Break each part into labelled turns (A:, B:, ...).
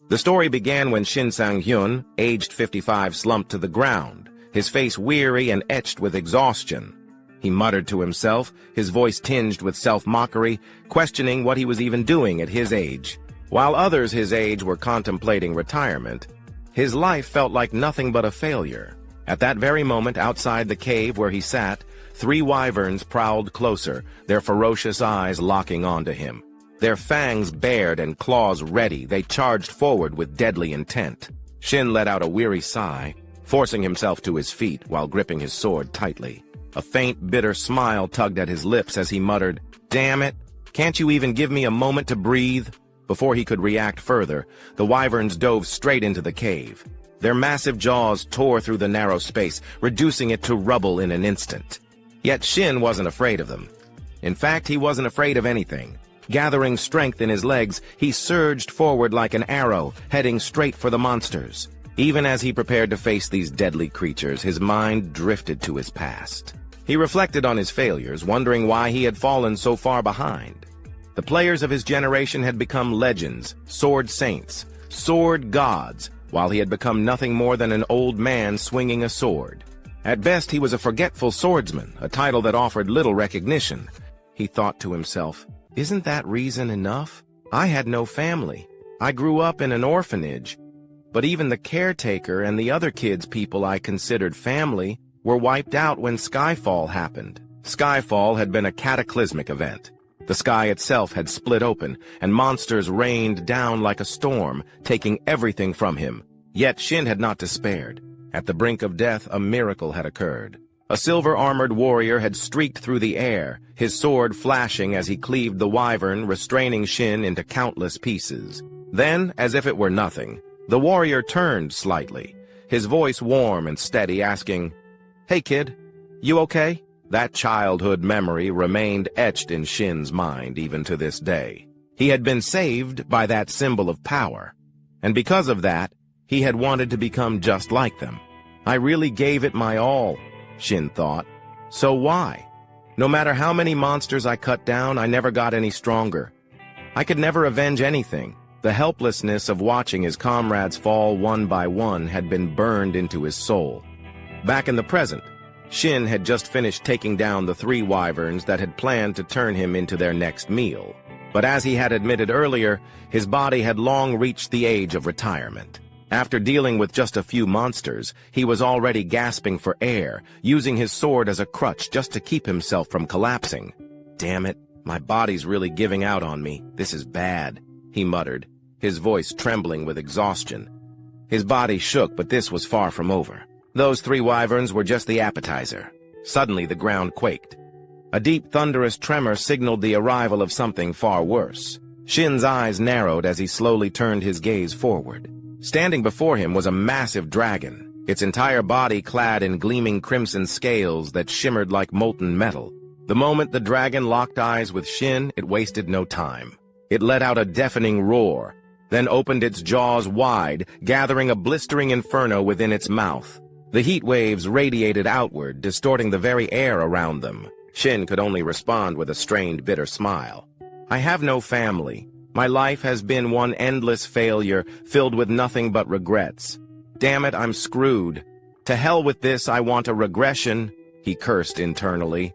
A: The story began when Shin Sang-hyun, aged 55, slumped to the ground, his face weary and etched with exhaustion. He muttered to himself, his voice tinged with self-mockery, questioning what he was even doing at his age. While others his age were contemplating retirement, his life felt like nothing but a failure. At that very moment, outside the cave where he sat, 3 wyverns prowled closer, their ferocious eyes locking onto him. Their fangs bared and claws ready, they charged forward with deadly intent. Shin let out a weary sigh, forcing himself to his feet while gripping his sword tightly. A faint, bitter smile tugged at his lips as he muttered, "Damn it! Can't you even give me a moment to breathe?" Before he could react further, the wyverns dove straight into the cave. Their massive jaws tore through the narrow space, reducing it to rubble in an instant. Yet Shin wasn't afraid of them. In fact, he wasn't afraid of anything. Gathering strength in his legs, he surged forward like an arrow, heading straight for the monsters. Even as he prepared to face these deadly creatures, his mind drifted to his past. He reflected on his failures, wondering why he had fallen so far behind. The players of his generation had become legends, sword saints, sword gods, while he had become nothing more than an old man swinging a sword. At best, he was a forgetful swordsman, a title that offered little recognition. He thought to himself, "Isn't that reason enough? I had no family. I grew up in an orphanage. But even the caretaker and the other kids people I considered family were wiped out when Skyfall happened." Skyfall had been a cataclysmic event. The sky itself had split open, and monsters rained down like a storm, taking everything from him. Yet Shin had not despaired. At the brink of death, a miracle had occurred. A silver-armored warrior had streaked through the air, his sword flashing as he cleaved the wyvern, restraining Shin into countless pieces. Then, as if it were nothing, the warrior turned slightly, his voice warm and steady, asking, "Hey kid, you okay?" That childhood memory remained etched in Shin's mind even to this day. He had been saved by that symbol of power, and because of that, he had wanted to become just like them. I really gave it my all, Shin thought. So why? No matter how many monsters I cut down, I never got any stronger. I could never avenge anything. The helplessness of watching his comrades fall one by one had been burned into his soul. Back in the present, Shin had just finished taking down the 3 wyverns that had planned to turn him into their next meal. But as he had admitted earlier, his body had long reached the age of retirement. After dealing with just a few monsters, he was already gasping for air, using his sword as a crutch just to keep himself from collapsing. "Damn it, my body's really giving out on me. This is bad," he muttered, his voice trembling with exhaustion. His body shook, but this was far from over. Those 3 wyverns were just the appetizer. Suddenly the ground quaked. A deep, thunderous tremor signaled the arrival of something far worse. Shin's eyes narrowed as he slowly turned his gaze forward. Standing before him was a massive dragon, its entire body clad in gleaming crimson scales that shimmered like molten metal. The moment the dragon locked eyes with Shin, it wasted no time. It let out a deafening roar, then opened its jaws wide, gathering a blistering inferno within its mouth. The heat waves radiated outward, distorting the very air around them. Shin could only respond with a strained, bitter smile. "I have no family. My life has been one endless failure, filled with nothing but regrets. Damn it, I'm screwed. To hell with this, I want a regression," he cursed internally.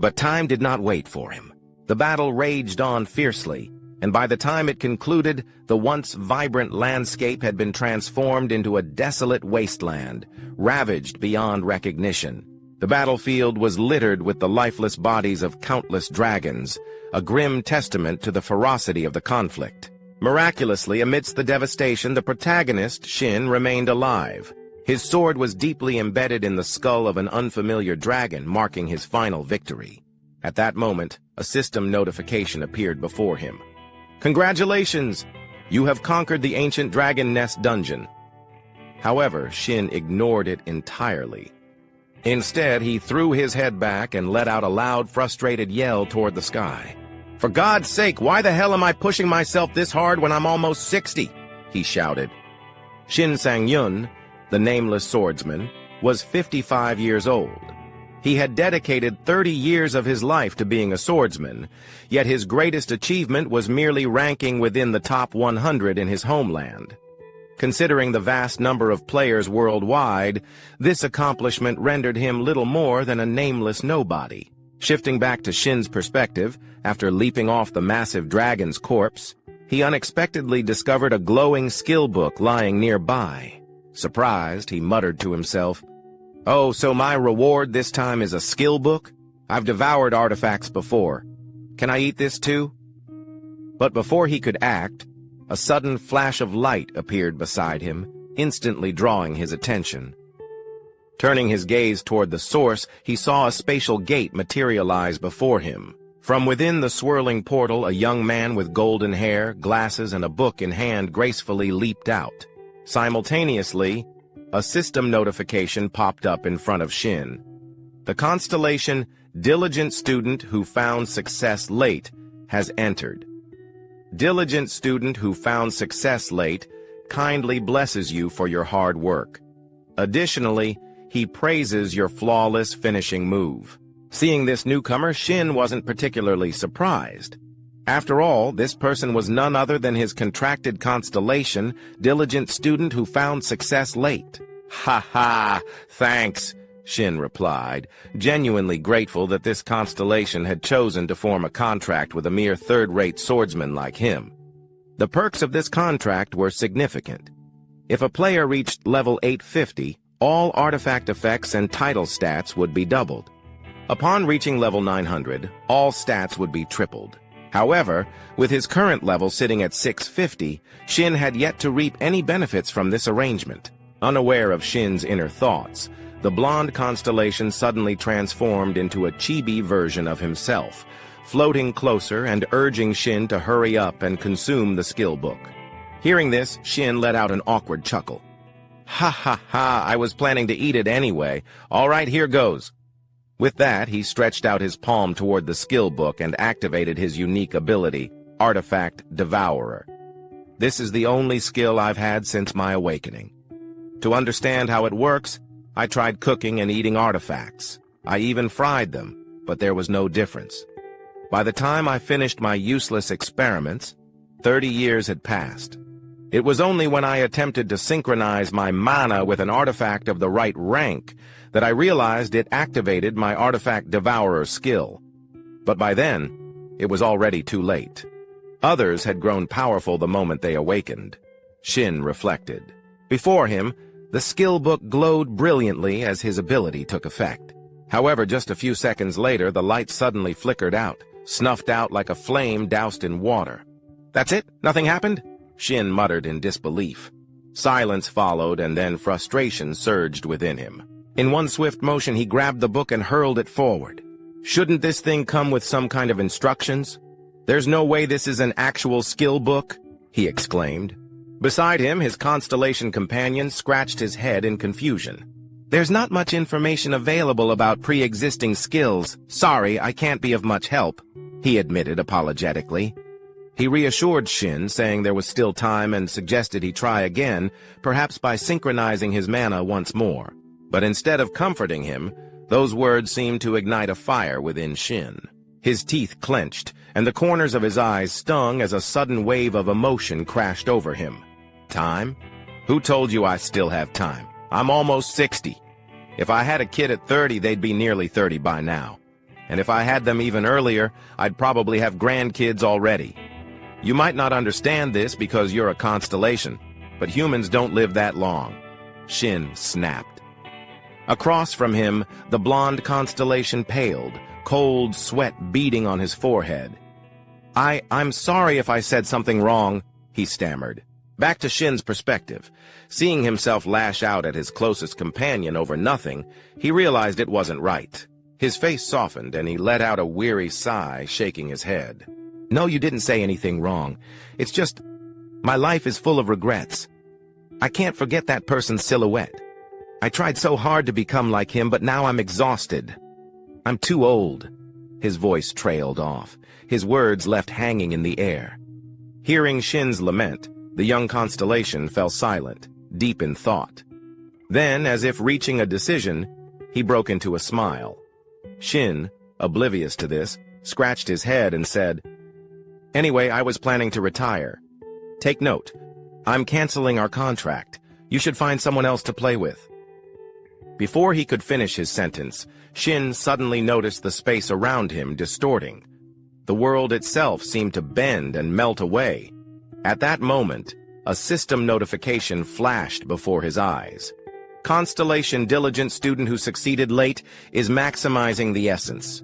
A: But time did not wait for him. The battle raged on fiercely, and by the time it concluded, the once vibrant landscape had been transformed into a desolate wasteland, ravaged beyond recognition. The battlefield was littered with the lifeless bodies of countless dragons, a grim testament to the ferocity of the conflict. Miraculously, amidst the devastation, the protagonist, Shin, remained alive. His sword was deeply embedded in the skull of an unfamiliar dragon, marking his final victory. At that moment, a system notification appeared before him. "Congratulations! You have conquered the ancient dragon nest dungeon." However, Shin ignored it entirely. Instead, he threw his head back and let out a loud, frustrated yell toward the sky. "For God's sake, why the hell am I pushing myself this hard when I'm almost 60? He shouted. Shin Sang-yun, the nameless swordsman, was 55 years old. He had dedicated 30 years of his life to being a swordsman, yet his greatest achievement was merely ranking within the top 100 in his homeland. Considering the vast number of players worldwide, this accomplishment rendered him little more than a nameless nobody. Shifting back to Shin's perspective, after leaping off the massive dragon's corpse, he unexpectedly discovered a glowing skill book lying nearby. Surprised, he muttered to himself, "Oh, so my reward this time is a skill book? I've devoured artifacts before. Can I eat this too?" But before he could act, a sudden flash of light appeared beside him, instantly drawing his attention. Turning his gaze toward the source, he saw a spatial gate materialize before him. From within the swirling portal, a young man with golden hair, glasses, and a book in hand gracefully leaped out. Simultaneously, a system notification popped up in front of Shin. The constellation "Diligent Student Who Found Success Late" has entered. Diligent student who found success late kindly blesses you for your hard work. Additionally, he praises your flawless finishing move. Seeing this newcomer, Shin wasn't particularly surprised. After all, this person was none other than his contracted constellation, Diligent Student Who Found Success Late. "Ha ha, thanks," Shin replied, genuinely grateful that this constellation had chosen to form a contract with a mere third-rate swordsman like him. The perks of this contract were significant. If a player reached level 850, all artifact effects and title stats would be doubled. Upon reaching level 900, all stats would be tripled. However, with his current level sitting at 650, Shin had yet to reap any benefits from this arrangement. Unaware of Shin's inner thoughts, the blonde constellation suddenly transformed into a chibi version of himself, floating closer and urging Shin to hurry up and consume the skill book. Hearing this, Shin let out an awkward chuckle. "Ha ha ha, I was planning to eat it anyway. All right, here goes." With that, he stretched out his palm toward the skill book and activated his unique ability, Artifact Devourer. This is the only skill I've had since my awakening. To understand how it works, I tried cooking and eating artifacts. I even fried them, but there was no difference. By the time I finished my useless experiments, 30 years had passed. It was only when I attempted to synchronize my mana with an artifact of the right rank that I realized it activated my Artifact Devourer skill. But by then, it was already too late. Others had grown powerful the moment they awakened. Shin reflected. Before him, the skill book glowed brilliantly as his ability took effect. However, just a few seconds later, the light suddenly flickered out, snuffed out like a flame doused in water. "That's it? Nothing happened?" Shin muttered in disbelief. Silence followed, and then frustration surged within him. In one swift motion, he grabbed the book and hurled it forward. "Shouldn't this thing come with some kind of instructions? There's no way this is an actual skill book," he exclaimed. Beside him, his constellation companion scratched his head in confusion. "There's not much information available about pre-existing skills. Sorry, I can't be of much help," he admitted apologetically. He reassured Shin, saying there was still time, and suggested he try again, perhaps by synchronizing his mana once more. But instead of comforting him, those words seemed to ignite a fire within Shin. His teeth clenched, and the corners of his eyes stung as a sudden wave of emotion crashed over him. "Time? Who told you I still have time? I'm almost 60. If I had a kid at 30, they'd be nearly 30 by now. And if I had them even earlier, I'd probably have grandkids already. You might not understand this because you're a constellation, but humans don't live that long." Shin snapped. Across from him, the blonde constellation paled, cold sweat beading on his forehead. I'm sorry if I said something wrong," he stammered. Back to Shin's perspective. Seeing himself lash out at his closest companion over nothing, he realized it wasn't right. His face softened, and he let out a weary sigh, shaking his head. "No, you didn't say anything wrong. It's just, my life is full of regrets. I can't forget that person's silhouette. I tried so hard to become like him, but now I'm exhausted. I'm too old." His voice trailed off, his words left hanging in the air. Hearing Shin's lament, the young constellation fell silent, deep in thought. Then, as if reaching a decision, he broke into a smile. Shin, oblivious to this, scratched his head and said, "Anyway, I was planning to retire. Take note. I'm canceling our contract. You should find someone else to play with." Before he could finish his sentence, Shin suddenly noticed the space around him distorting. The world itself seemed to bend and melt away. At that moment, a system notification flashed before his eyes. Constellation diligent student who succeeded late is maximizing the essence.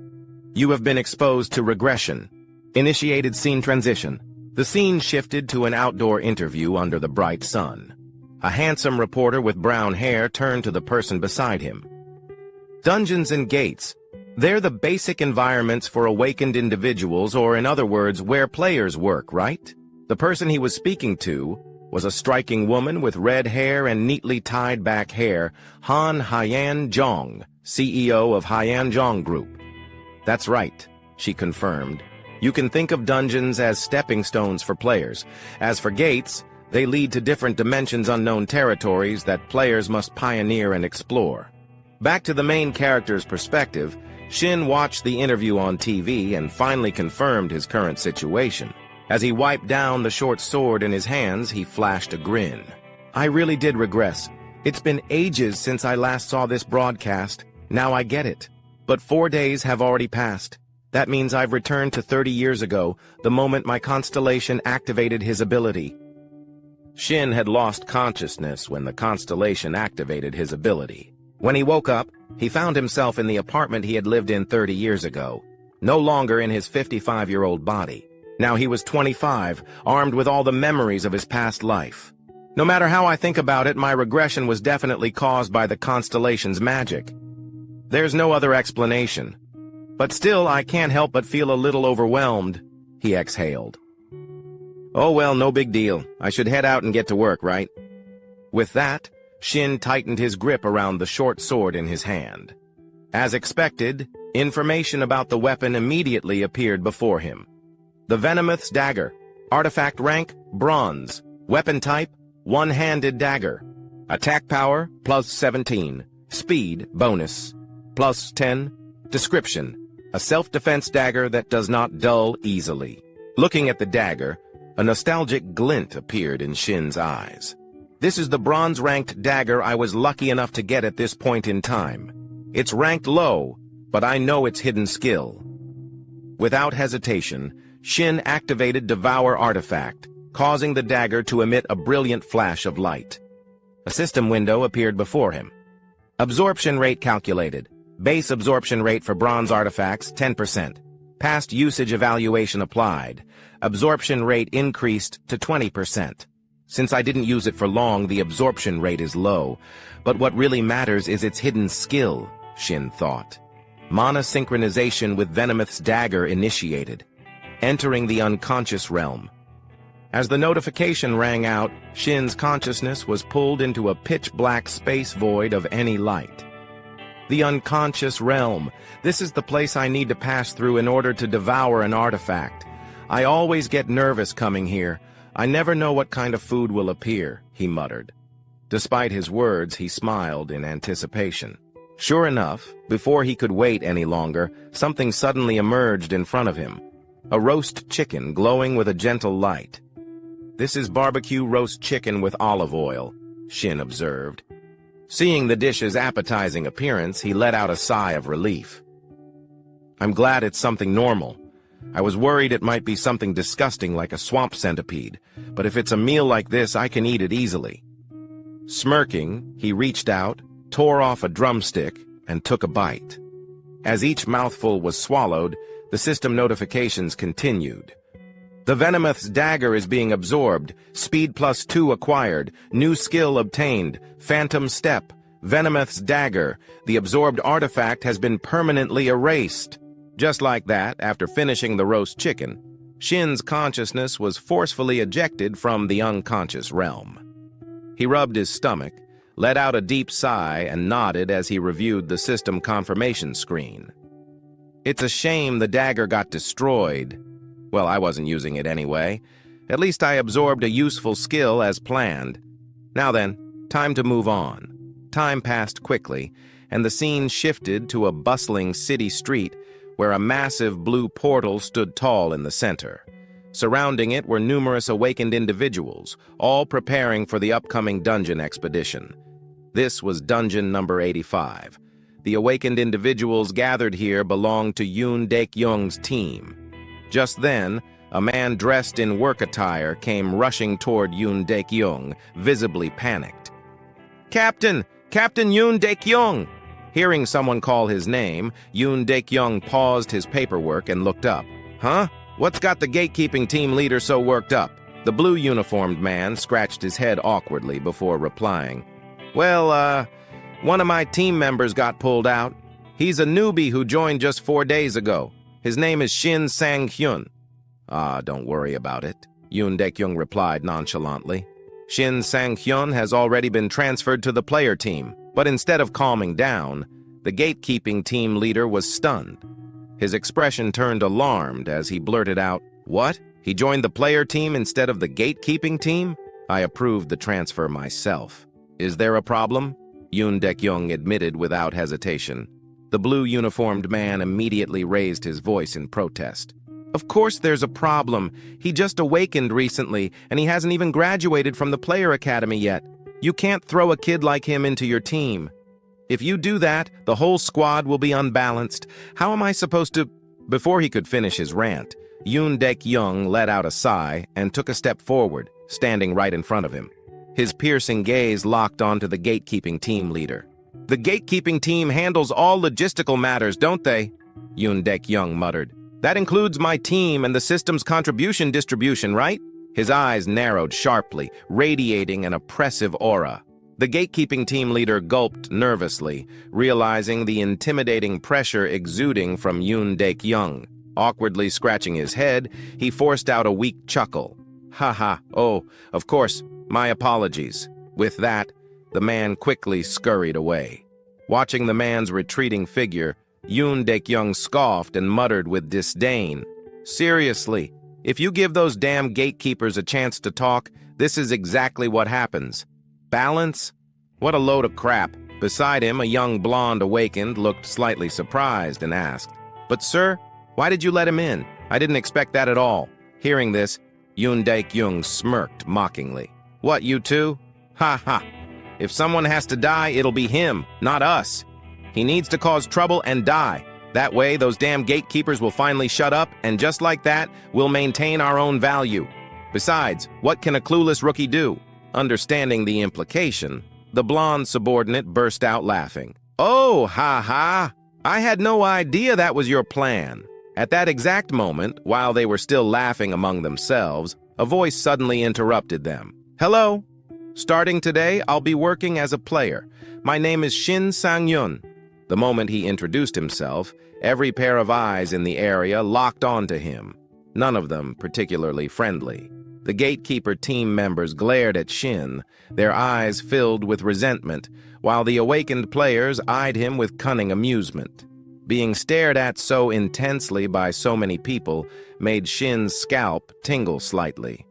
A: You have been exposed to regression. Initiated scene transition. The scene shifted to an outdoor interview under the bright sun. A handsome reporter with brown hair turned to the person beside him. Dungeons and gates. They're the basic environments for awakened individuals, or in other words, where players work, right? The person he was speaking to was a striking woman with red hair and neatly tied back hair, Han Hyan Zhong, CEO of Hyan Zhong Group. "That's right," she confirmed. "You can think of dungeons as stepping stones for players. As for gates, they lead to different dimensions, unknown territories that players must pioneer and explore." Back to the main character's perspective, Shin watched the interview on TV and finally confirmed his current situation. As he wiped down the short sword in his hands, he flashed a grin. "I really did regress. It's been ages since I last saw this broadcast. Now I get it. But 4 days have already passed. That means I've returned to 30 years ago, the moment my constellation activated his ability." Shin had lost consciousness when the constellation activated his ability. When he woke up, he found himself in the apartment he had lived in 30 years ago, no longer in his 55-year-old body. Now he was 25, armed with all the memories of his past life. No matter how I think about it, my regression was definitely caused by the constellation's magic. There's no other explanation. But still, I can't help but feel a little overwhelmed, he exhaled. "Oh well, no big deal. I should head out and get to work, right?" With that, Shin tightened his grip around the short sword in his hand. As expected, information about the weapon immediately appeared before him. The Venomous Dagger. Artifact rank, Bronze. Weapon type, one-handed dagger. Attack power, +17. Speed, bonus, +10. Description. A self-defense dagger that does not dull easily. Looking at the dagger, a nostalgic glint appeared in Shin's eyes. "This is the bronze-ranked dagger I was lucky enough to get at this point in time. It's ranked low, but I know its hidden skill." Without hesitation, Shin activated Devour artifact, causing the dagger to emit a brilliant flash of light. A system window appeared before him. Absorption rate calculated. Base absorption rate for bronze artifacts, 10%. Past usage evaluation applied. Absorption rate increased to 20%. Since I didn't use it for long, the absorption rate is low. But what really matters is its hidden skill, Shin thought. Mana synchronization with Venomous Dagger initiated. Entering the unconscious realm. As the notification rang out, Shin's consciousness was pulled into a pitch-black space void of any light. The unconscious realm. This is the place I need to pass through in order to devour an artifact. I always get nervous coming here. I never know what kind of food will appear, he muttered. Despite his words, he smiled in anticipation. Sure enough, before he could wait any longer, something suddenly emerged in front of him. A roast chicken glowing with a gentle light. "This is barbecue roast chicken with olive oil," Shin observed. Seeing the dish's appetizing appearance, he let out a sigh of relief. "I'm glad it's something normal. I was worried it might be something disgusting like a swamp centipede, but if it's a meal like this, I can eat it easily." Smirking, he reached out, tore off a drumstick, and took a bite. As each mouthful was swallowed, the system notifications continued. "The Venomous Dagger is being absorbed. Speed +2 acquired. New skill obtained. Phantom Step. Venomous Dagger. The absorbed artifact has been permanently erased." Just like that, after finishing the roast chicken, Shin's consciousness was forcefully ejected from the unconscious realm. He rubbed his stomach, let out a deep sigh, and nodded as he reviewed the system confirmation screen. It's a shame the dagger got destroyed. Well, I wasn't using it anyway. At least I absorbed a useful skill as planned. Now then, time to move on. Time passed quickly, and the scene shifted to a bustling city street where a massive blue portal stood tall in the center. Surrounding it were numerous awakened individuals, all preparing for the upcoming dungeon expedition. This was dungeon number 85. The awakened individuals gathered here belonged to Yoon Daek-young's team. Just then, a man dressed in work attire came rushing toward Yoon Daek-young, visibly panicked. "Captain! Captain Yoon Daek-young!" Hearing someone call his name, Yoon Daek-young paused his paperwork and looked up. "Huh? What's got the gatekeeping team leader so worked up?" The blue-uniformed man scratched his head awkwardly before replying. "Well, one of my team members got pulled out. He's a newbie who joined just 4 days ago. His name is Shin Sang-hyun." "Ah, don't worry about it," Yoon Daek-young replied nonchalantly. "Shin Sang-hyun has already been transferred to the player team." But instead of calming down, the gatekeeping team leader was stunned. His expression turned alarmed as he blurted out, "What? He joined the player team instead of the gatekeeping team? I approved the transfer myself. Is there a problem?" Yoon Daek-young admitted without hesitation. The blue-uniformed man immediately raised his voice in protest. "Of course there's a problem. He just awakened recently, and he hasn't even graduated from the player academy yet. You can't throw a kid like him into your team. If you do that, the whole squad will be unbalanced. How am I supposed to—" Before he could finish his rant, Yoon Daek-young let out a sigh and took a step forward, standing right in front of him. His piercing gaze locked onto the gatekeeping team leader. "The gatekeeping team handles all logistical matters, don't they?" Yoon Daek-young muttered. "That includes my team and the system's contribution distribution, right?" His eyes narrowed sharply, radiating an oppressive aura. The gatekeeping team leader gulped nervously, realizing the intimidating pressure exuding from Yoon Daek-young. Awkwardly scratching his head, he forced out a weak chuckle. "Ha ha, oh, of course, my apologies." With that, the man quickly scurried away. Watching the man's retreating figure, Yoon Daek-young scoffed and muttered with disdain, "Seriously, if you give those damn gatekeepers a chance to talk, this is exactly what happens. Balance? What a load of crap." Beside him, a young blonde awakened looked slightly surprised and asked, "But sir, why did you let him in? I didn't expect that at all." Hearing this, Yoon Daek-young smirked mockingly. "What, you two? Ha ha. If someone has to die, it'll be him, not us. He needs to cause trouble and die. That way, those damn gatekeepers will finally shut up, and just like that, we'll maintain our own value. Besides, what can a clueless rookie do?" Understanding the implication, the blonde subordinate burst out laughing. "Oh, ha ha! I had no idea that was your plan." At that exact moment, while they were still laughing among themselves, a voice suddenly interrupted them. "Hello. Starting today, I'll be working as a player. My name is Shin Sang-hyun." The moment he introduced himself, every pair of eyes in the area locked onto him, none of them particularly friendly. The gatekeeper team members glared at Shin, their eyes filled with resentment, while the awakened players eyed him with cunning amusement. Being stared at so intensely by so many people made Shin's scalp tingle slightly.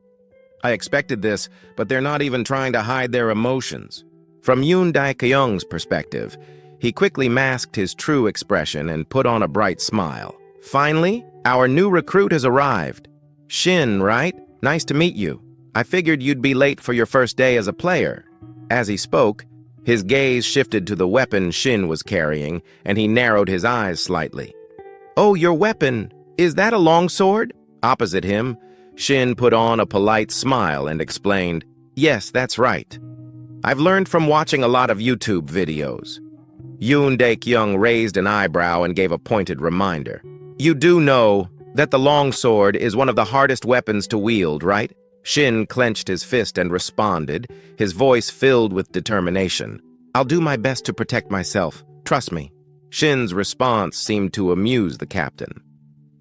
A: "I expected this, but they're not even trying to hide their emotions." From Yoon Daek-young's perspective, he quickly masked his true expression and put on a bright smile. "Finally, our new recruit has arrived. Shin, right? Nice to meet you. I figured you'd be late for your first day as a player." As he spoke, his gaze shifted to the weapon Shin was carrying, and he narrowed his eyes slightly. "Oh, your weapon. Is that a longsword?" Opposite him, Shin put on a polite smile and explained, "Yes, that's right. I've learned from watching a lot of YouTube videos." Yoon Daek-young raised an eyebrow and gave a pointed reminder. "You do know that the longsword is one of the hardest weapons to wield, right?" Shin clenched his fist and responded, his voice filled with determination. "I'll do my best to protect myself. Trust me." Shin's response seemed to amuse the captain.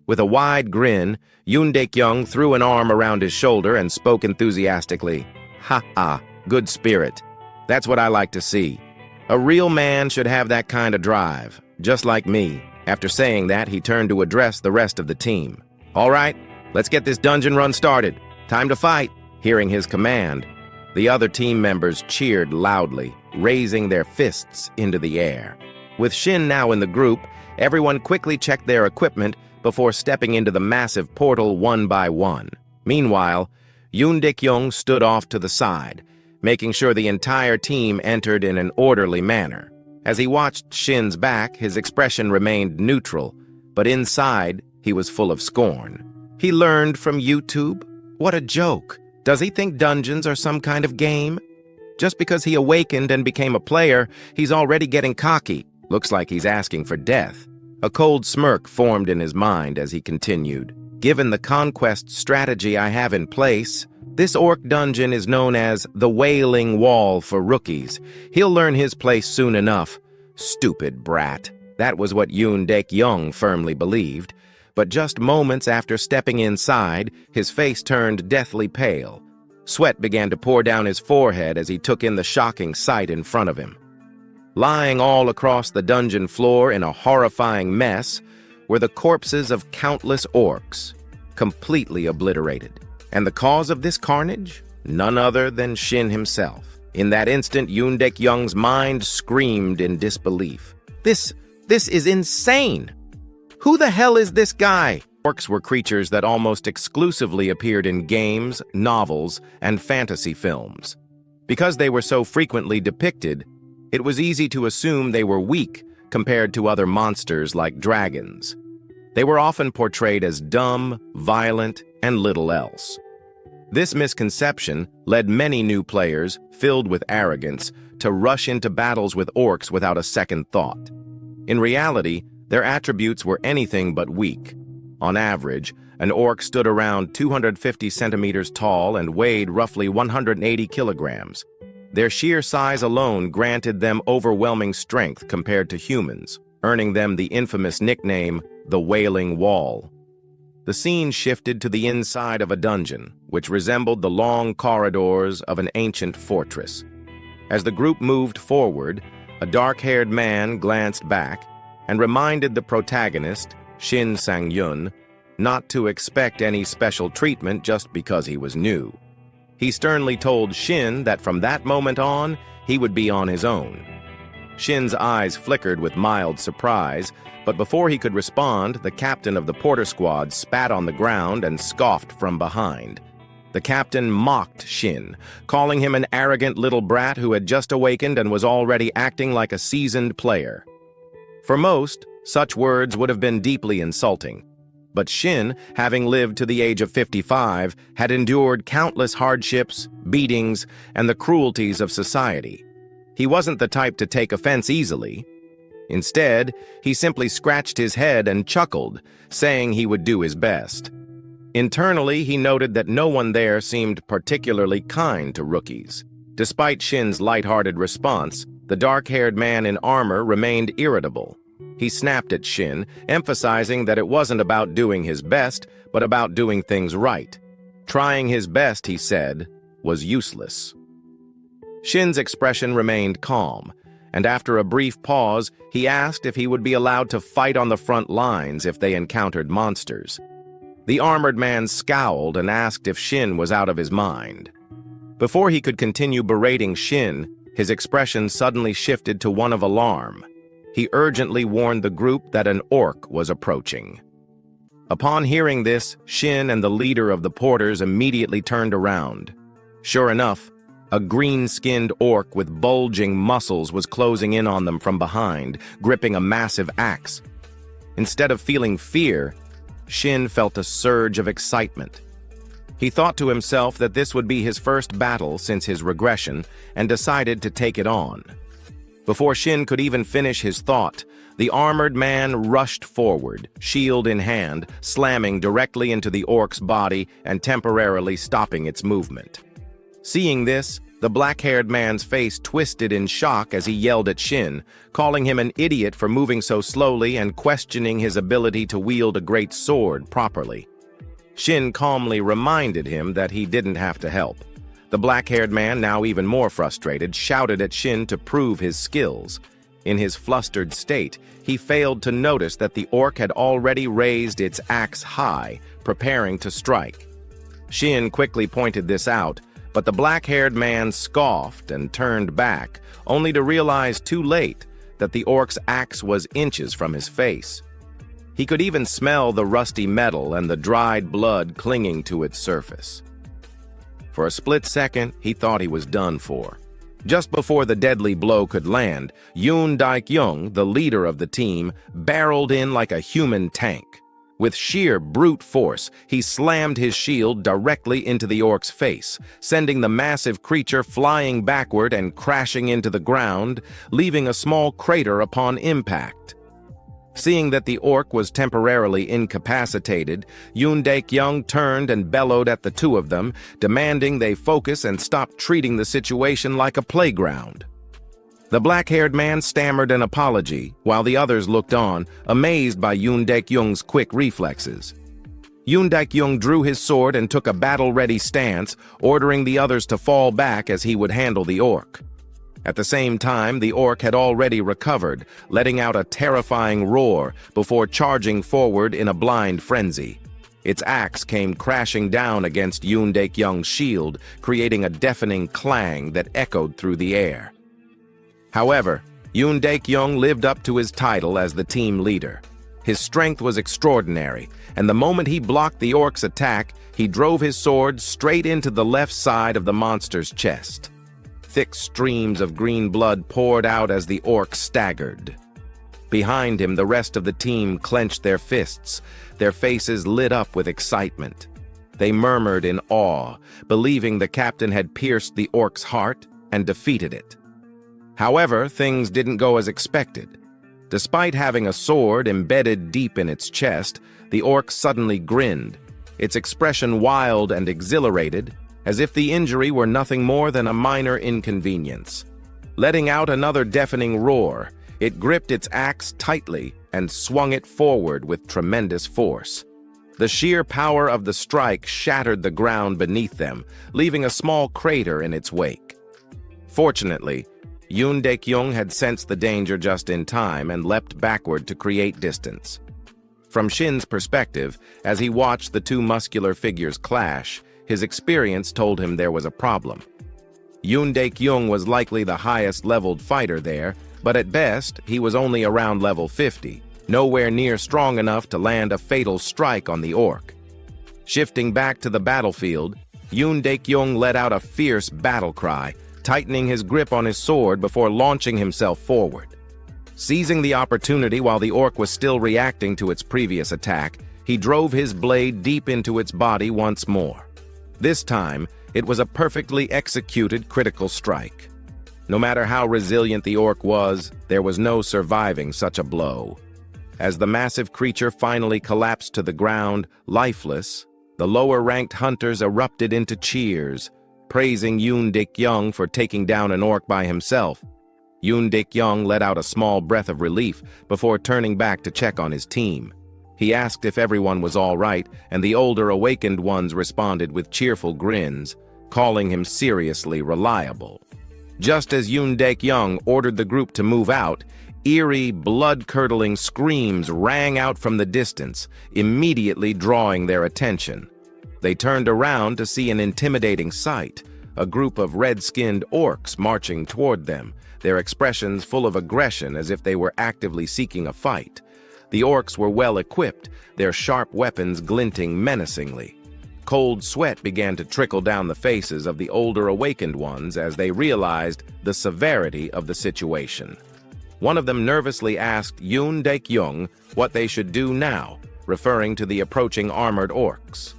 A: With a wide grin, Yoon Daek-young threw an arm around his shoulder and spoke enthusiastically. "Ha ha, good spirit. That's what I like to see. A real man should have that kind of drive, just like me." After saying that, he turned to address the rest of the team. "All right, let's get this dungeon run started. Time to fight." Hearing his command, the other team members cheered loudly, raising their fists into the air. With Shin now in the group, everyone quickly checked their equipment before stepping into the massive portal one by one. Meanwhile, Yoon Dik-young stood off to the side, making sure the entire team entered in an orderly manner. As he watched Shin's back, his expression remained neutral, but inside, he was full of scorn. He learned from YouTube? What a joke! Does he think dungeons are some kind of game? Just because he awakened and became a player, he's already getting cocky. Looks like he's asking for death. A cold smirk formed in his mind as he continued. Given the conquest strategy I have in place, this orc dungeon is known as the Wailing Wall for rookies. He'll learn his place soon enough. Stupid brat. That was what Yoon Dik-young firmly believed. But just moments after stepping inside, his face turned deathly pale. Sweat began to pour down his forehead as he took in the shocking sight in front of him. Lying all across the dungeon floor in a horrifying mess were the corpses of countless orcs, completely obliterated. And the cause of this carnage? None other than Shin himself. In that instant, Yoon Dik-young's mind screamed in disbelief. This is insane! Who the hell is this guy? Orcs were creatures that almost exclusively appeared in games, novels, and fantasy films. Because they were so frequently depicted, it was easy to assume they were weak compared to other monsters like dragons. They were often portrayed as dumb, violent, and little else. This misconception led many new players, filled with arrogance, to rush into battles with orcs without a second thought. In reality, their attributes were anything but weak. On average, an orc stood around 250 centimeters tall and weighed roughly 180 kilograms. Their sheer size alone granted them overwhelming strength compared to humans, earning them the infamous nickname, the Wailing Wall. The scene shifted to the inside of a dungeon, which resembled the long corridors of an ancient fortress. As the group moved forward, a dark-haired man glanced back and reminded the protagonist, Shin Sang-yun, not to expect any special treatment just because he was new. He sternly told Shin that from that moment on, he would be on his own. Shin's eyes flickered with mild surprise, but before he could respond, the captain of the porter squad spat on the ground and scoffed from behind. The captain mocked Shin, calling him an arrogant little brat who had just awakened and was already acting like a seasoned player. For most, such words would have been deeply insulting. But Shin, having lived to the age of 55, had endured countless hardships, beatings, and the cruelties of society. He wasn't the type to take offense easily. Instead, he simply scratched his head and chuckled, saying he would do his best. Internally, he noted that no one there seemed particularly kind to rookies. Despite Shin's lighthearted response, the dark-haired man in armor remained irritable. He snapped at Shin, emphasizing that it wasn't about doing his best, but about doing things right. Trying his best, he said, was useless. Shin's expression remained calm, and after a brief pause, he asked if he would be allowed to fight on the front lines if they encountered monsters. The armored man scowled and asked if Shin was out of his mind. Before he could continue berating Shin, his expression suddenly shifted to one of alarm. He urgently warned the group that an orc was approaching. Upon hearing this, Shin and the leader of the porters immediately turned around. Sure enough, a green-skinned orc with bulging muscles was closing in on them from behind, gripping a massive axe. Instead of feeling fear, Shin felt a surge of excitement. He thought to himself that this would be his first battle since his regression and decided to take it on. Before Shin could even finish his thought, the armored man rushed forward, shield in hand, slamming directly into the orc's body and temporarily stopping its movement. Seeing this, the black-haired man's face twisted in shock as he yelled at Shin, calling him an idiot for moving so slowly and questioning his ability to wield a great sword properly. Shin calmly reminded him that he didn't have to help. The black-haired man, now even more frustrated, shouted at Shin to prove his skills. In his flustered state, he failed to notice that the orc had already raised its axe high, preparing to strike. Shin quickly pointed this out, but the black-haired man scoffed and turned back, only to realize too late that the orc's axe was inches from his face. He could even smell the rusty metal and the dried blood clinging to its surface. For a split second, he thought he was done for. Just before the deadly blow could land, Yoon Daik-young, the leader of the team, barreled in like a human tank. With sheer brute force, he slammed his shield directly into the orc's face, sending the massive creature flying backward and crashing into the ground, leaving a small crater upon impact. Seeing that the orc was temporarily incapacitated, Yoon Daik-young turned and bellowed at the two of them, demanding they focus and stop treating the situation like a playground. The black-haired man stammered an apology, while the others looked on, amazed by Yoon Daik-young's quick reflexes. Yoon Daik-young drew his sword and took a battle-ready stance, ordering the others to fall back as he would handle the orc. At the same time, the orc had already recovered, letting out a terrifying roar before charging forward in a blind frenzy. Its axe came crashing down against Yoon Daik-young's shield, creating a deafening clang that echoed through the air. However, Yoon Daik-young lived up to his title as the team leader. His strength was extraordinary, and the moment he blocked the orc's attack, he drove his sword straight into the left side of the monster's chest. Thick streams of green blood poured out as the orc staggered. Behind him, the rest of the team clenched their fists, their faces lit up with excitement. They murmured in awe, believing the captain had pierced the orc's heart and defeated it. However, things didn't go as expected. Despite having a sword embedded deep in its chest, the orc suddenly grinned, its expression wild and exhilarated, as if the injury were nothing more than a minor inconvenience. Letting out another deafening roar, it gripped its axe tightly and swung it forward with tremendous force. The sheer power of the strike shattered the ground beneath them, leaving a small crater in its wake. Fortunately, Yoon Daik-young had sensed the danger just in time and leapt backward to create distance. From Shin's perspective, as he watched the two muscular figures clash, his experience told him there was a problem. Yoon Daik-young was likely the highest-leveled fighter there, but at best, he was only around level 50, nowhere near strong enough to land a fatal strike on the orc. Shifting back to the battlefield, Yoon Daik-young let out a fierce battle cry, tightening his grip on his sword before launching himself forward. Seizing the opportunity while the orc was still reacting to its previous attack, he drove his blade deep into its body once more. This time, it was a perfectly executed critical strike. No matter how resilient the orc was, there was no surviving such a blow. As the massive creature finally collapsed to the ground, lifeless, the lower-ranked hunters erupted into cheers, praising Yoon Daik-young for taking down an orc by himself. Yoon Daik-young let out a small breath of relief before turning back to check on his team. He asked if everyone was all right, and the older awakened ones responded with cheerful grins, calling him seriously reliable. Just as Yoon Daik-young ordered the group to move out, eerie, blood-curdling screams rang out from the distance, immediately drawing their attention. They turned around to see an intimidating sight, a group of red-skinned orcs marching toward them, their expressions full of aggression as if they were actively seeking a fight. The orcs were well equipped, their sharp weapons glinting menacingly. Cold sweat began to trickle down the faces of the older awakened ones as they realized the severity of the situation. One of them nervously asked Yoon Daik-young what they should do now, referring to the approaching armored orcs.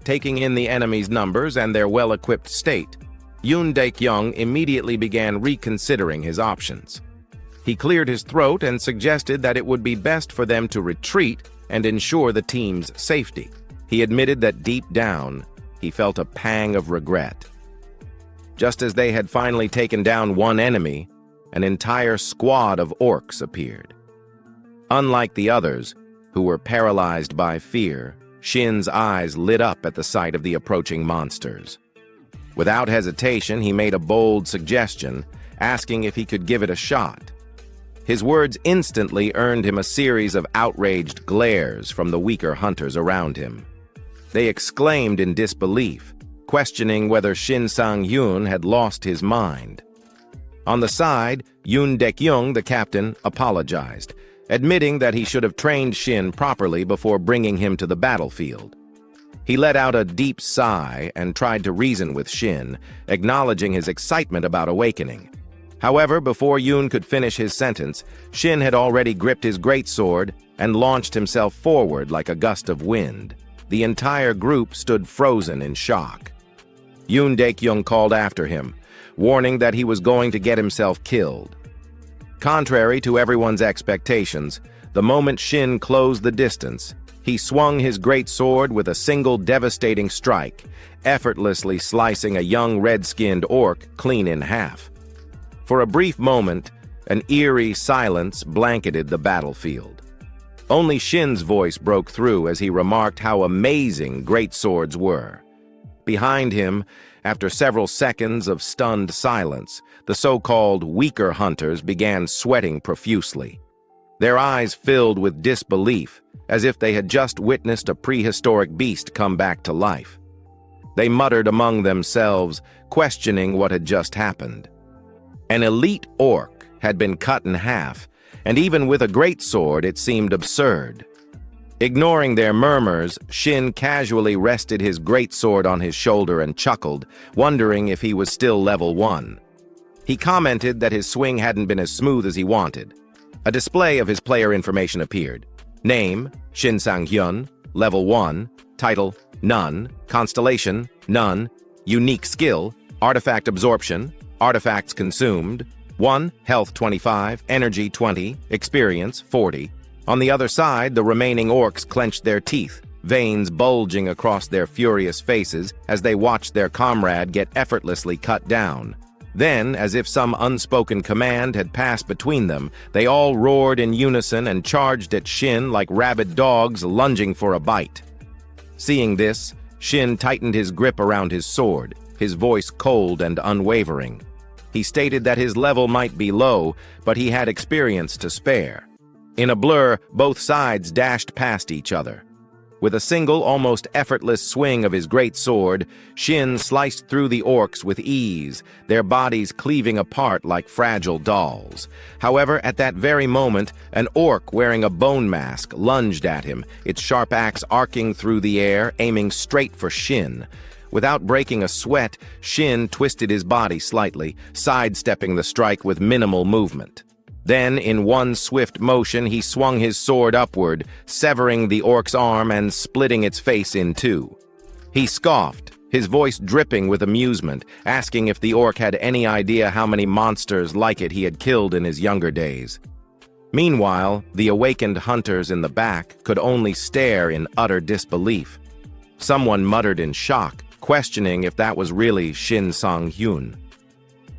A: Taking in the enemy's numbers and their well-equipped state, Yoon Daik-young immediately began reconsidering his options. He cleared his throat and suggested that it would be best for them to retreat and ensure the team's safety. He admitted that deep down, he felt a pang of regret. Just as they had finally taken down one enemy, an entire squad of orcs appeared. Unlike the others, who were paralyzed by fear, Shin's eyes lit up at the sight of the approaching monsters. Without hesitation, he made a bold suggestion, asking if he could give it a shot. His words instantly earned him a series of outraged glares from the weaker hunters around him. They exclaimed in disbelief, questioning whether Shin Sang-hyun had lost his mind. On the side, Yoon Dek-young, the captain, apologized, admitting that he should have trained Shin properly before bringing him to the battlefield. He let out a deep sigh and tried to reason with Shin, acknowledging his excitement about awakening. However, before Yoon could finish his sentence, Shin had already gripped his greatsword and launched himself forward like a gust of wind. The entire group stood frozen in shock. Yoon Dek-young called after him, warning that he was going to get himself killed. Contrary to everyone's expectations, the moment Shin closed the distance, he swung his greatsword with a single devastating strike, effortlessly slicing a young red-skinned orc clean in half. For a brief moment, an eerie silence blanketed the battlefield. Only Shin's voice broke through as he remarked how amazing greatswords were. Behind him, after several seconds of stunned silence, the so-called weaker hunters began sweating profusely. Their eyes filled with disbelief, as if they had just witnessed a prehistoric beast come back to life. They muttered among themselves, questioning what had just happened. An elite orc had been cut in half, and even with a greatsword it seemed absurd. Ignoring their murmurs, Shin casually rested his greatsword on his shoulder and chuckled, wondering if he was still level 1. He commented that his swing hadn't been as smooth as he wanted. A display of his player information appeared. Name, Shin Sang-hyun, level 1, title, None, constellation, None, unique skill, artifact absorption, artifacts consumed, 1, health 25, energy 20, experience 40. On the other side, the remaining orcs clenched their teeth, veins bulging across their furious faces as they watched their comrade get effortlessly cut down. Then, as if some unspoken command had passed between them, they all roared in unison and charged at Shin like rabid dogs lunging for a bite. Seeing this, Shin tightened his grip around his sword, his voice cold and unwavering. He stated that his level might be low, but he had experience to spare. In a blur, both sides dashed past each other. With a single, almost effortless swing of his great sword, Shin sliced through the orcs with ease, their bodies cleaving apart like fragile dolls. However, at that very moment, an orc wearing a bone mask lunged at him, its sharp axe arcing through the air, aiming straight for Shin. Without breaking a sweat, Shin twisted his body slightly, sidestepping the strike with minimal movement. Then, in one swift motion, he swung his sword upward, severing the orc's arm and splitting its face in two. He scoffed, his voice dripping with amusement, asking if the orc had any idea how many monsters like it he had killed in his younger days. Meanwhile, the awakened hunters in the back could only stare in utter disbelief. Someone muttered in shock, questioning if that was really Shin Sang-hyun.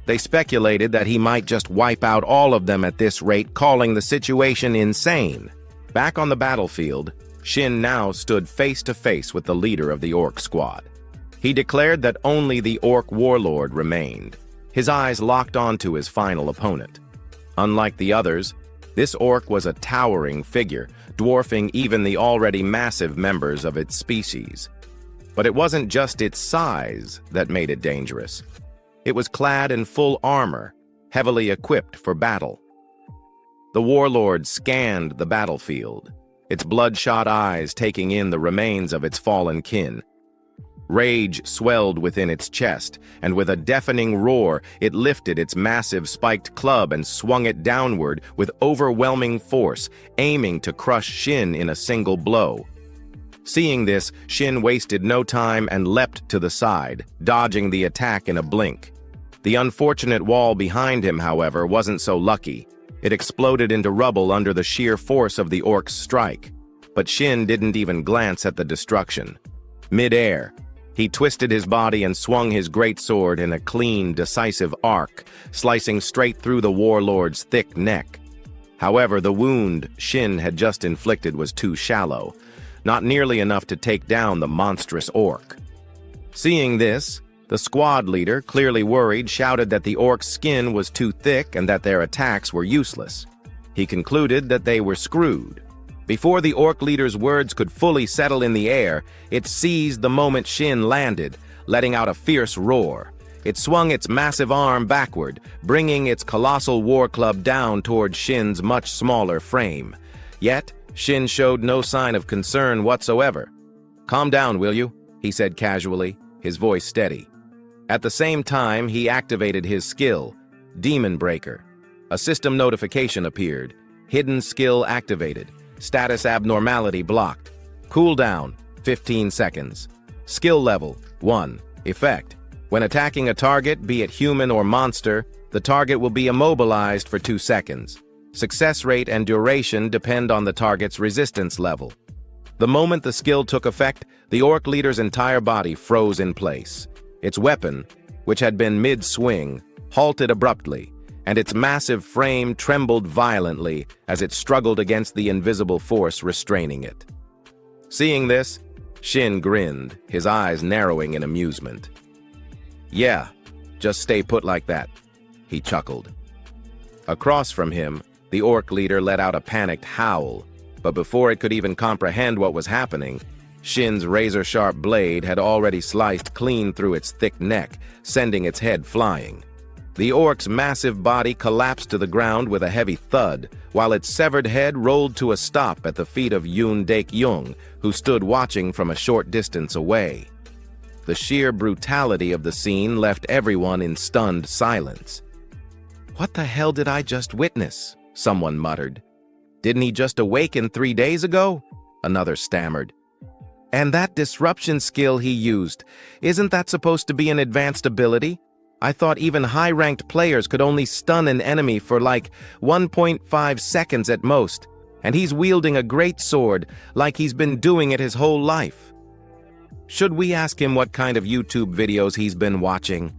A: They speculated that he might just wipe out all of them at this rate, calling the situation insane. Back on the battlefield, Shin now stood face to face with the leader of the orc squad. He declared that only the orc warlord remained, his eyes locked onto his final opponent. Unlike the others, this orc was a towering figure, dwarfing even the already massive members of its species. But it wasn't just its size that made it dangerous. It was clad in full armor, heavily equipped for battle. The warlord scanned the battlefield, its bloodshot eyes taking in the remains of its fallen kin. Rage swelled within its chest, and with a deafening roar, it lifted its massive spiked club and swung it downward with overwhelming force, aiming to crush Shin in a single blow. Seeing this, Shin wasted no time and leapt to the side, dodging the attack in a blink. The unfortunate wall behind him, however, wasn't so lucky. It exploded into rubble under the sheer force of the orc's strike. But Shin didn't even glance at the destruction. Mid-air, he twisted his body and swung his greatsword in a clean, decisive arc, slicing straight through the warlord's thick neck. However, the wound Shin had just inflicted was too shallow, not nearly enough to take down the monstrous orc. Seeing this, the squad leader, clearly worried, shouted that the orc's skin was too thick and that their attacks were useless. He concluded that they were screwed. Before the orc leader's words could fully settle in the air, it seized the moment Shin landed, letting out a fierce roar. It swung its massive arm backward, bringing its colossal war club down toward Shin's much smaller frame. Yet, Shin showed no sign of concern whatsoever. "Calm down, will you?" he said casually, his voice steady. At the same time, he activated his skill, Demon Breaker. A system notification appeared. Hidden skill activated. Status abnormality blocked. Cooldown, 15 seconds. Skill level, 1. Effect. When attacking a target, be it human or monster, the target will be immobilized for 2 seconds. Success rate and duration depend on the target's resistance level. The moment the skill took effect, the orc leader's entire body froze in place. Its weapon, which had been mid-swing, halted abruptly, and its massive frame trembled violently as it struggled against the invisible force restraining it. Seeing this, Shin grinned, his eyes narrowing in amusement. "Yeah, just stay put like that," he chuckled. Across from him, the orc leader let out a panicked howl, but before it could even comprehend what was happening, Shin's razor-sharp blade had already sliced clean through its thick neck, sending its head flying. The orc's massive body collapsed to the ground with a heavy thud, while its severed head rolled to a stop at the feet of Yoon Daek-young, who stood watching from a short distance away. The sheer brutality of the scene left everyone in stunned silence. "What the hell did I just witness?" someone muttered. "Didn't he just awaken 3 days ago?" another stammered. "And that disruption skill he used, isn't that supposed to be an advanced ability? I thought even high-ranked players could only stun an enemy for like 1.5 seconds at most, and he's wielding a great sword like he's been doing it his whole life. Should we ask him what kind of YouTube videos he's been watching?"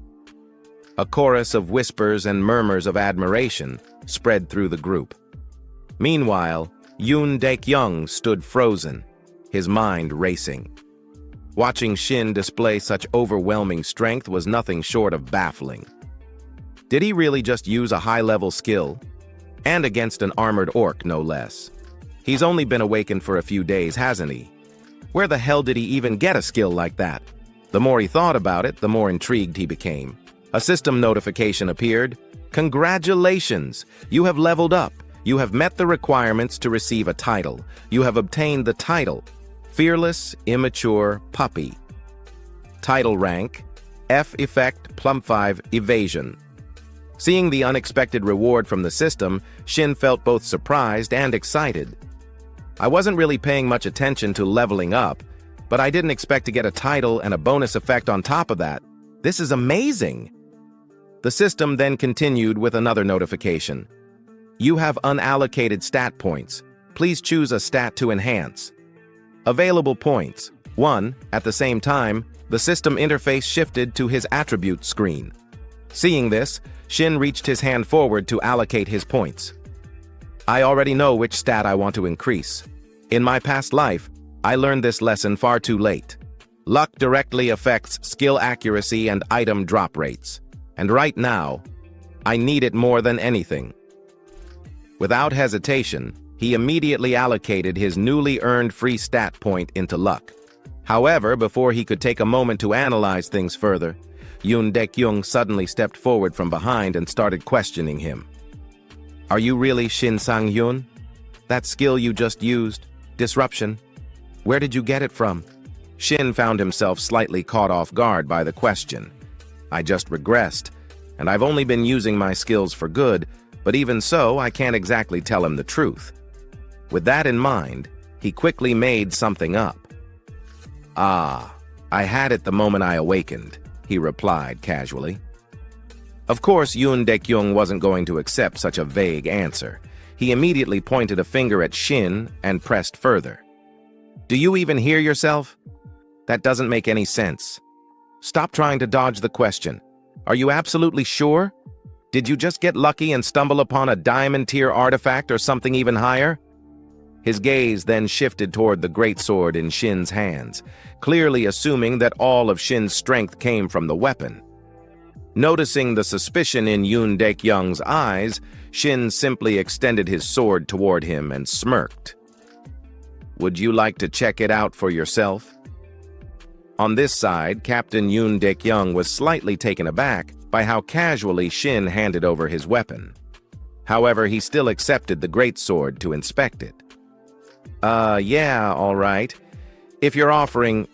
A: A chorus of whispers and murmurs of admiration spread through the group. Meanwhile, Yoon Daek-young stood frozen, his mind racing. Watching Shin display such overwhelming strength was nothing short of baffling. Did he really just use a high-level skill? And against an armored orc, no less. He's only been awakened for a few days, hasn't he? Where the hell did he even get a skill like that? The more he thought about it, the more intrigued he became. A system notification appeared. "Congratulations! You have leveled up. You have met the requirements to receive a title. You have obtained the title, Fearless Immature Puppy. Title rank, F effect +5 evasion." Seeing the unexpected reward from the system, Shin felt both surprised and excited. "I wasn't really paying much attention to leveling up, but I didn't expect to get a title and a bonus effect on top of that. This is amazing." The system then continued with another notification. "You have unallocated stat points. Please choose a stat to enhance." Available points, 1. At the same time, the system interface shifted to his attribute screen. Seeing this, Shin reached his hand forward to allocate his points. "I already know which stat I want to increase. In my past life, I learned this lesson far too late. Luck directly affects skill accuracy and item drop rates. And right now, I need it more than anything." Without hesitation, he immediately allocated his newly earned free stat point into luck. However, before he could take a moment to analyze things further, Yoon Daek-young suddenly stepped forward from behind and started questioning him. "Are you really Shin Sang-hyun? That skill you just used, disruption, where did you get it from?" Shin found himself slightly caught off guard by the question. "I just regressed, and I've only been using my skills for good, but even so, I can't exactly tell him the truth." With that in mind, he quickly made something up. "Ah, I had it the moment I awakened," he replied casually. Of course, Yoon Daek-young wasn't going to accept such a vague answer. He immediately pointed a finger at Shin and pressed further. "Do you even hear yourself? That doesn't make any sense. Stop trying to dodge the question. Are you absolutely sure? Did you just get lucky and stumble upon a diamond-tier artifact or something even higher?" His gaze then shifted toward the greatsword in Shin's hands, clearly assuming that all of Shin's strength came from the weapon. Noticing the suspicion in Yoon Daek-young's eyes, Shin simply extended his sword toward him and smirked. "Would you like to check it out for yourself?" On this side, Captain Yoon Daek-young was slightly taken aback by how casually Shin handed over his weapon. However, he still accepted the greatsword to inspect it. Yeah, all right. If you're offering..."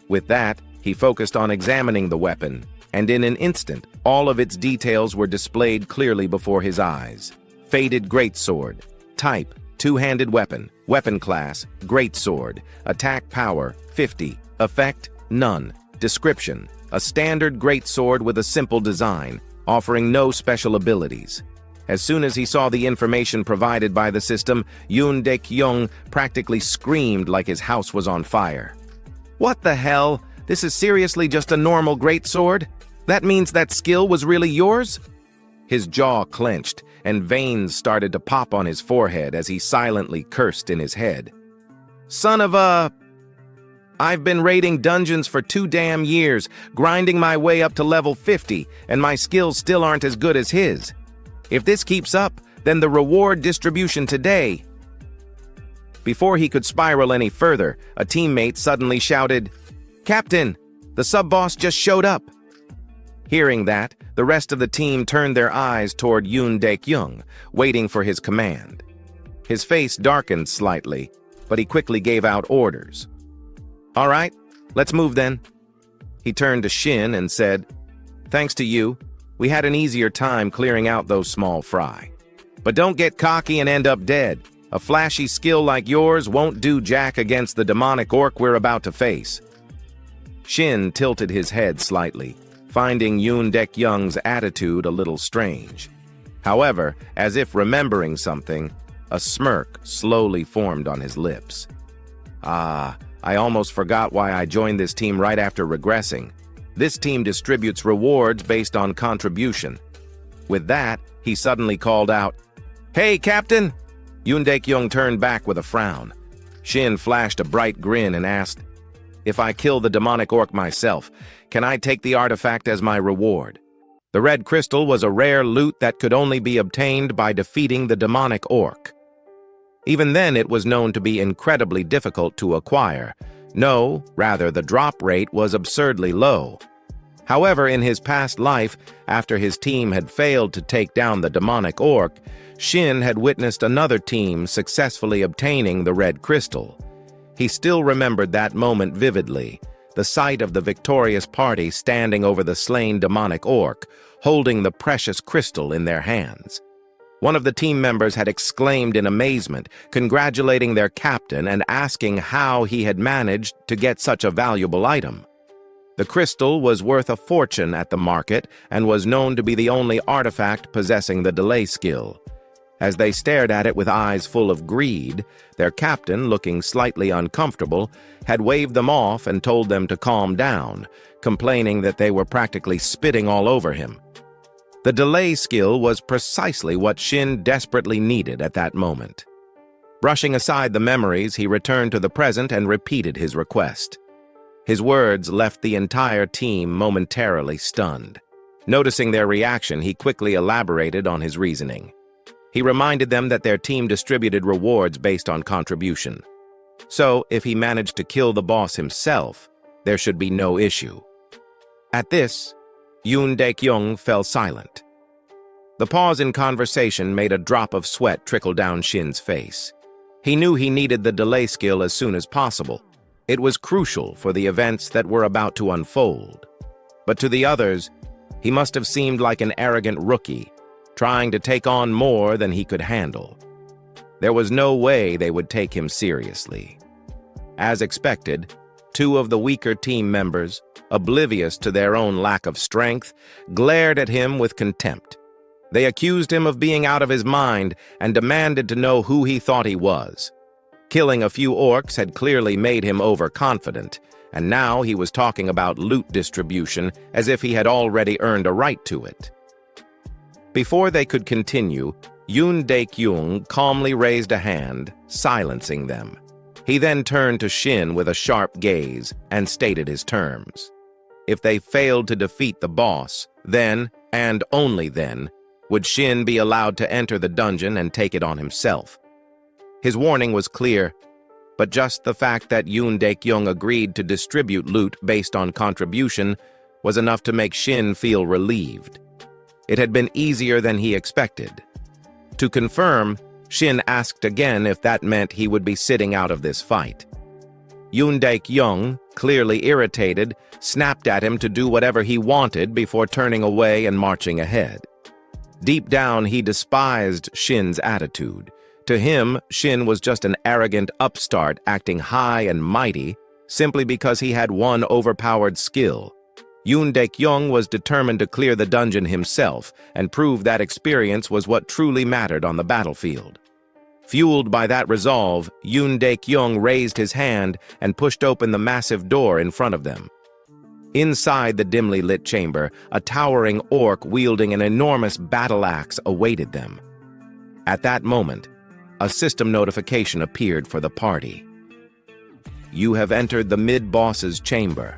A: With that, he focused on examining the weapon, and in an instant, all of its details were displayed clearly before his eyes. Faded greatsword. Type: two-handed weapon. Weapon class: greatsword. Attack power: 50. Effect: none. Description: a standard greatsword with a simple design, offering no special abilities. As soon as he saw the information provided by the system, Yoon Daek-young practically screamed like his house was on fire. "What the hell? This is seriously just a normal greatsword? That means that skill was really yours?" His jaw clenched, and veins started to pop on his forehead as he silently cursed in his head. "Son of a... I've been raiding dungeons for 2 damn years, grinding my way up to level 50, and my skills still aren't as good as his. If this keeps up, then the reward distribution today..." Before he could spiral any further, a teammate suddenly shouted, "Captain, the sub-boss just showed up." Hearing that, the rest of the team turned their eyes toward Yoon Daek-young, waiting for his command. His face darkened slightly, but he quickly gave out orders. "All right, let's move then." He turned to Shin and said, "Thanks to you, we had an easier time clearing out those small fry. But don't get cocky and end up dead. A flashy skill like yours won't do jack against the demonic orc we're about to face." Shin tilted his head slightly, finding Yoon Daek-young's attitude a little strange. However, as if remembering something, a smirk slowly formed on his lips. I almost forgot why I joined this team right after regressing. This team distributes rewards based on contribution." With that, he suddenly called out, "Hey, Captain!" Yoon Daek-young turned back with a frown. Shin flashed a bright grin and asked, "If I kill the demonic orc myself, can I take the artifact as my reward?" The red crystal was a rare loot that could only be obtained by defeating the demonic orc. Even then, it was known to be incredibly difficult to acquire. No, rather, the drop rate was absurdly low. However, in his past life, after his team had failed to take down the demonic orc, Shin had witnessed another team successfully obtaining the red crystal. He still remembered that moment vividly, the sight of the victorious party standing over the slain demonic orc, holding the precious crystal in their hands. One of the team members had exclaimed in amazement, congratulating their captain and asking how he had managed to get such a valuable item. The crystal was worth a fortune at the market and was known to be the only artifact possessing the delay skill. As they stared at it with eyes full of greed, their captain, looking slightly uncomfortable, had waved them off and told them to calm down, complaining that they were practically spitting all over him. The delay skill was precisely what Shin desperately needed at that moment. Brushing aside the memories, he returned to the present and repeated his request. His words left the entire team momentarily stunned. Noticing their reaction, he quickly elaborated on his reasoning. He reminded them that their team distributed rewards based on contribution. So, if he managed to kill the boss himself, there should be no issue. At this, Yoon Daek-young fell silent. The pause in conversation made a drop of sweat trickle down Shin's face. He knew he needed the delay skill as soon as possible. It was crucial for the events that were about to unfold. But to the others, he must have seemed like an arrogant rookie, trying to take on more than he could handle. There was no way they would take him seriously. As expected, 2 of the weaker team members, oblivious to their own lack of strength, glared at him with contempt. They accused him of being out of his mind and demanded to know who he thought he was. Killing a few orcs had clearly made him overconfident, and now he was talking about loot distribution as if he had already earned a right to it. Before they could continue, Yoon Daek-young calmly raised a hand, silencing them. He then turned to Shin with a sharp gaze and stated his terms. If they failed to defeat the boss, then, and only then, would Shin be allowed to enter the dungeon and take it on himself. His warning was clear: but just the fact that Yoon Daek-young agreed to distribute loot based on contribution was enough to make Shin feel relieved. It had been easier than he expected. To confirm, Shin asked again if that meant he would be sitting out of this fight. Yoon Daek-young, clearly irritated, snapped at him to do whatever he wanted before turning away and marching ahead. Deep down, he despised Shin's attitude. To him, Shin was just an arrogant upstart acting high and mighty simply because he had one overpowered skill. Yoon Daek-young was determined to clear the dungeon himself and prove that experience was what truly mattered on the battlefield. Fueled by that resolve, Yoon Daek-young raised his hand and pushed open the massive door in front of them. Inside the dimly lit chamber, a towering orc wielding an enormous battle axe awaited them. At that moment, a system notification appeared for the party. You have entered the mid-boss's chamber.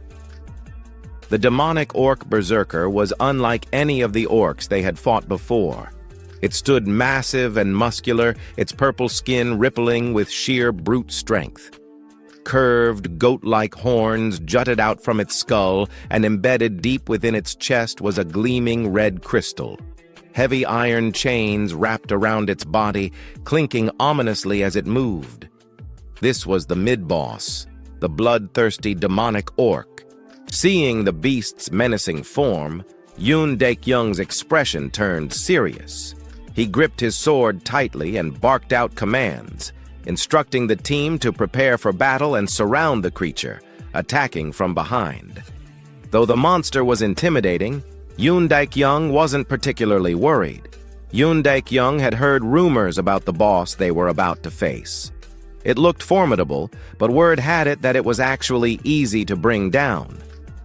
A: The demonic orc berserker was unlike any of the orcs they had fought before. It stood massive and muscular, its purple skin rippling with sheer brute strength. Curved, goat-like horns jutted out from its skull, and embedded deep within its chest was a gleaming red crystal. Heavy iron chains wrapped around its body, clinking ominously as it moved. This was the mid-boss, the bloodthirsty demonic orc. Seeing the beast's menacing form, Yoon Daek-young's expression turned serious. He gripped his sword tightly and barked out commands, instructing the team to prepare for battle and surround the creature, attacking from behind. Though the monster was intimidating, Yoon Daek-young wasn't particularly worried. Yoon Daek-young had heard rumors about the boss they were about to face. It looked formidable, but word had it that it was actually easy to bring down.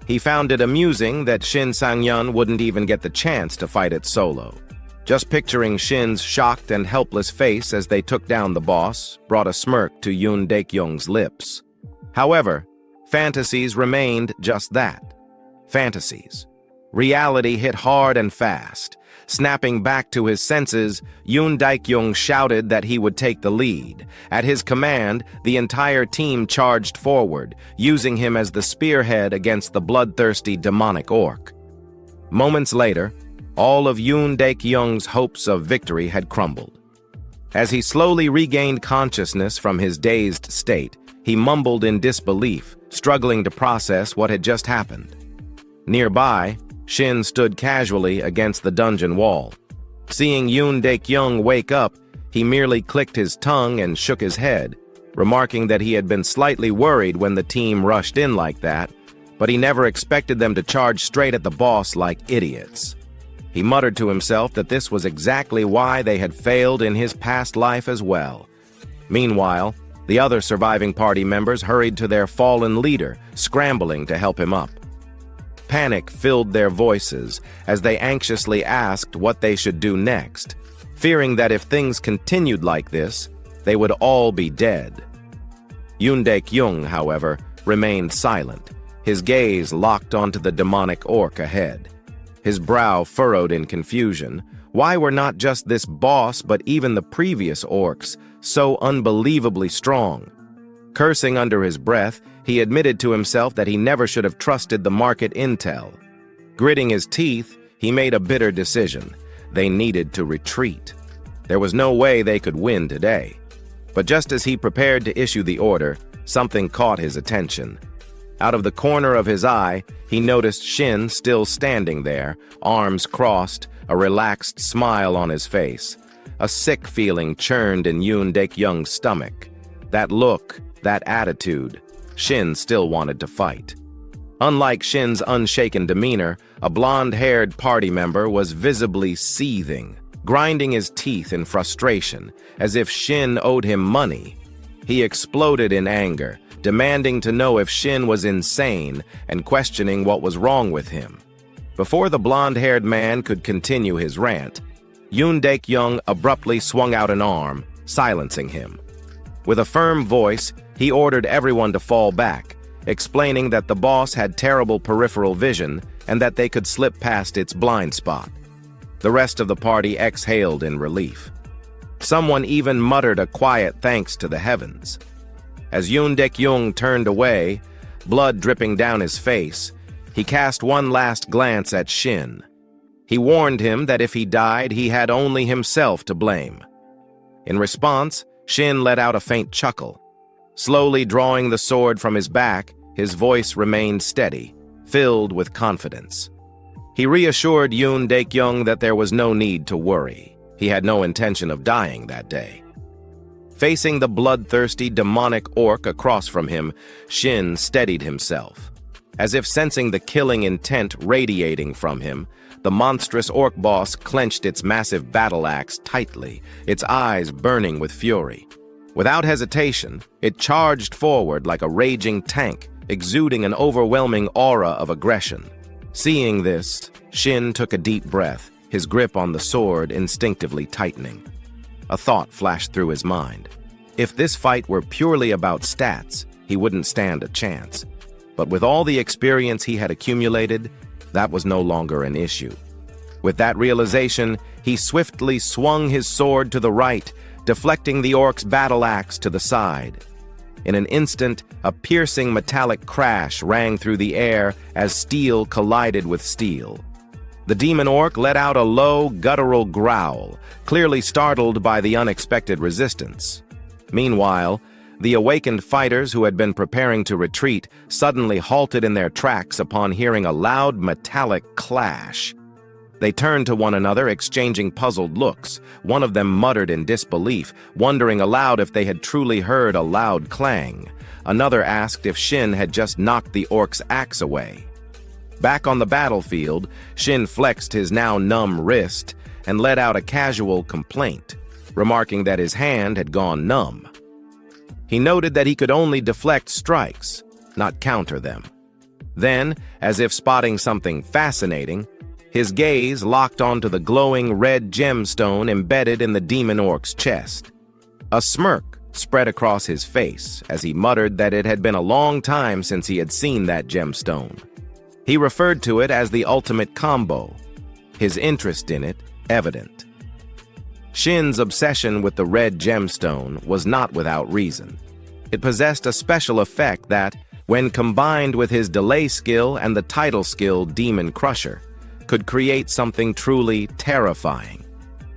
A: He found it amusing that Shin Sang-yeon wouldn't even get the chance to fight it solo. Just picturing Shin's shocked and helpless face as they took down the boss brought a smirk to Yoon Daek-young's lips. However, fantasies remained just that. Fantasies. Reality hit hard and fast. Snapping back to his senses, Yoon Daek-young shouted that he would take the lead. At his command, the entire team charged forward, using him as the spearhead against the bloodthirsty demonic orc. Moments later, all of Yoon Daek-young's hopes of victory had crumbled. As he slowly regained consciousness from his dazed state, he mumbled in disbelief, struggling to process what had just happened. Nearby, Shin stood casually against the dungeon wall. Seeing Yoon Daek-young wake up, he merely clicked his tongue and shook his head, remarking that he had been slightly worried when the team rushed in like that, but he never expected them to charge straight at the boss like idiots. He muttered to himself that this was exactly why they had failed in his past life as well. Meanwhile, the other surviving party members hurried to their fallen leader, scrambling to help him up. Panic filled their voices as they anxiously asked what they should do next, fearing that if things continued like this, they would all be dead. Yoon Daek-young, however, remained silent, his gaze locked onto the demonic orc ahead. His brow furrowed in confusion. Why were not just this boss but even the previous orcs so unbelievably strong? Cursing under his breath, he admitted to himself that he never should have trusted the market intel. Gritting his teeth, he made a bitter decision. They needed to retreat. There was no way they could win today. But just as he prepared to issue the order, something caught his attention. Out of the corner of his eye, he noticed Shin still standing there, arms crossed, a relaxed smile on his face. A sick feeling churned in Yoon Daek-young's stomach. That look, that attitude, Shin still wanted to fight. Unlike Shin's unshaken demeanor, a blonde-haired party member was visibly seething, grinding his teeth in frustration, as if Shin owed him money. He exploded in anger, demanding to know if Shin was insane and questioning what was wrong with him. Before the blonde-haired man could continue his rant, Yoon Daek-young abruptly swung out an arm, silencing him. With a firm voice, he ordered everyone to fall back, explaining that the boss had terrible peripheral vision and that they could slip past its blind spot. The rest of the party exhaled in relief. Someone even muttered a quiet thanks to the heavens. As Yoon Dek-young turned away, blood dripping down his face, he cast one last glance at Shin. He warned him that if he died, he had only himself to blame. In response, Shin let out a faint chuckle. Slowly drawing the sword from his back, his voice remained steady, filled with confidence. He reassured Yoon Dek-young that there was no need to worry. He had no intention of dying that day. Facing the bloodthirsty, demonic orc across from him, Shin steadied himself. As if sensing the killing intent radiating from him, the monstrous orc boss clenched its massive battle axe tightly, its eyes burning with fury. Without hesitation, it charged forward like a raging tank, exuding an overwhelming aura of aggression. Seeing this, Shin took a deep breath, his grip on the sword instinctively tightening. A thought flashed through his mind. If this fight were purely about stats, he wouldn't stand a chance. But with all the experience he had accumulated, that was no longer an issue. With that realization, he swiftly swung his sword to the right, deflecting the orc's battle axe to the side. In an instant, a piercing metallic crash rang through the air as steel collided with steel. The demon orc let out a low, guttural growl, clearly startled by the unexpected resistance. Meanwhile, the awakened fighters who had been preparing to retreat suddenly halted in their tracks upon hearing a loud metallic clash. They turned to one another, exchanging puzzled looks. One of them muttered in disbelief, wondering aloud if they had truly heard a loud clang. Another asked if Shin had just knocked the orc's axe away. Back on the battlefield, Shin flexed his now numb wrist and let out a casual complaint, remarking that his hand had gone numb. He noted that he could only deflect strikes, not counter them. Then, as if spotting something fascinating, his gaze locked onto the glowing red gemstone embedded in the demon orc's chest. A smirk spread across his face as he muttered that it had been a long time since he had seen that gemstone. He referred to it as the ultimate combo, his interest in it evident. Shin's obsession with the red gemstone was not without reason. It possessed a special effect that, when combined with his delay skill and the title skill Demon Crusher, could create something truly terrifying.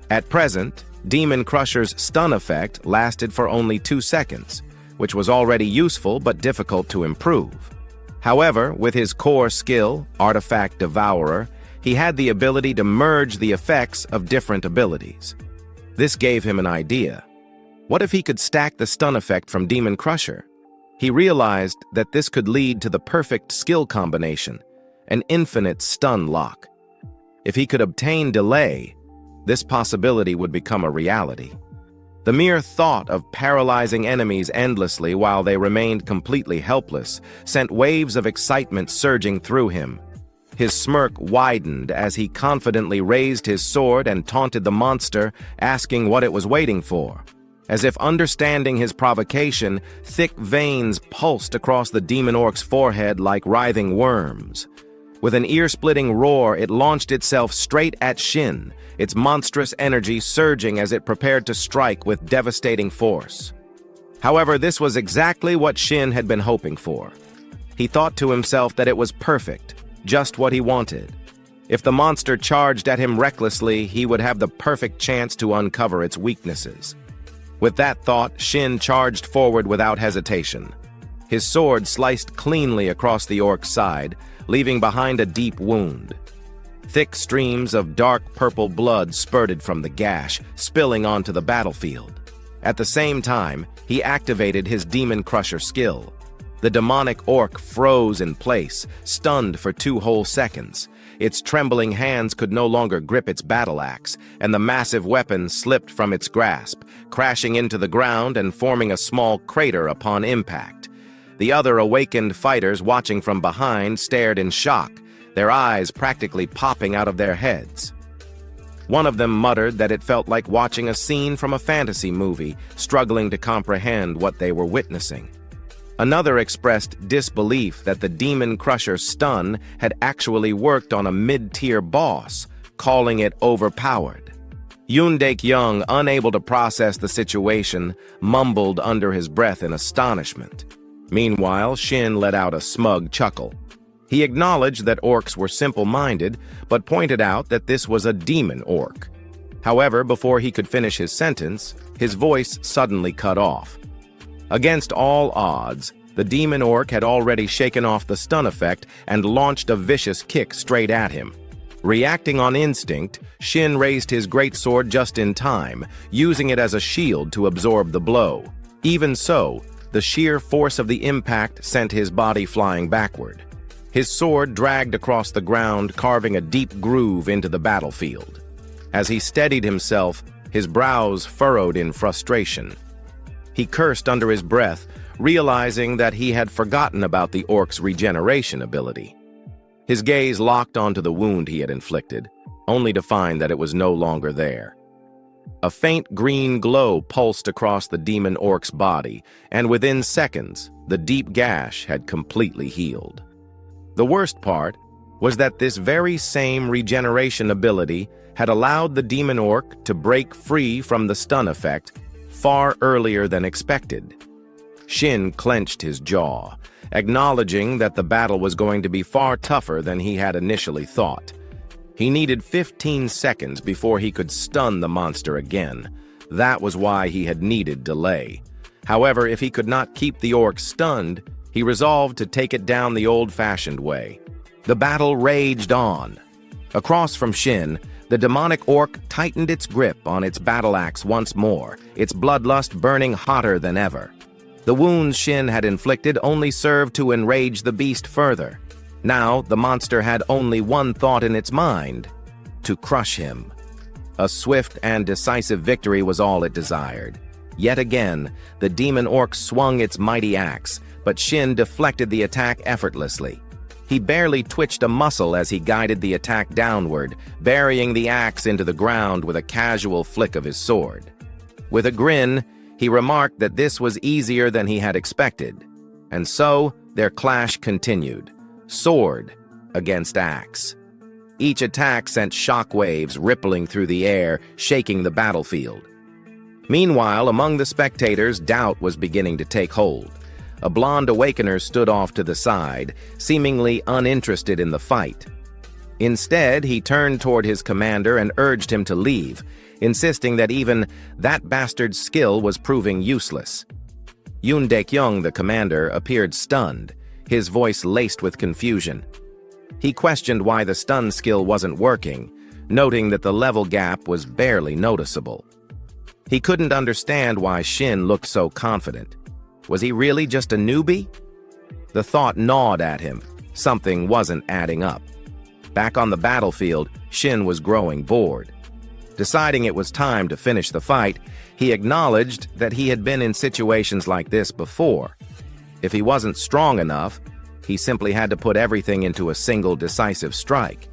A: At present, Demon Crusher's stun effect lasted for only 2 seconds, which was already useful but difficult to improve. However, with his core skill, Artifact Devourer, he had the ability to merge the effects of different abilities. This gave him an idea. What if he could stack the stun effect from Demon Crusher? He realized that this could lead to the perfect skill combination, an infinite stun lock. If he could obtain delay, this possibility would become a reality. The mere thought of paralyzing enemies endlessly while they remained completely helpless sent waves of excitement surging through him. His smirk widened as he confidently raised his sword and taunted the monster, asking what it was waiting for. As if understanding his provocation, thick veins pulsed across the demon orc's forehead like writhing worms. With an ear-splitting roar, it launched itself straight at Shin, its monstrous energy surging as it prepared to strike with devastating force. However, this was exactly what Shin had been hoping for. He thought to himself that it was perfect, just what he wanted. If the monster charged at him recklessly, he would have the perfect chance to uncover its weaknesses. With that thought, Shin charged forward without hesitation. His sword sliced cleanly across the orc's side, leaving behind a deep wound. Thick streams of dark purple blood spurted from the gash, spilling onto the battlefield. At the same time, he activated his Demon Crusher skill. The demonic orc froze in place, stunned for 2 whole seconds. Its trembling hands could no longer grip its battle axe, and the massive weapon slipped from its grasp, crashing into the ground and forming a small crater upon impact. The other awakened fighters watching from behind stared in shock, their eyes practically popping out of their heads. One of them muttered that it felt like watching a scene from a fantasy movie, struggling to comprehend what they were witnessing. Another expressed disbelief that the Demon Crusher's stun had actually worked on a mid-tier boss, calling it overpowered. Yoon Daek-young, unable to process the situation, mumbled under his breath in astonishment. Meanwhile, Shin let out a smug chuckle. He acknowledged that orcs were simple-minded, but pointed out that this was a demon orc. However, before he could finish his sentence, his voice suddenly cut off. Against all odds, the demon orc had already shaken off the stun effect and launched a vicious kick straight at him. Reacting on instinct, Shin raised his greatsword just in time, using it as a shield to absorb the blow. Even so, the sheer force of the impact sent his body flying backward. His sword dragged across the ground, carving a deep groove into the battlefield. As he steadied himself, his brows furrowed in frustration. He cursed under his breath, realizing that he had forgotten about the orc's regeneration ability. His gaze locked onto the wound he had inflicted, only to find that it was no longer there. A faint green glow pulsed across the demon orc's body, and within seconds, the deep gash had completely healed. The worst part was that this very same regeneration ability had allowed the demon orc to break free from the stun effect far earlier than expected. Shin clenched his jaw, acknowledging that the battle was going to be far tougher than he had initially thought. He needed 15 seconds before he could stun the monster again. That was why he had needed delay. However, if he could not keep the orc stunned, he resolved to take it down the old-fashioned way. The battle raged on. Across from Shin, the demonic orc tightened its grip on its battle axe once more, its bloodlust burning hotter than ever. The wounds Shin had inflicted only served to enrage the beast further. Now, the monster had only one thought in its mind: to crush him. A swift and decisive victory was all it desired. Yet again, the demon orc swung its mighty axe, but Shin deflected the attack effortlessly. He barely twitched a muscle as he guided the attack downward, burying the axe into the ground with a casual flick of his sword. With a grin, he remarked that this was easier than he had expected. And so, their clash continued, sword against axe. Each attack sent shockwaves rippling through the air, shaking the battlefield. Meanwhile, among the spectators, doubt was beginning to take hold. A blonde awakener stood off to the side, seemingly uninterested in the fight. Instead, he turned toward his commander and urged him to leave, insisting that even that bastard's skill was proving useless. Yoon Daek-young, the commander, appeared stunned, his voice laced with confusion. He questioned why the stun skill wasn't working, noting that the level gap was barely noticeable. He couldn't understand why Shin looked so confident. Was he really just a newbie? The thought gnawed at him. Something wasn't adding up. Back on the battlefield, Shin was growing bored. Deciding it was time to finish the fight, he acknowledged that he had been in situations like this before. If he wasn't strong enough, he simply had to put everything into a single decisive strike.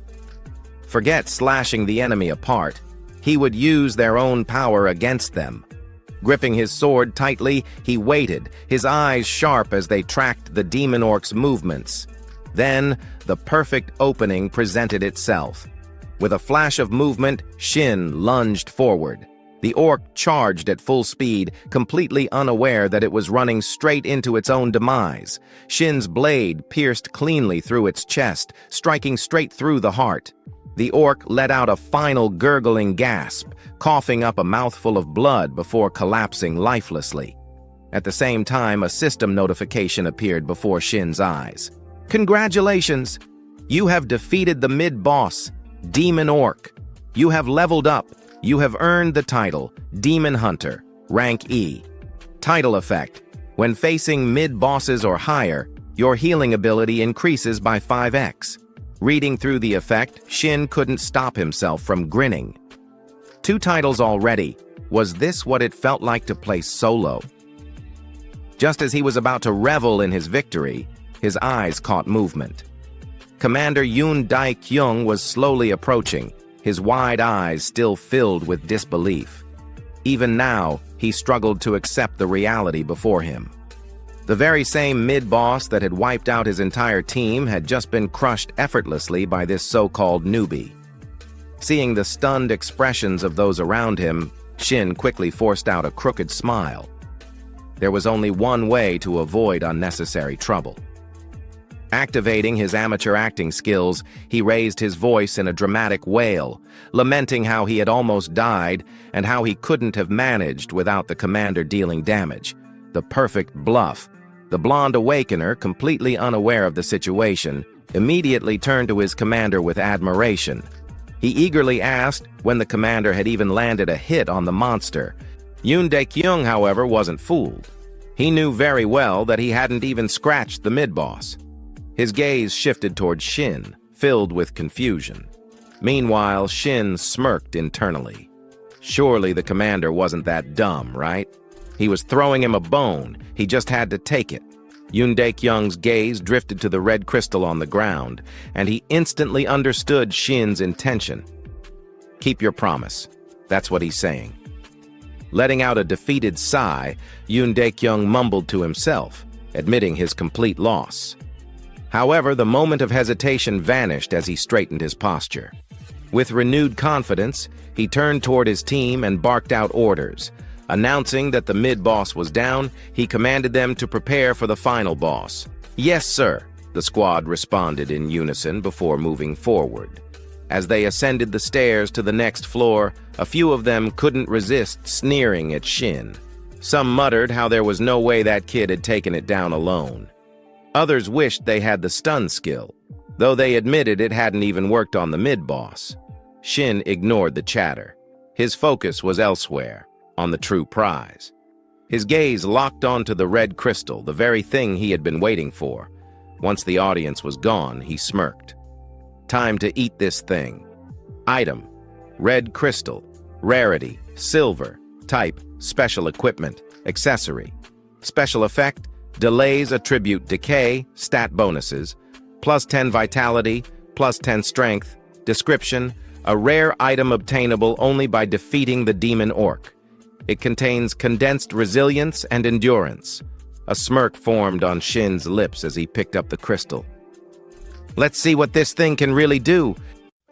A: Forget slashing the enemy apart. He would use their own power against them. Gripping his sword tightly, he waited, his eyes sharp as they tracked the demon orc's movements. Then, the perfect opening presented itself. With a flash of movement, Shin lunged forward. The orc charged at full speed, completely unaware that it was running straight into its own demise. Shin's blade pierced cleanly through its chest, striking straight through the heart. The orc let out a final gurgling gasp, coughing up a mouthful of blood before collapsing lifelessly. At the same time, a system notification appeared before Shin's eyes. "Congratulations! You have defeated the mid-boss, Demon Orc. You have leveled up. You have earned the title, Demon Hunter, rank E. Title effect: when facing mid-bosses or higher, your healing ability increases by 5x. Reading through the effect, Shin couldn't stop himself from grinning. 2 titles already. Was this what it felt like to play solo? Just as he was about to revel in his victory, his eyes caught movement. Commander Yoon Daek-young was slowly approaching, his wide eyes still filled with disbelief. Even now, he struggled to accept the reality before him. The very same mid-boss that had wiped out his entire team had just been crushed effortlessly by this so-called newbie. Seeing the stunned expressions of those around him, Shin quickly forced out a crooked smile. There was only one way to avoid unnecessary trouble. Activating his amateur acting skills, he raised his voice in a dramatic wail, lamenting how he had almost died and how he couldn't have managed without the commander dealing damage. The perfect bluff. The blonde awakener, completely unaware of the situation, immediately turned to his commander with admiration. He eagerly asked when the commander had even landed a hit on the monster. Yoon Dae-kyung, however, wasn't fooled. He knew very well that he hadn't even scratched the mid-boss. His gaze shifted toward Shin, filled with confusion. Meanwhile, Shin smirked internally. Surely the commander wasn't that dumb, right? He was throwing him a bone. He just had to take it. Yoon Dae-kyung's gaze drifted to the red crystal on the ground, and he instantly understood Shin's intention. Keep your promise. That's what he's saying. Letting out a defeated sigh, Yoon Dae-kyung mumbled to himself, admitting his complete loss. However, the moment of hesitation vanished as he straightened his posture. With renewed confidence, he turned toward his team and barked out orders. Announcing that the mid-boss was down, he commanded them to prepare for the final boss. "Yes, sir," the squad responded in unison before moving forward. As they ascended the stairs to the next floor, a few of them couldn't resist sneering at Shin. Some muttered how there was no way that kid had taken it down alone. Others wished they had the stun skill, though they admitted it hadn't even worked on the mid-boss. Shin ignored the chatter. His focus was elsewhere, on the true prize. His gaze locked onto the red crystal, the very thing he had been waiting for. Once the audience was gone, he smirked. Time to eat this thing. Item: red crystal. Rarity: silver. Type: special equipment. Accessory. Special effect: delays attribute decay, stat bonuses, +10 vitality, +10 strength. Description: a rare item obtainable only by defeating the demon orc. It contains condensed resilience and endurance. A smirk formed on Shin's lips as he picked up the crystal. Let's see what this thing can really do.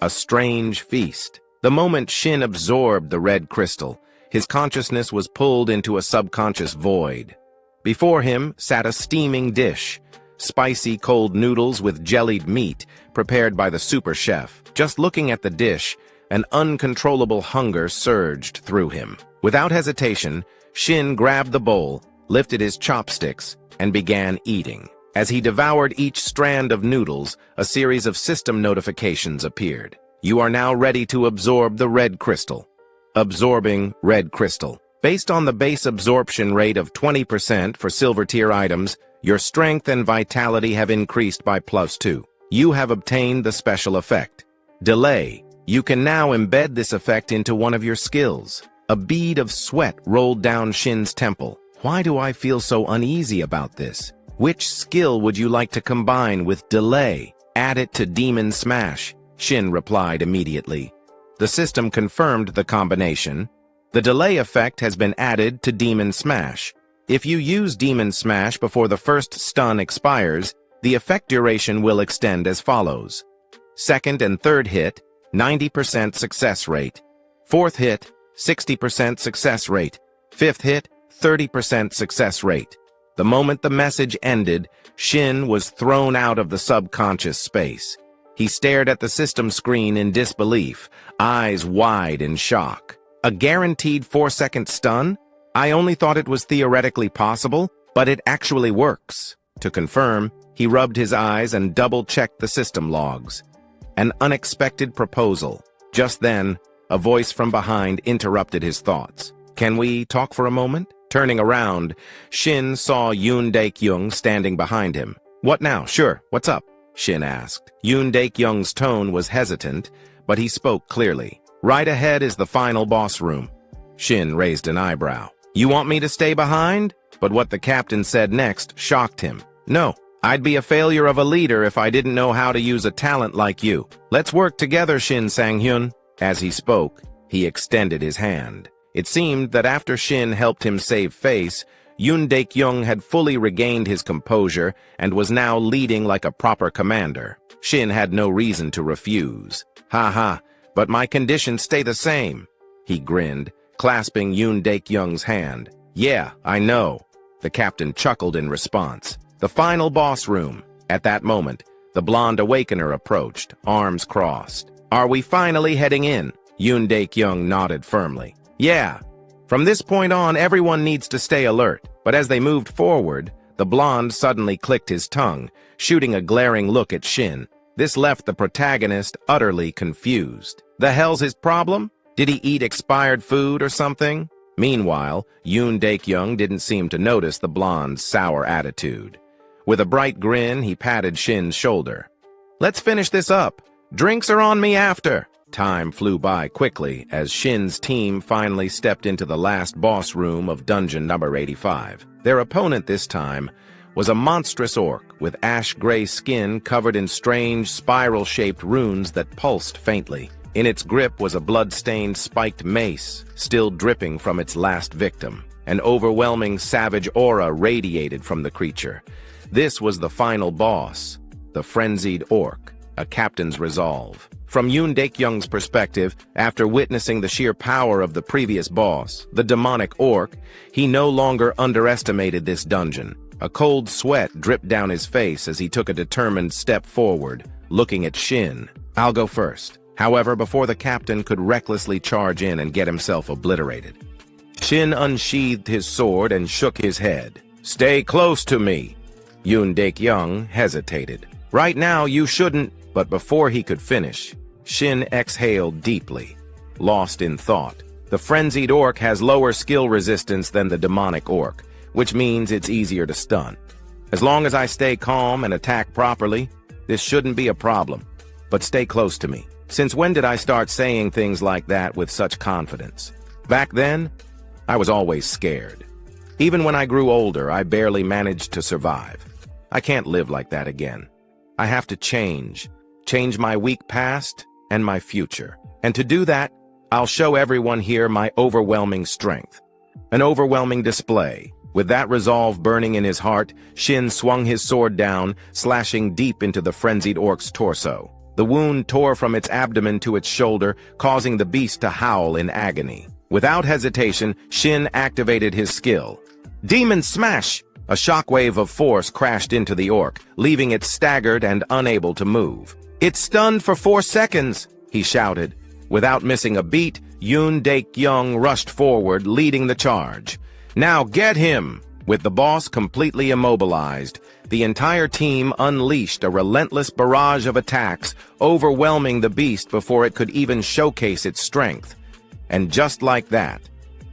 A: A strange feast. The moment Shin absorbed the red crystal, his consciousness was pulled into a subconscious void. Before him sat a steaming dish, spicy cold noodles with jellied meat prepared by the super chef. Just looking at the dish, an uncontrollable hunger surged through him. Without hesitation, Shin grabbed the bowl, lifted his chopsticks, and began eating. As he devoured each strand of noodles, a series of system notifications appeared. You are now ready to absorb the red crystal. Absorbing red crystal. Based on the base absorption rate of 20% for silver tier items, your strength and vitality have increased by +2. You have obtained the special effect. Delay. You can now embed this effect into one of your skills. A bead of sweat rolled down Shin's temple. Why do I feel so uneasy about this? Which skill would you like to combine with delay? Add it to Demon Smash, Shin replied immediately. The system confirmed the combination. The delay effect has been added to Demon Smash. If you use Demon Smash before the first stun expires, the effect duration will extend as follows. Second and third hit, 90% success rate. Fourth hit, 60% success rate. Fifth hit, 30% success rate. The moment the message ended, Shin was thrown out of the subconscious space. He stared at the system screen in disbelief, eyes wide in shock. A guaranteed 4-second stun? I only thought it was theoretically possible, but it actually works. To confirm, he rubbed his eyes and double-checked the system logs. An unexpected proposal. Just then, a voice from behind interrupted his thoughts. Can we talk for a moment? Turning around, Shin saw Yoon Dae-kyung standing behind him. What now? Sure, what's up? Shin asked. Yoon Dae-kyung's tone was hesitant, but he spoke clearly. Right ahead is the final boss room. Shin raised an eyebrow. You want me to stay behind? But what the captain said next shocked him. No, I'd be a failure of a leader if I didn't know how to use a talent like you. Let's work together, Shin Sang-hyun. As he spoke, he extended his hand. It seemed that after Shin helped him save face, Yoon Dae-kyung had fully regained his composure and was now leading like a proper commander. Shin had no reason to refuse. Ha ha. but my conditions stay the same. He grinned, clasping Yoon Daek-young's hand. Yeah, I know. The captain chuckled in response. The final boss room. At that moment, the blonde awakener approached, arms crossed. Are we finally heading in? Yoon Daek-young nodded firmly. Yeah. From this point on, everyone needs to stay alert. But as they moved forward, the blonde suddenly clicked his tongue, shooting a glaring look at Shin. This left the protagonist utterly confused. The hell's his problem? Did he eat expired food or something? Meanwhile, Yoon Daek-young didn't seem to notice the blonde's sour attitude. With a bright grin, he patted Shin's shoulder. Let's finish this up. Drinks are on me after. Time flew by quickly as Shin's team finally stepped into the last boss room of dungeon number 85. Their opponent this time was a monstrous orc with ash-gray skin covered in strange, spiral-shaped runes that pulsed faintly. In its grip was a blood-stained spiked mace, still dripping from its last victim. An overwhelming savage aura radiated from the creature. This was the final boss, the frenzied orc, a captain's resolve. From Yoon Daek-young's perspective, after witnessing the sheer power of the previous boss, the demonic orc, he no longer underestimated this dungeon. A cold sweat dripped down his face as he took a determined step forward, looking at Shin. I'll go first. However, before the captain could recklessly charge in and get himself obliterated, Shin unsheathed his sword and shook his head. Stay close to me. Yoon Daek-young hesitated. Right now, you shouldn't. But before he could finish, Shin exhaled deeply, lost in thought. The frenzied orc has lower skill resistance than the demonic orc, which means it's easier to stun. As long as I stay calm and attack properly, this shouldn't be a problem. But stay close to me. Since when did I start saying things like that with such confidence? Back then, I was always scared. Even when I grew older, I barely managed to survive. I can't live like that again. I have to change my weak past and my future. And to do that, I'll show everyone here my overwhelming strength. An overwhelming display. With that resolve burning in his heart, Shin swung his sword down, slashing deep into the frenzied orc's torso. The wound tore from its abdomen to its shoulder, causing the beast to howl in agony. Without hesitation, Shin activated his skill. Demon Smash! A shockwave of force crashed into the orc, leaving it staggered and unable to move. It's stunned for 4 seconds, he shouted. Without missing a beat, Yoon Daek-young rushed forward, leading the charge. Now get him! With the boss completely immobilized, the entire team unleashed a relentless barrage of attacks, overwhelming the beast before it could even showcase its strength. And just like that,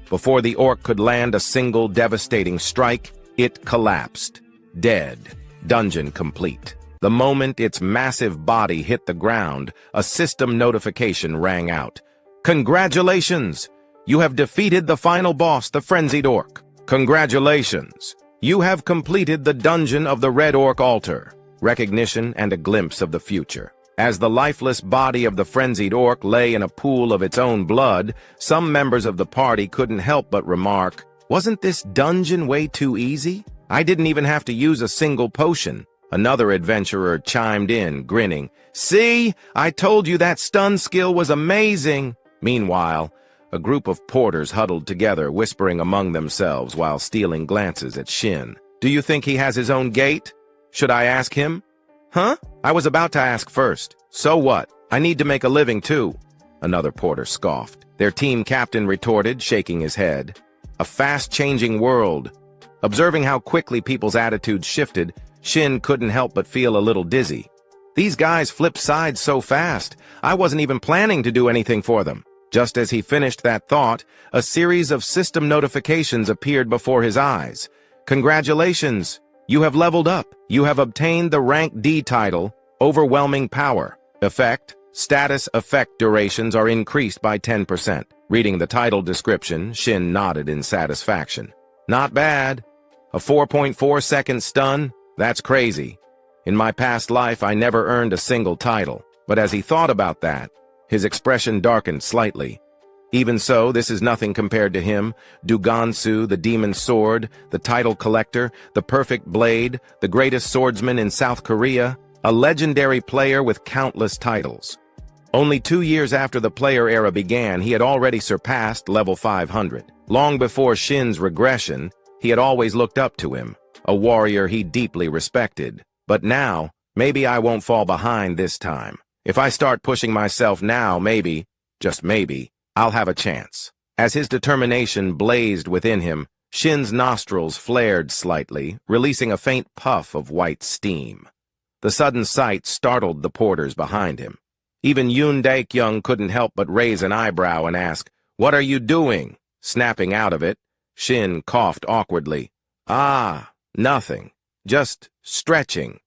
A: before the orc could land a single devastating strike, it collapsed. Dead. Dungeon complete. The moment its massive body hit the ground, a system notification rang out. Congratulations! You have defeated the final boss, the frenzied orc. Congratulations! You have completed the dungeon of the Red Orc Altar. Recognition and a glimpse of the future. As the lifeless body of the frenzied orc lay in a pool of its own blood, some members of the party couldn't help but remark, wasn't this dungeon way too easy? I didn't even have to use a single potion. Another adventurer chimed in, grinning. See? I told you that stun skill was amazing! Meanwhile, a group of porters huddled together, whispering among themselves while stealing glances at Shin. Do you think he has his own gate? Should I ask him? Huh? I was about to ask first. So what? I need to make a living too. Another porter scoffed. Their team captain retorted, shaking his head. A fast-changing world. Observing how quickly people's attitudes shifted, Shin couldn't help but feel a little dizzy. These guys flipped sides so fast, I wasn't even planning to do anything for them. Just as he finished that thought, a series of system notifications appeared before his eyes. Congratulations! You have leveled up. You have obtained the rank D title, Overwhelming Power. Effect: status effect durations are increased by 10%. Reading the title description, Shin nodded in satisfaction. Not bad. A 4.4-second stun? That's crazy. In my past life, I never earned a single title. But as he thought about that, his expression darkened slightly. Even so, this is nothing compared to him, Dugansu, the demon sword, the title collector, the perfect blade, the greatest swordsman in South Korea, a legendary player with countless titles. Only 2 years after the player era began, he had already surpassed level 500. Long before Shin's regression, he had always looked up to him, a warrior he deeply respected. But now, maybe I won't fall behind this time. If I start pushing myself now, maybe, just maybe, I'll have a chance. As his determination blazed within him, Shin's nostrils flared slightly, releasing a faint puff of white steam. The sudden sight startled the porters behind him. Even Yoon Daek-young couldn't help but raise an eyebrow and ask, "What are you doing?" Snapping out of it, Shin coughed awkwardly. "Ah, nothing. Just stretching."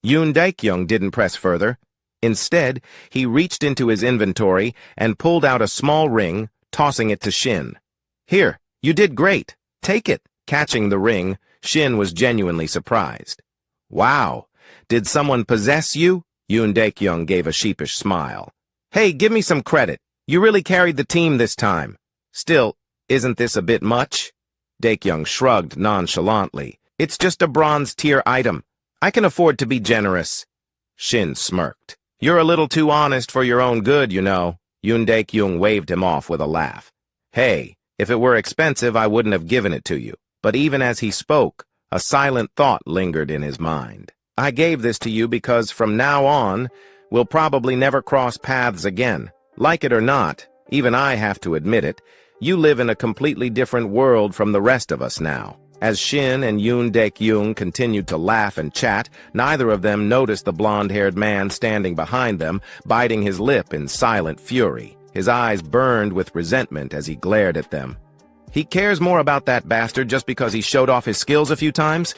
A: Yoon Daek-young didn't press further. Instead, he reached into his inventory and pulled out a small ring, tossing it to Shin. "Here, you did great. Take it." Catching the ring, Shin was genuinely surprised. "Wow, did someone possess you?" Yoon Daek-young gave a sheepish smile. "Hey, give me some credit. You really carried the team this time. Still, isn't this a bit much?" Daek-young shrugged nonchalantly. "It's just a bronze-tier item. I can afford to be generous." Shin smirked. "You're a little too honest for your own good, you know." Yoon Daek-young waved him off with a laugh. "Hey, if it were expensive, I wouldn't have given it to you." But even as he spoke, a silent thought lingered in his mind. "I gave this to you because from now on, we'll probably never cross paths again. Like it or not, even I have to admit it, you live in a completely different world from the rest of us now." As Shin and Yoon Daek-young continued to laugh and chat, neither of them noticed the blonde-haired man standing behind them, biting his lip in silent fury. His eyes burned with resentment as he glared at them. "He cares more about that bastard just because he showed off his skills a few times?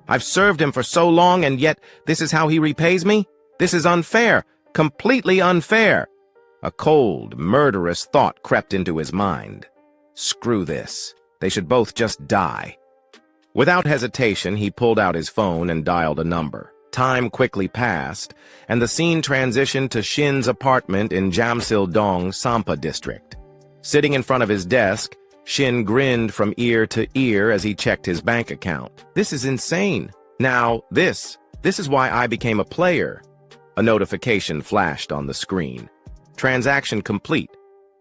A: I've served him for so long, and yet this is how he repays me? This is unfair, completely unfair." A cold, murderous thought crept into his mind. Screw this. They should both just die. Without hesitation, he pulled out his phone and dialed a number. Time quickly passed, and the scene transitioned to Shin's apartment in Jamsil-dong, Sampa district. Sitting in front of his desk, Shin grinned from ear to ear as he checked his bank account. "This is insane. Now, this is why I became a player." A notification flashed on the screen. "Transaction complete.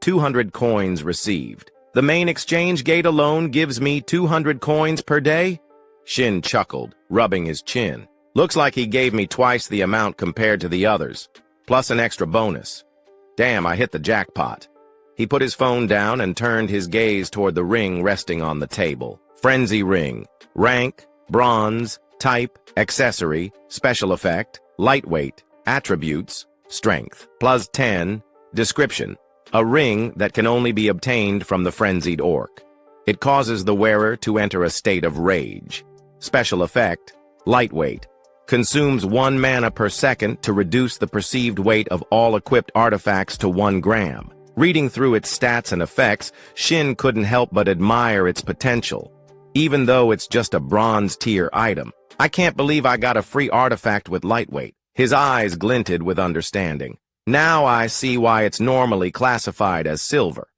A: 200 coins received. The main exchange gate alone gives me 200 coins per day?" Shin chuckled, rubbing his chin. "Looks like he gave me twice the amount compared to the others, plus an extra bonus. Damn, I hit the jackpot." He put his phone down and turned his gaze toward the ring resting on the table. Frenzy ring. Rank, bronze, type, accessory, special effect, lightweight, attributes, strength, +10, description. A ring that can only be obtained from the frenzied orc. It causes the wearer to enter a state of rage. Special effect, lightweight. Consumes 1 mana per second to reduce the perceived weight of all equipped artifacts to 1 gram. Reading through its stats and effects, Shin couldn't help but admire its potential. Even though it's just a bronze-tier item, I can't believe I got a free artifact with lightweight. His eyes glinted with understanding. Now I see why it's normally classified as silver.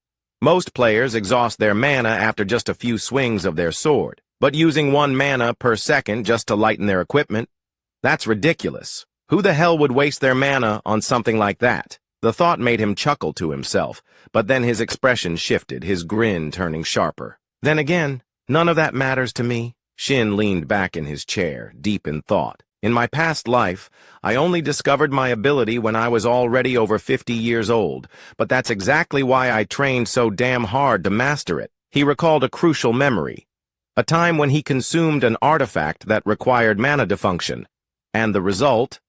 A: Most players exhaust their mana after just a few swings of their sword, but using 1 mana per second just to lighten their equipment? That's ridiculous. Who the hell would waste their mana on something like that? The thought made him chuckle to himself, but then his expression shifted, his grin turning sharper. Then again, none of that matters to me. Shin leaned back in his chair, deep in thought. In my past life, I only discovered my ability when I was already over 50 years old, but that's exactly why I trained so damn hard to master it. He recalled a crucial memory, a time when he consumed an artifact that required mana defunction, and the result?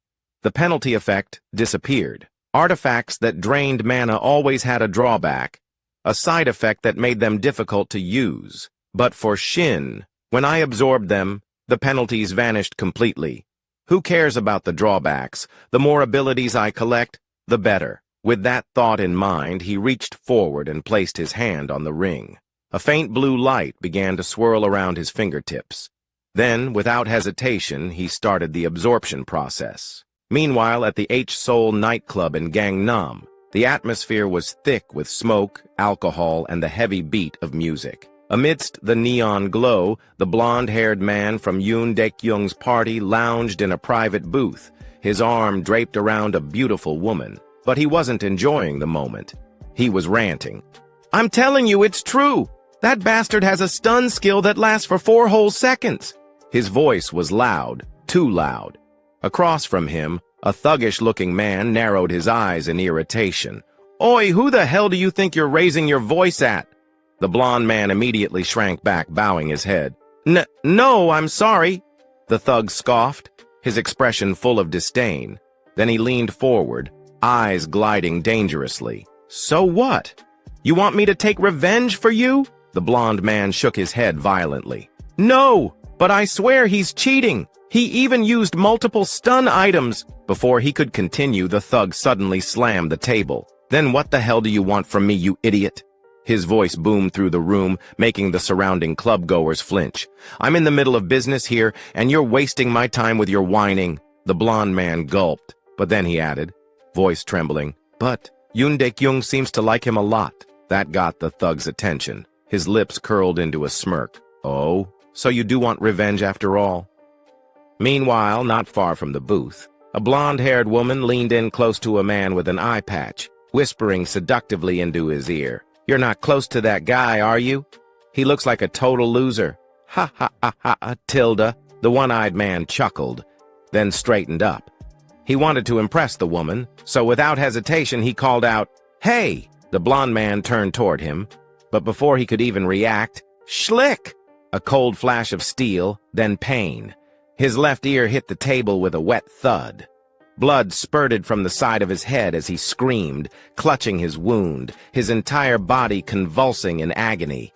A: The penalty effect disappeared. Artifacts that drained mana always had a drawback, a side effect that made them difficult to use. But for Shin, when I absorbed them, the penalties vanished completely. Who cares about the drawbacks? The more abilities I collect, the better. With that thought in mind, he reached forward and placed his hand on the ring. A faint blue light began to swirl around his fingertips. Then, without hesitation, he started the absorption process. Meanwhile, at the H-Soul nightclub in Gangnam, the atmosphere was thick with smoke, alcohol, and the heavy beat of music. Amidst the neon glow, the blonde-haired man from Yoon Daek-young's party lounged in a private booth, his arm draped around a beautiful woman. but he wasn't enjoying the moment. He was ranting. "I'm telling you, it's true! That bastard has a stun skill that lasts for 4 whole seconds!" His voice was loud, too loud. Across from him, a thuggish-looking man narrowed his eyes in irritation. "Oi, who the hell do you think you're raising your voice at?" The blond man immediately shrank back, bowing his head. No, I'm sorry," the thug scoffed, his expression full of disdain. Then he leaned forward, eyes gliding dangerously. "So what? You want me to take revenge for you?" The blond man shook his head violently. "No, but I swear he's cheating. He even used multiple stun items." Before he could continue, the thug suddenly slammed the table. "Then what the hell do you want from me, you idiot?" His voice boomed through the room, making the surrounding clubgoers flinch. "I'm in the middle of business here, and you're wasting my time with your whining." The blond man gulped, but then he added, voice trembling, "But Yoon Dae-kyung seems to like him a lot." That got the thug's attention. His lips curled into a smirk. "Oh, so you do want revenge after all?" Meanwhile, not far from the booth, a blonde-haired woman leaned in close to a man with an eye patch, whispering seductively into his ear. "You're not close to that guy, are you? He looks like a total loser." "Ha ha ha ha, Tilda," the one-eyed man chuckled, then straightened up. He wanted to impress the woman, so without hesitation he called out, "Hey!" The blond man turned toward him, but before he could even react, schlick! A cold flash of steel, then pain. His left ear hit the table with a wet thud. Blood spurted from the side of his head as he screamed, clutching his wound, his entire body convulsing in agony.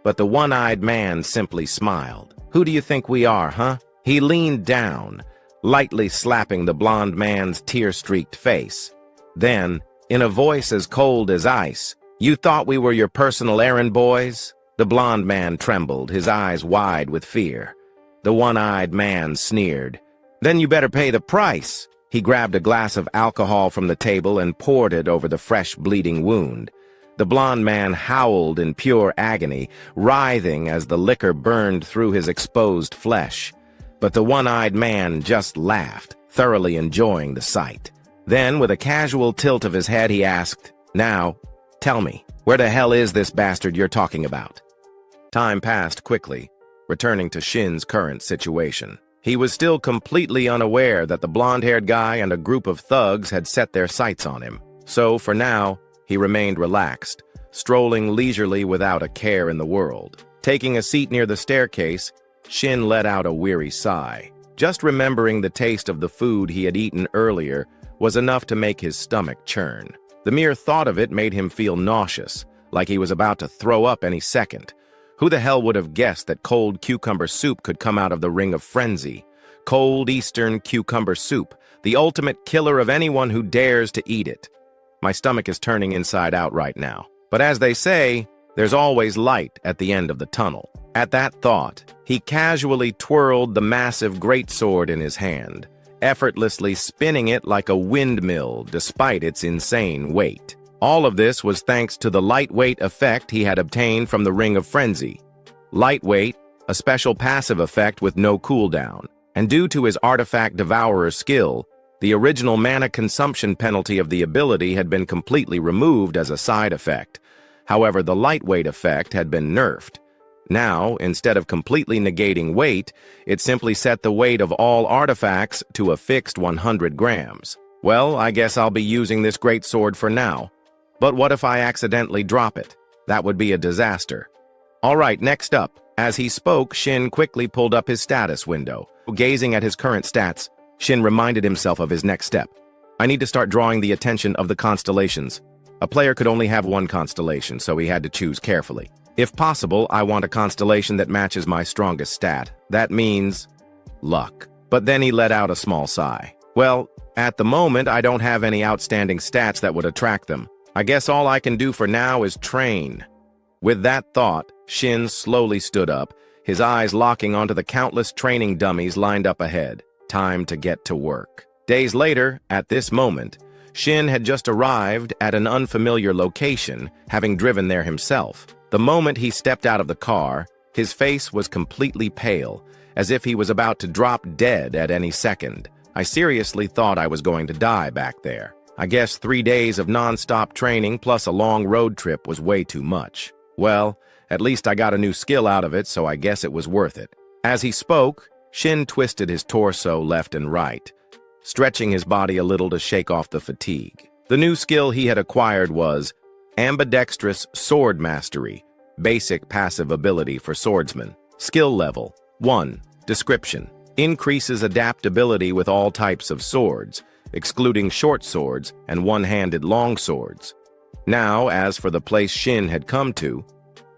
A: But the one-eyed man simply smiled. "Who do you think we are, huh?" He leaned down, lightly slapping the blond man's tear-streaked face. Then, in a voice as cold as ice, "You thought we were your personal errand boys?" The blond man trembled, his eyes wide with fear. The one-eyed man sneered. "Then you better pay the price." He grabbed a glass of alcohol from the table and poured it over the fresh bleeding wound. The blond man howled in pure agony, writhing as the liquor burned through his exposed flesh. But the one-eyed man just laughed, thoroughly enjoying the sight. Then, with a casual tilt of his head, he asked, "Now, tell me, where the hell is this bastard you're talking about?" Time passed quickly, returning to Shin's current situation. He was still completely unaware that the blonde-haired guy and a group of thugs had set their sights on him. So, for now, he remained relaxed, strolling leisurely without a care in the world. Taking a seat near the staircase, Shin let out a weary sigh. Just remembering the taste of the food he had eaten earlier was enough to make his stomach churn. The mere thought of it made him feel nauseous, like he was about to throw up any second. Who the hell would have guessed that cold cucumber soup could come out of the Ring of Frenzy? Cold Eastern cucumber soup, the ultimate killer of anyone who dares to eat it. My stomach is turning inside out right now. But as they say, there's always light at the end of the tunnel. At that thought, he casually twirled the massive greatsword in his hand, effortlessly spinning it like a windmill despite its insane weight. All of this was thanks to the lightweight effect he had obtained from the Ring of Frenzy. Lightweight, a special passive effect with no cooldown, and due to his artifact devourer skill, the original mana consumption penalty of the ability had been completely removed as a side effect. However, the lightweight effect had been nerfed. Now, instead of completely negating weight, it simply set the weight of all artifacts to a fixed 100 grams. Well, I guess I'll be using this greatsword for now. But what if I accidentally drop it? That would be a disaster. All right, next up. As he spoke, Shin quickly pulled up his status window. Gazing at his current stats, Shin reminded himself of his next step. I need to start drawing the attention of the constellations. A player could only have one constellation, so he had to choose carefully. If possible, I want a constellation that matches my strongest stat. That means luck. But then he let out a small sigh. Well, at the moment, I don't have any outstanding stats that would attract them. I guess all I can do for now is train. With that thought, Shin slowly stood up, his eyes locking onto the countless training dummies lined up ahead. Time to get to work. Days later, at this moment, Shin had just arrived at an unfamiliar location, having driven there himself. The moment he stepped out of the car, his face was completely pale, as if he was about to drop dead at any second. I seriously thought I was going to die back there. I guess 3 days of non-stop training plus a long road trip was way too much. Well, at least I got a new skill out of it, so I guess it was worth it. As he spoke, Shin twisted his torso left and right, stretching his body a little to shake off the fatigue. The new skill he had acquired was ambidextrous sword mastery, basic passive ability for swordsman. Skill level 1. Description: increases adaptability with all types of swords, excluding short swords and one-handed long swords. Now, as for the place Shin had come to,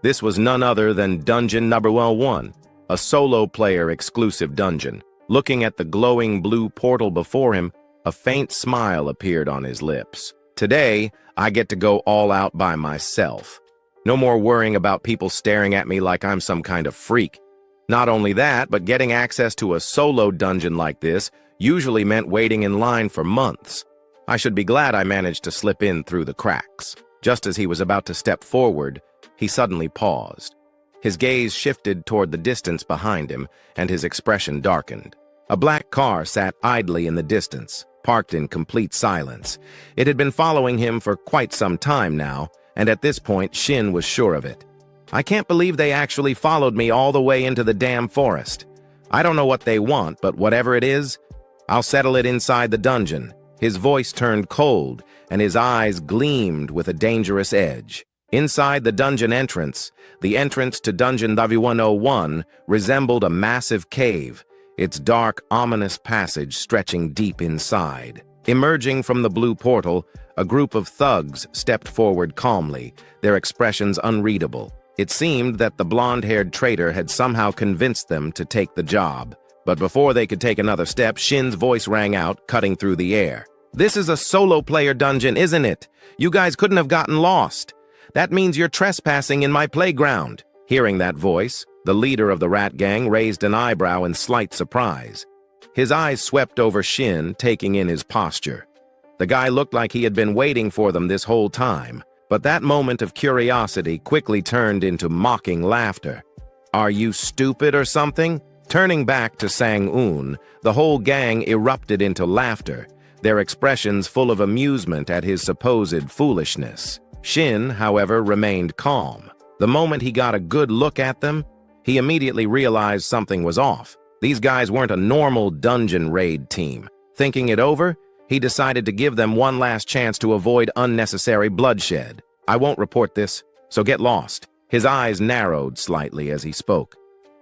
A: this was none other than Dungeon Number 1, a solo-player exclusive dungeon. Looking at the glowing blue portal before him, a faint smile appeared on his lips. Today, I get to go all out by myself. No more worrying about people staring at me like I'm some kind of freak. Not only that, but getting access to a solo dungeon like this usually meant waiting in line for months. I should be glad I managed to slip in through the cracks. Just as he was about to step forward, he suddenly paused. His gaze shifted toward the distance behind him, and his expression darkened. A black car sat idly in the distance, parked in complete silence. It had been following him for quite some time now, and at this point, Shin was sure of it. I can't believe they actually followed me all the way into the damn forest. I don't know what they want, but whatever it is, I'll settle it inside the dungeon. His voice turned cold, and his eyes gleamed with a dangerous edge. Inside the dungeon entrance, the entrance to Dungeon 101 resembled a massive cave, its dark, ominous passage stretching deep inside. Emerging from the blue portal, a group of thugs stepped forward calmly, their expressions unreadable. It seemed that the blonde-haired traitor had somehow convinced them to take the job. But before they could take another step, Shin's voice rang out, cutting through the air. "This is a solo-player dungeon, isn't it? You guys couldn't have gotten lost. That means you're trespassing in my playground." Hearing that voice, the leader of the rat gang raised an eyebrow in slight surprise. His eyes swept over Shin, taking in his posture. The guy looked like he had been waiting for them this whole time, but that moment of curiosity quickly turned into mocking laughter. "Are you stupid or something?" Turning back to Sang-un, the whole gang erupted into laughter, their expressions full of amusement at his supposed foolishness. Shin, however, remained calm. The moment he got a good look at them, he immediately realized something was off. These guys weren't a normal dungeon raid team. Thinking it over, he decided to give them one last chance to avoid unnecessary bloodshed. "I won't report this, so get lost." His eyes narrowed slightly as he spoke.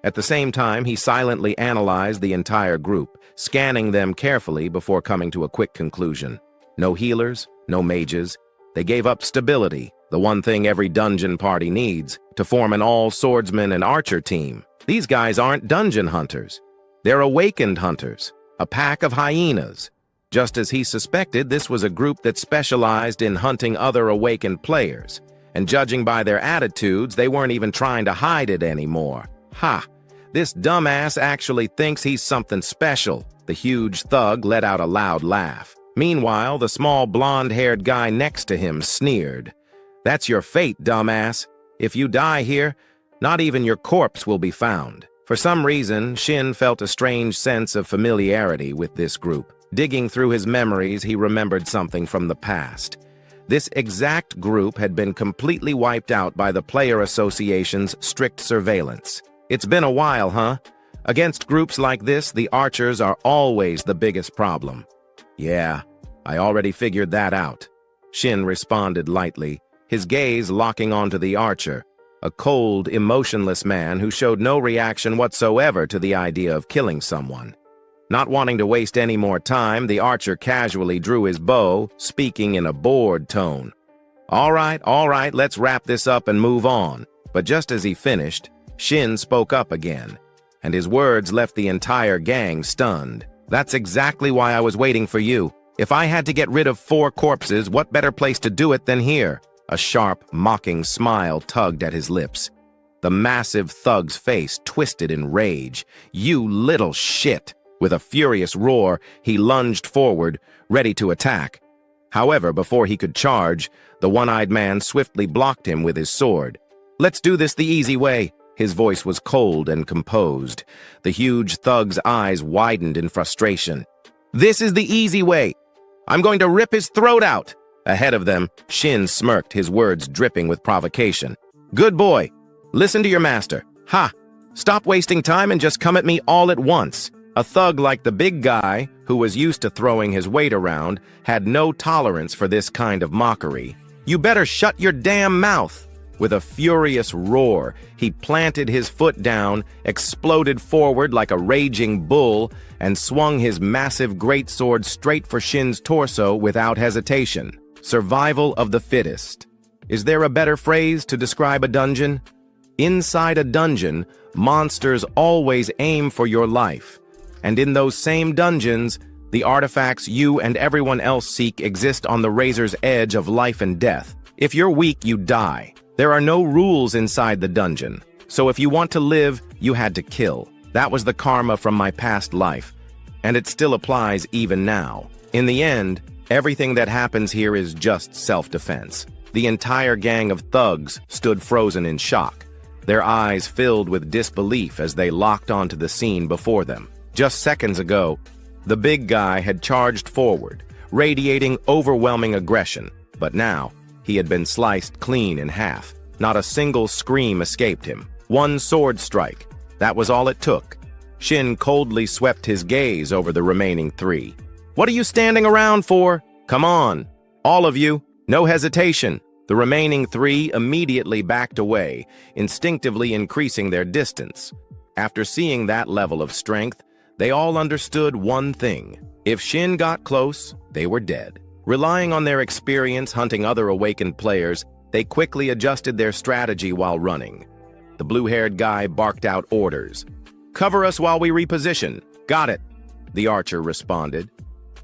A: At the same time, he silently analyzed the entire group, scanning them carefully before coming to a quick conclusion. No healers, no mages. They gave up stability, the one thing every dungeon party needs, to form an all-swordsman and archer team. These guys aren't dungeon hunters. They're awakened hunters, a pack of hyenas. Just as he suspected, this was a group that specialized in hunting other awakened players. And judging by their attitudes, they weren't even trying to hide it anymore. Ha! This dumbass actually thinks he's something special. The huge thug let out a loud laugh. Meanwhile, the small blonde-haired guy next to him sneered. "That's your fate, dumbass. If you die here, not even your corpse will be found." For some reason, Shin felt a strange sense of familiarity with this group. Digging through his memories, he remembered something from the past. This exact group had been completely wiped out by the Player Association's strict surveillance. It's been a while, huh? Against groups like this, the archers are always the biggest problem. "Yeah, I already figured that out," Shin responded lightly, his gaze locking onto the archer, a cold, emotionless man who showed no reaction whatsoever to the idea of killing someone. Not wanting to waste any more time, the archer casually drew his bow, speaking in a bored tone. All right, let's wrap this up and move on." But just as he finished, Shin spoke up again, and his words left the entire gang stunned. "That's exactly why I was waiting for you. If I had to get rid of 4 corpses, what better place to do it than here?" A sharp, mocking smile tugged at his lips. The massive thug's face twisted in rage. "You little shit!" With a furious roar, he lunged forward, ready to attack. However, before he could charge, the one-eyed man swiftly blocked him with his sword. "Let's do this the easy way." His voice was cold and composed. The huge thug's eyes widened in frustration. "This is the easy way. I'm going to rip his throat out. Ahead of them, Shin smirked, his words dripping with provocation. Good boy. Listen to your master. Ha! Stop wasting time and just come at me all at once. A thug like the big guy, who was used to throwing his weight around, had no tolerance for this kind of mockery. You better shut your damn mouth. With a furious roar, he planted his foot down, exploded forward like a raging bull, and swung his massive greatsword straight for Shin's torso without hesitation. Survival of the fittest. Is there a better phrase to describe a dungeon? Inside a dungeon, monsters always aim for your life. And in those same dungeons, the artifacts you and everyone else seek exist on the razor's edge of life and death. If you're weak, you die. There are no rules inside the dungeon. So if you want to live, you had to kill. That was the karma from my past life. And it still applies even now. In the end, everything that happens here is just self-defense. The entire gang of thugs stood frozen in shock, their eyes filled with disbelief as they locked onto the scene before them. Just seconds ago, the big guy had charged forward, radiating overwhelming aggression, but now he had been sliced clean in half. Not a single scream escaped him. One sword strike. That was all it took. Shin coldly swept his gaze over the remaining three. What are you standing around for? Come on, all of you, no hesitation. The remaining three immediately backed away, instinctively increasing their distance. After seeing that level of strength, they all understood one thing. If Shin got close, they were dead. Relying on their experience hunting other awakened players, they quickly adjusted their strategy while running. The blue-haired guy barked out orders. Cover us while we reposition. Got it, the archer responded.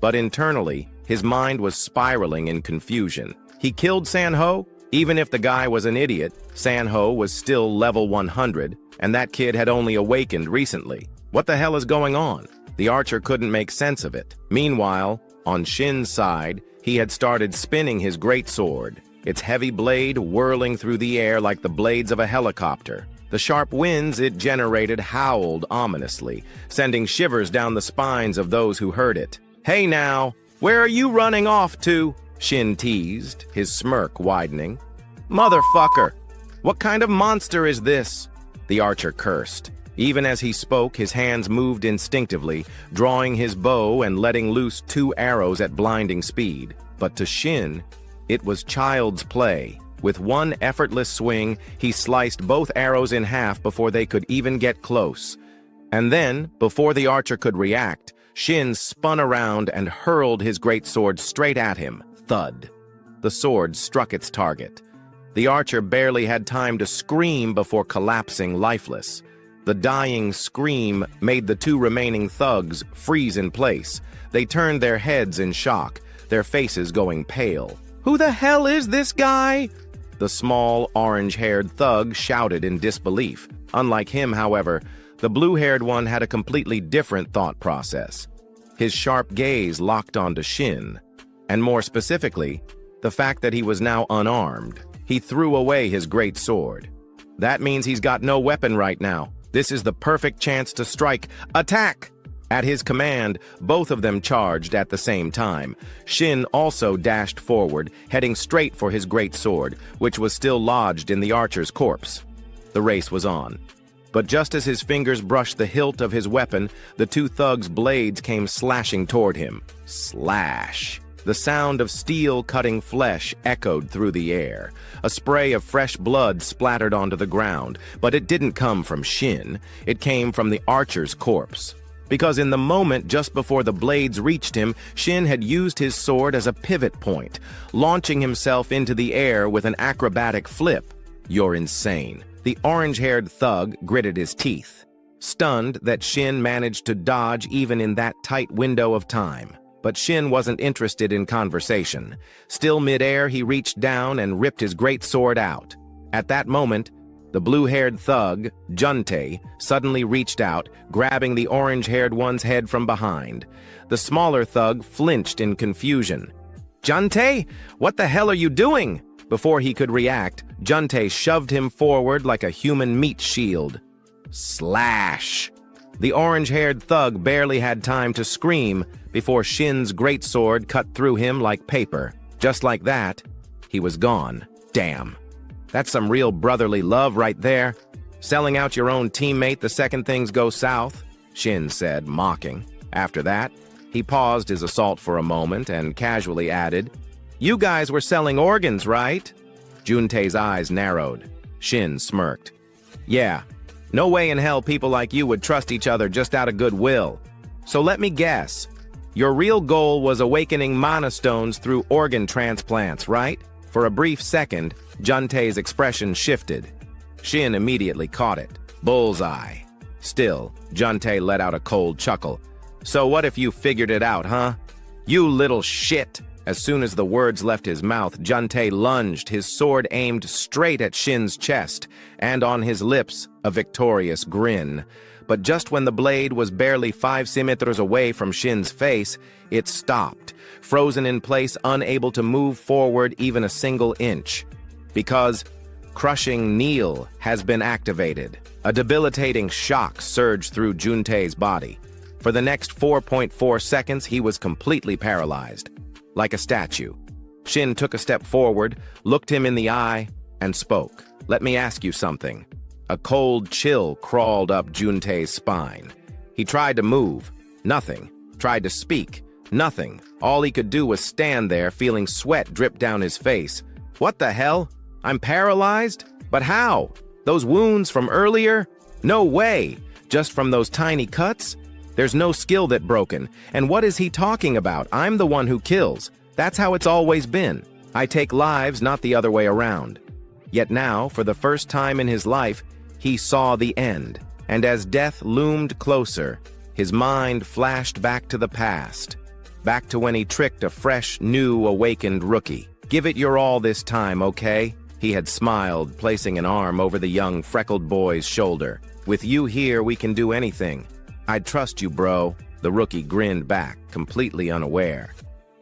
A: But internally, his mind was spiraling in confusion. He killed Sanho? Even if the guy was an idiot, Sanho was still level 100, and that kid had only awakened recently. What the hell is going on? The archer couldn't make sense of it. Meanwhile, on Shin's side, he had started spinning his greatsword, its heavy blade whirling through the air like the blades of a helicopter. The sharp winds it generated howled ominously, sending shivers down the spines of those who heard it. Hey now, where are you running off to? Shin teased, his smirk widening. Motherfucker! What kind of monster is this? The archer cursed. Even as he spoke, his hands moved instinctively, drawing his bow and letting loose 2 arrows at blinding speed. But to Shin, it was child's play. With one effortless swing, he sliced both arrows in half before they could even get close. And then, before the archer could react, Shin spun around and hurled his greatsword straight at him. Thud. The sword struck its target. The archer barely had time to scream before collapsing lifeless. The dying scream made the 2 remaining thugs freeze in place. They turned their heads in shock, their faces going pale. Who the hell is this guy? The small, orange-haired thug shouted in disbelief. Unlike him, however, the blue-haired one had a completely different thought process. His sharp gaze locked onto Shin, and more specifically, the fact that he was now unarmed. He threw away his great sword. That means he's got no weapon right now. This is the perfect chance to strike. Attack! At his command, both of them charged at the same time. Shin also dashed forward, heading straight for his great sword, which was still lodged in the archer's corpse. The race was on. But just as his fingers brushed the hilt of his weapon, the 2 thugs' blades came slashing toward him. Slash! The sound of steel cutting flesh echoed through the air. A spray of fresh blood splattered onto the ground, but it didn't come from Shin. It came from the archer's corpse. Because in the moment just before the blades reached him, Shin had used his sword as a pivot point, launching himself into the air with an acrobatic flip. You're insane. The orange-haired thug gritted his teeth, stunned that Shin managed to dodge even in that tight window of time. But Shin wasn't interested in conversation. Still midair, he reached down and ripped his great sword out. At that moment, the blue-haired thug, Juntae, suddenly reached out, grabbing the orange-haired one's head from behind. The smaller thug flinched in confusion. Juntae? What the hell are you doing? Before he could react, Juntae shoved him forward like a human meat shield. Slash! The orange-haired thug barely had time to scream before Shin's greatsword cut through him like paper. Just like that, he was gone. Damn. That's some real brotherly love right there. Selling out your own teammate the second things go south, Shin said, mocking. After that, he paused his assault for a moment and casually added, "You guys were selling organs, right?" Juntae's eyes narrowed. Shin smirked. "Yeah. No way in hell people like you would trust each other just out of goodwill. So let me guess. Your real goal was awakening mana stones through organ transplants, right?" For a brief second, Juntae's expression shifted. Shin immediately caught it. Bullseye. Still, Juntae let out a cold chuckle. "So what if you figured it out, huh? You little shit!" As soon as the words left his mouth, Juntae lunged, his sword aimed straight at Shin's chest, and on his lips, a victorious grin. But just when the blade was barely 5 centimeters away from Shin's face, it stopped, frozen in place, unable to move forward even a single inch. Because Crushing Kneel has been activated. A debilitating shock surged through Juntae's body. For the next 4.4 seconds, he was completely paralyzed. Like a statue. Shin took a step forward, looked him in the eye, and spoke. "Let me ask you something." A cold chill crawled up Juntae's spine. He tried to move. Nothing. Tried to speak. Nothing. All he could do was stand there, feeling sweat drip down his face. "What the hell? I'm paralyzed? But how? Those wounds from earlier? No way! Just from those tiny cuts? There's no skill that broken. And what is he talking about? I'm the one who kills. That's how it's always been. I take lives, not the other way around." Yet now, for the first time in his life, he saw the end. And as death loomed closer, his mind flashed back to the past. Back to when he tricked a fresh, new, awakened rookie. "Give it your all this time, okay?" He had smiled, placing an arm over the young, freckled boy's shoulder. "With you here, we can do anything. I'd trust you, bro." The rookie grinned back, completely unaware.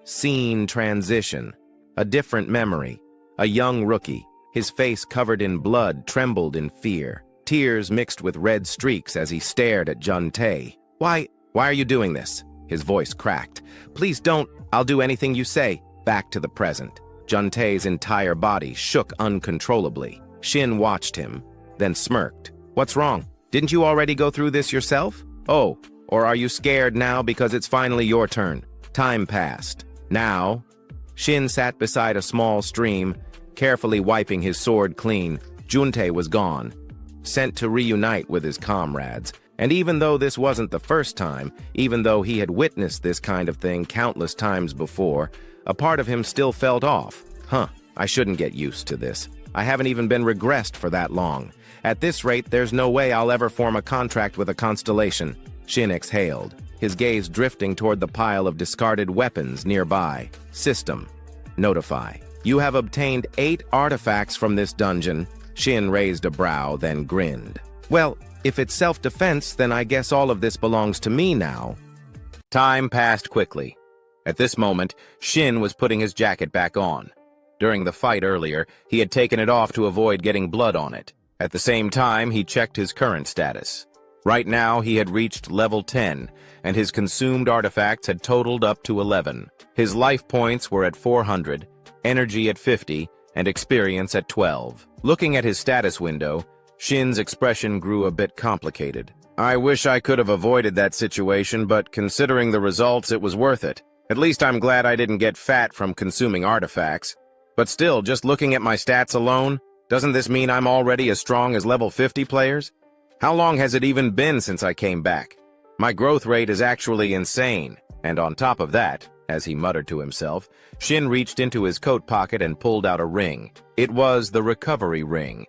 A: Scene transition. A different memory. A young rookie, his face covered in blood, trembled in fear. Tears mixed with red streaks as he stared at Juntae. Why are you doing this?" His voice cracked. "Please don't. I'll do anything you say." Back to the present. Juntae's entire body shook uncontrollably. Shin watched him, then smirked. "What's wrong? Didn't you already go through this yourself? Oh, or are you scared now because it's finally your turn?" Time passed. Now, Shin sat beside a small stream, carefully wiping his sword clean. Juntae was gone, sent to reunite with his comrades. And even though this wasn't the first time, even though he had witnessed this kind of thing countless times before, a part of him still felt off. I shouldn't get used to this. I haven't even been regressed for that long. At this rate, there's no way I'll ever form a contract with a constellation. Shin exhaled, his gaze drifting toward the pile of discarded weapons nearby. System. Notify. You have obtained 8 artifacts from this dungeon. Shin raised a brow, then grinned. Well, if it's self-defense, then I guess all of this belongs to me now. Time passed quickly. At this moment, Shin was putting his jacket back on. During the fight earlier, he had taken it off to avoid getting blood on it. At the same time, he checked his current status. Right now, he had reached level 10, and his consumed artifacts had totaled up to 11. His life points were at 400, energy at 50, and experience at 12. Looking at his status window, Shin's expression grew a bit complicated. "I wish I could have avoided that situation, but considering the results, it was worth it. At least I'm glad I didn't get fat from consuming artifacts. But still, just looking at my stats alone, doesn't this mean I'm already as strong as level 50 players? How long has it even been since I came back? My growth rate is actually insane." And on top of that, as he muttered to himself, Shin reached into his coat pocket and pulled out a ring. It was the recovery ring,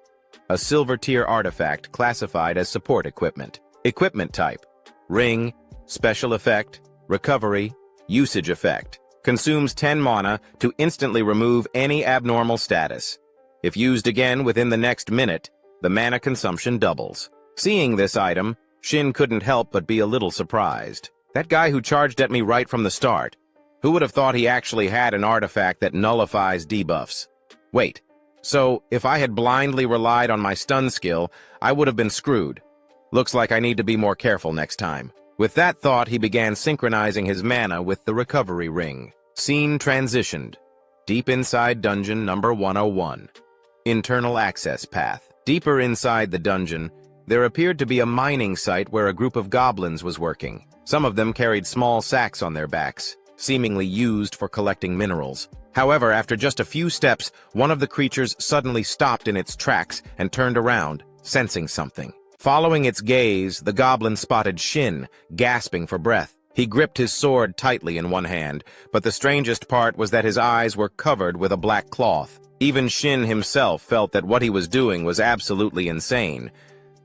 A: a silver-tier artifact classified as support equipment. Equipment type: ring, special effect, recovery, usage effect. Consumes 10 mana to instantly remove any abnormal status. If used again within the next minute, the mana consumption doubles. Seeing this item, Shin couldn't help but be a little surprised. That guy who charged at me right from the start, who would have thought he actually had an artifact that nullifies debuffs? Wait, so if I had blindly relied on my stun skill, I would have been screwed. Looks like I need to be more careful next time. With that thought, he began synchronizing his mana with the recovery ring. Scene transitioned. Deep inside dungeon number 101. Internal access path. Deeper inside the dungeon, there appeared to be a mining site where a group of goblins was working. Some of them carried small sacks on their backs, seemingly used for collecting minerals. However, after just a few steps, one of the creatures suddenly stopped in its tracks and turned around, sensing something. Following its gaze, the goblin spotted Shin, gasping for breath. He gripped his sword tightly in one hand, but the strangest part was that his eyes were covered with a black cloth. Even Shin himself felt that what he was doing was absolutely insane,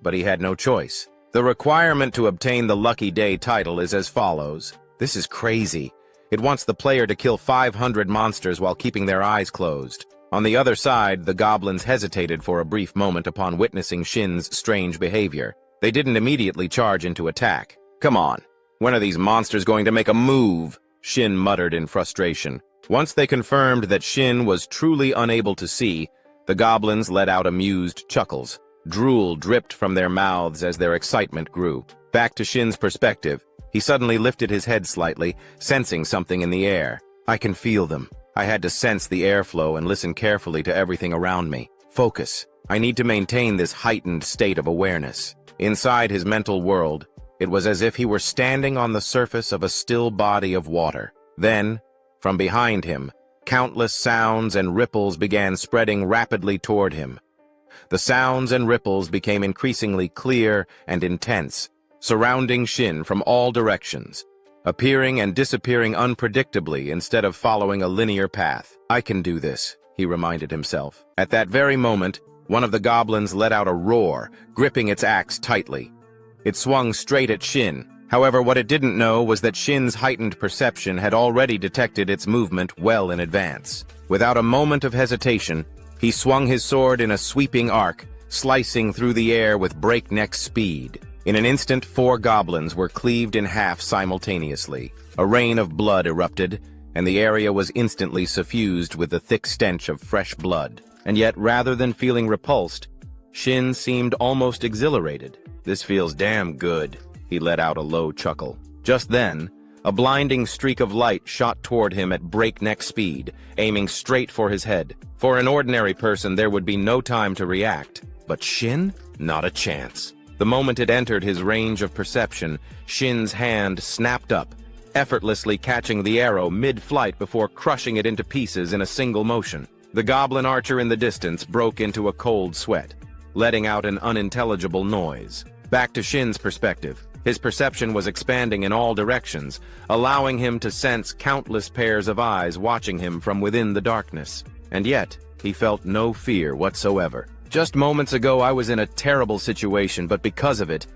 A: but he had no choice. The requirement to obtain the Lucky Day title is as follows. This is crazy. It wants the player to kill 500 monsters while keeping their eyes closed. On the other side, the goblins hesitated for a brief moment upon witnessing Shin's strange behavior. They didn't immediately charge into attack. Come on, when are these monsters going to make a move? Shin muttered in frustration. Once they confirmed that Shin was truly unable to see, the goblins let out amused chuckles. Drool dripped from their mouths as their excitement grew. Back to Shin's perspective, he suddenly lifted his head slightly, sensing something in the air. I can feel them. I had to sense the airflow and listen carefully to everything around me. Focus. I need to maintain this heightened state of awareness. Inside his mental world, it was as if he were standing on the surface of a still body of water. Then, from behind him, countless sounds and ripples began spreading rapidly toward him. The sounds and ripples became increasingly clear and intense, surrounding Shin from all directions, appearing and disappearing unpredictably instead of following a linear path. I can do this, he reminded himself. At that very moment, one of the goblins let out a roar, gripping its axe tightly. It swung straight at Shin. However, what it didn't know was that Shin's heightened perception had already detected its movement well in advance. Without a moment of hesitation, he swung his sword in a sweeping arc, slicing through the air with breakneck speed. In an instant, 4 goblins were cleaved in half simultaneously. A rain of blood erupted, and the area was instantly suffused with the thick stench of fresh blood. And yet, rather than feeling repulsed, Shin seemed almost exhilarated. This feels damn good, he let out a low chuckle. Just then, a blinding streak of light shot toward him at breakneck speed, aiming straight for his head. For an ordinary person, there would be no time to react. But Shin? Not a chance. The moment it entered his range of perception, Shin's hand snapped up, effortlessly catching the arrow mid-flight before crushing it into pieces in a single motion. The goblin archer in the distance broke into a cold sweat, letting out an unintelligible noise. Back to Shin's perspective, his perception was expanding in all directions, allowing him to sense countless pairs of eyes watching him from within the darkness. And yet, he felt no fear whatsoever. Just moments ago, I was in a terrible situation, but because of it,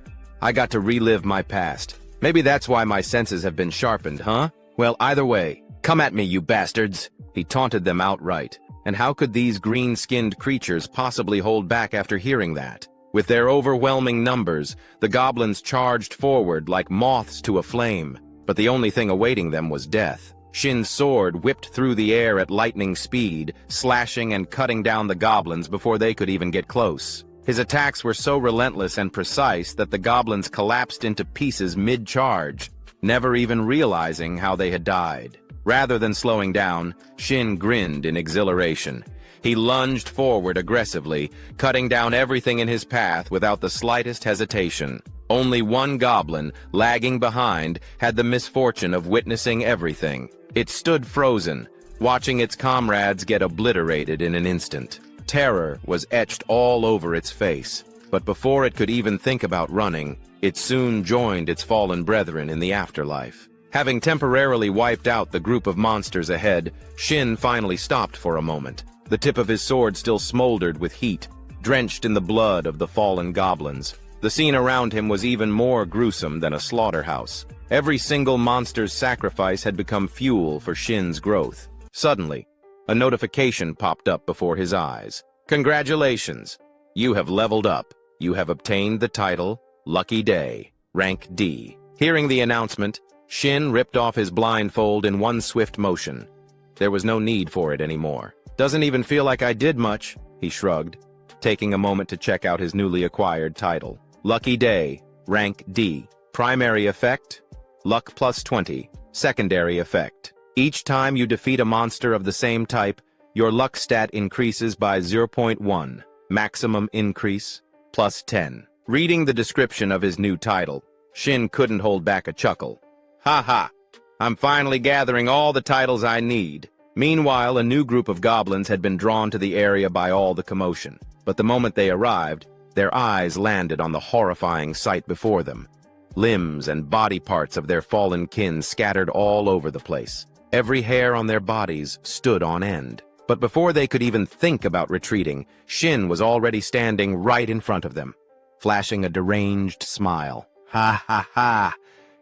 A: I got to relive my past. Maybe that's why my senses have been sharpened, huh? Well, either way, come at me, you bastards! He taunted them outright. And how could these green-skinned creatures possibly hold back after hearing that? With their overwhelming numbers, the goblins charged forward like moths to a flame. But the only thing awaiting them was death. Shin's sword whipped through the air at lightning speed, slashing and cutting down the goblins before they could even get close. His attacks were so relentless and precise that the goblins collapsed into pieces mid-charge, never even realizing how they had died. Rather than slowing down, Shin grinned in exhilaration. He lunged forward aggressively, cutting down everything in his path without the slightest hesitation. Only one goblin, lagging behind, had the misfortune of witnessing everything. It stood frozen, watching its comrades get obliterated in an instant. Terror was etched all over its face, but before it could even think about running, it soon joined its fallen brethren in the afterlife. Having temporarily wiped out the group of monsters ahead, Shin finally stopped for a moment. The tip of his sword still smoldered with heat, drenched in the blood of the fallen goblins. The scene around him was even more gruesome than a slaughterhouse. Every single monster's sacrifice had become fuel for Shin's growth. Suddenly, a notification popped up before his eyes. Congratulations! You have leveled up. You have obtained the title, Lucky Day, rank D. Hearing the announcement, Shin ripped off his blindfold in one swift motion. There was no need for it anymore. Doesn't even feel like I did much, he shrugged, taking a moment to check out his newly acquired title. Lucky Day, rank D. Primary effect, luck plus 20. Secondary effect. Each time you defeat a monster of the same type, your luck stat increases by 0.1. Maximum increase, plus 10. Reading the description of his new title, Shin couldn't hold back a chuckle. Ha ha! I'm finally gathering all the titles I need. Meanwhile, a new group of goblins had been drawn to the area by all the commotion. But the moment they arrived, their eyes landed on the horrifying sight before them. Limbs and body parts of their fallen kin scattered all over the place. Every hair on their bodies stood on end. But before they could even think about retreating, Shin was already standing right in front of them, flashing a deranged smile. Ha ha ha!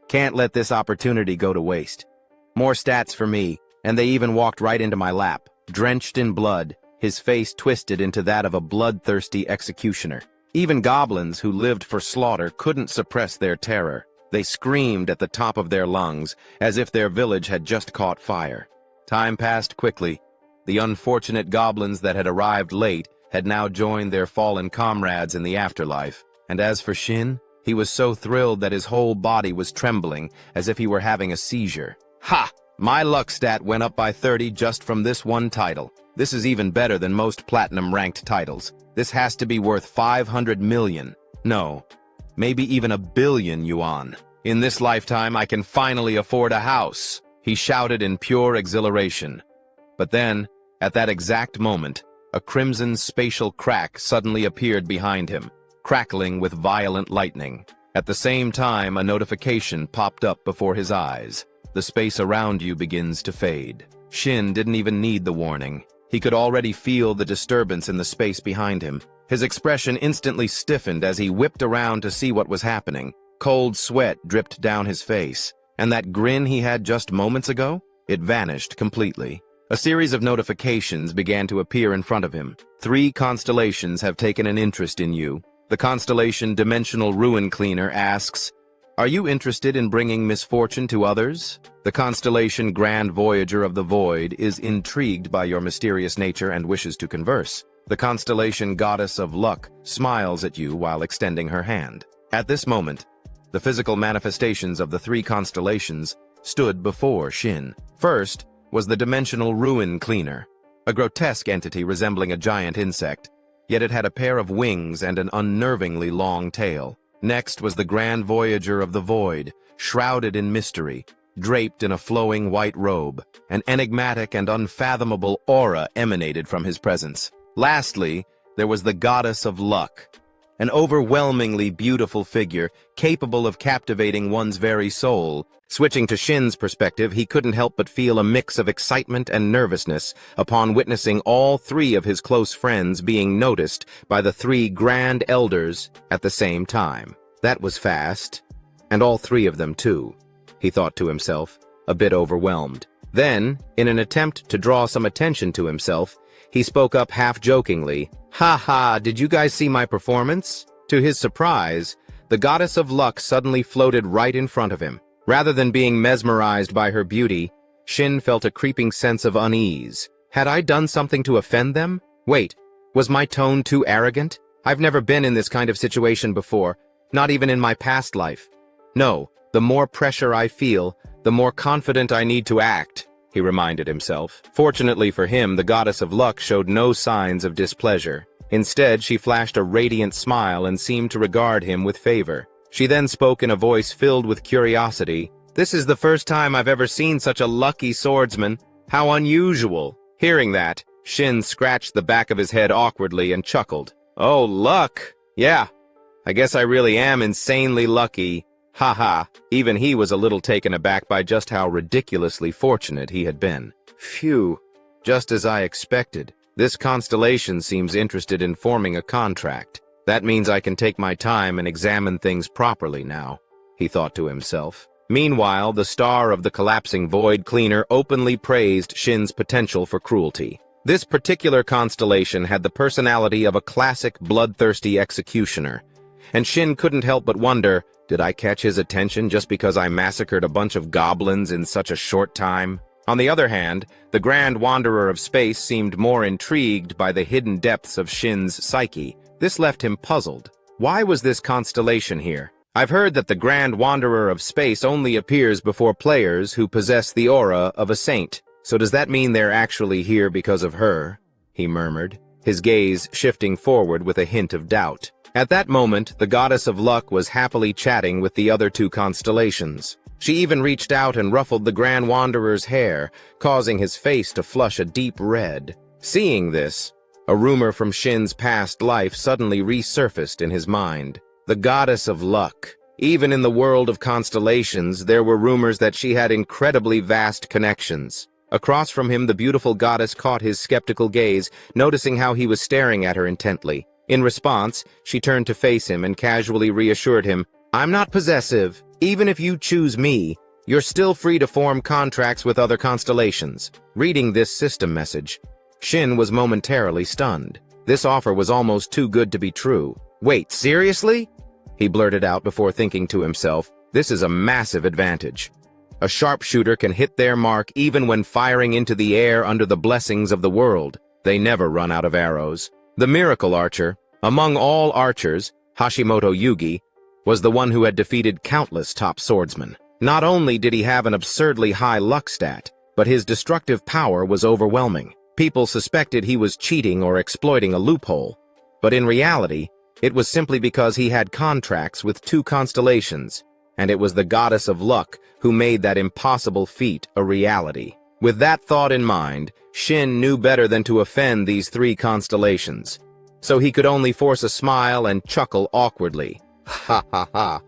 A: Can't let this opportunity go to waste. More stats for me, and they even walked right into my lap, drenched in blood, his face twisted into that of a bloodthirsty executioner. Even goblins who lived for slaughter couldn't suppress their terror. They screamed at the top of their lungs, as if their village had just caught fire. Time passed quickly. The unfortunate goblins that had arrived late had now joined their fallen comrades in the afterlife. And as for Shin, he was so thrilled that his whole body was trembling, as if he were having a seizure. Ha! My luck stat went up by 30 just from this one title. This is even better than most platinum-ranked titles. This has to be worth 500 million. No, maybe even 1 billion yuan. In this lifetime, I can finally afford a house, he shouted in pure exhilaration. But then, at that exact moment, a crimson spatial crack suddenly appeared behind him, crackling with violent lightning. At the same time, a notification popped up before his eyes. The space around you begins to fade. Shin didn't even need the warning. He could already feel the disturbance in the space behind him. His expression instantly stiffened as he whipped around to see what was happening. Cold sweat dripped down his face, and that grin he had just moments ago, it vanished completely. A series of notifications began to appear in front of him. 3 constellations have taken an interest in you. The constellation Dimensional Ruin Cleaner asks, "Are you interested in bringing misfortune to others?" The constellation Grand Voyager of the Void is intrigued by your mysterious nature and wishes to converse. The constellation Goddess of Luck smiles at you while extending her hand. At this moment, the physical manifestations of the 3 constellations stood before Shin. First was the Dimensional Ruin Cleaner, a grotesque entity resembling a giant insect, yet it had a pair of wings and an unnervingly long tail. Next was the Grand Voyager of the Void, shrouded in mystery, draped in a flowing white robe. An enigmatic and unfathomable aura emanated from his presence. Lastly, there was the Goddess of Luck, an overwhelmingly beautiful figure capable of captivating one's very soul. Switching to Shin's perspective, he couldn't help but feel a mix of excitement and nervousness upon witnessing all 3 of his close friends being noticed by the 3 Grand Elders at the same time. That was fast, and all 3 of them too, he thought to himself, a bit overwhelmed. Then, in an attempt to draw some attention to himself, he spoke up half-jokingly, "Ha ha, did you guys see my performance?" To his surprise, the Goddess of Luck suddenly floated right in front of him. Rather than being mesmerized by her beauty, Shin felt a creeping sense of unease. Had I done something to offend them? Wait, was my tone too arrogant? I've never been in this kind of situation before, not even in my past life. No, the more pressure I feel, the more confident I need to act, he reminded himself. Fortunately for him, the Goddess of Luck showed no signs of displeasure. Instead, she flashed a radiant smile and seemed to regard him with favor. She then spoke in a voice filled with curiosity. "This is the first time I've ever seen such a lucky swordsman. How unusual." Hearing that, Shin scratched the back of his head awkwardly and chuckled. "Oh, luck. Yeah, I guess I really am insanely lucky. Ha. Even he was a little taken aback by just how ridiculously fortunate he had been. Phew, just as I expected. This constellation seems interested in forming a contract. That means I can take my time and examine things properly now, he thought to himself. Meanwhile, the star of the collapsing void cleaner openly praised Shin's potential for cruelty. This particular constellation had the personality of a classic bloodthirsty executioner, and Shin couldn't help but wonder, did I catch his attention just because I massacred a bunch of goblins in such a short time? On the other hand, the Grand Wanderer of Space seemed more intrigued by the hidden depths of Shin's psyche. This left him puzzled. Why was this constellation here? I've heard that the Grand Wanderer of Space only appears before players who possess the aura of a saint. So does that mean they're actually here because of her? He murmured, his gaze shifting forward with a hint of doubt. At that moment, the goddess of luck was happily chatting with the other two constellations. She even reached out and ruffled the Grand Wanderer's hair, causing his face to flush a deep red. Seeing this, a rumor from Shin's past life suddenly resurfaced in his mind. The goddess of luck. Even in the world of constellations, there were rumors that she had incredibly vast connections. Across from him, the beautiful goddess caught his skeptical gaze, noticing how he was staring at her intently. In response, she turned to face him and casually reassured him, "I'm not possessive. Even if you choose me, you're still free to form contracts with other constellations." Reading this system message, Shin was momentarily stunned. This offer was almost too good to be true. "Wait, seriously?" He blurted out before thinking to himself, "This is a massive advantage. A sharpshooter can hit their mark even when firing into the air under the blessings of the world. They never run out of arrows." The miracle archer, among all archers, Hashimoto Yugi, was the one who had defeated countless top swordsmen. Not only did he have an absurdly high luck stat, but his destructive power was overwhelming. People suspected he was cheating or exploiting a loophole, but in reality, it was simply because he had contracts with two constellations, and it was the goddess of luck who made that impossible feat a reality. With that thought in mind, Shin knew better than to offend these three constellations, so he could only force a smile and chuckle awkwardly. Ha ha ha.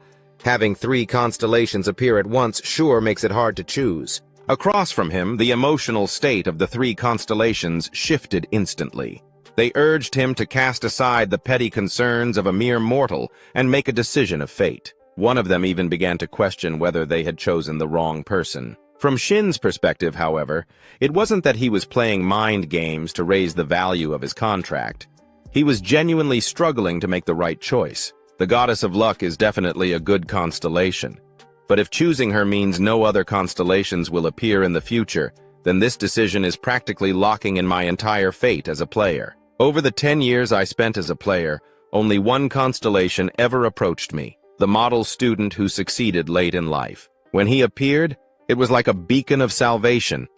A: Having three constellations appear at once sure makes it hard to choose. Across from him, the emotional state of the three constellations shifted instantly. They urged him to cast aside the petty concerns of a mere mortal and make a decision of fate. One of them even began to question whether they had chosen the wrong person. From Shin's perspective, however, it wasn't that he was playing mind games to raise the value of his contract. He was genuinely struggling to make the right choice. The goddess of luck is definitely a good constellation. But if choosing her means no other constellations will appear in the future, then this decision is practically locking in my entire fate as a player. Over the 10 years I spent as a player, only one constellation ever approached me, the model student who succeeded late in life. When he appeared, it was like a beacon of salvation.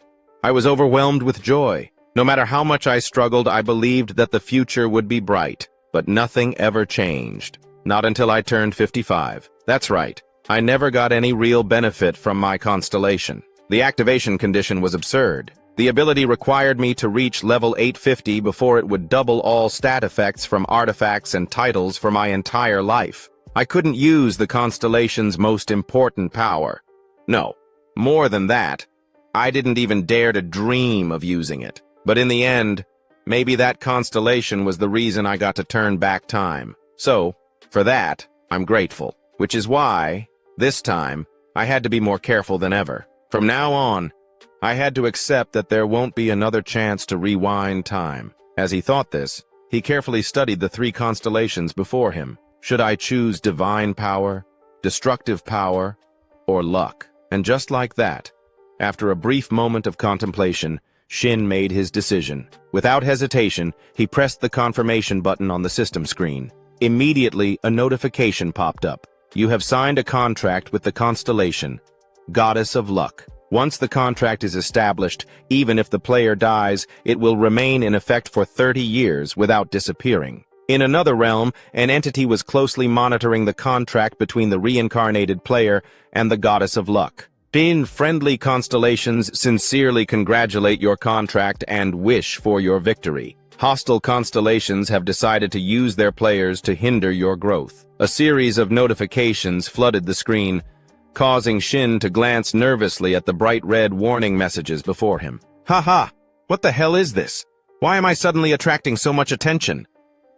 A: I was overwhelmed with joy. No matter how much I struggled, I believed that the future would be bright. But nothing ever changed. Not until I turned 55. That's right. I never got any real benefit from my constellation. The activation condition was absurd. The ability required me to reach level 850 before it would double all stat effects from artifacts and titles for my entire life. I couldn't use the constellation's most important power. No. More than that, I didn't even dare to dream of using it. But in the end, maybe that constellation was the reason I got to turn back time. So, for that, I'm grateful. Which is why, this time, I had to be more careful than ever. From now on, I had to accept that there won't be another chance to rewind time. As he thought this, he carefully studied the three constellations before him. Should I choose divine power, destructive power, or luck? And just like that, after a brief moment of contemplation, Shin made his decision. Without hesitation, he pressed the confirmation button on the system screen. Immediately, a notification popped up. You have signed a contract with the constellation, Goddess of Luck. Once the contract is established, even if the player dies, it will remain in effect for 30 years without disappearing. In another realm, an entity was closely monitoring the contract between the reincarnated player and the Goddess of Luck. Shin, friendly constellations sincerely congratulate your contract and wish for your victory. Hostile constellations have decided to use their players to hinder your growth. A series of notifications flooded the screen, causing Shin to glance nervously at the bright red warning messages before him. Haha! What the hell is this? Why am I suddenly attracting so much attention?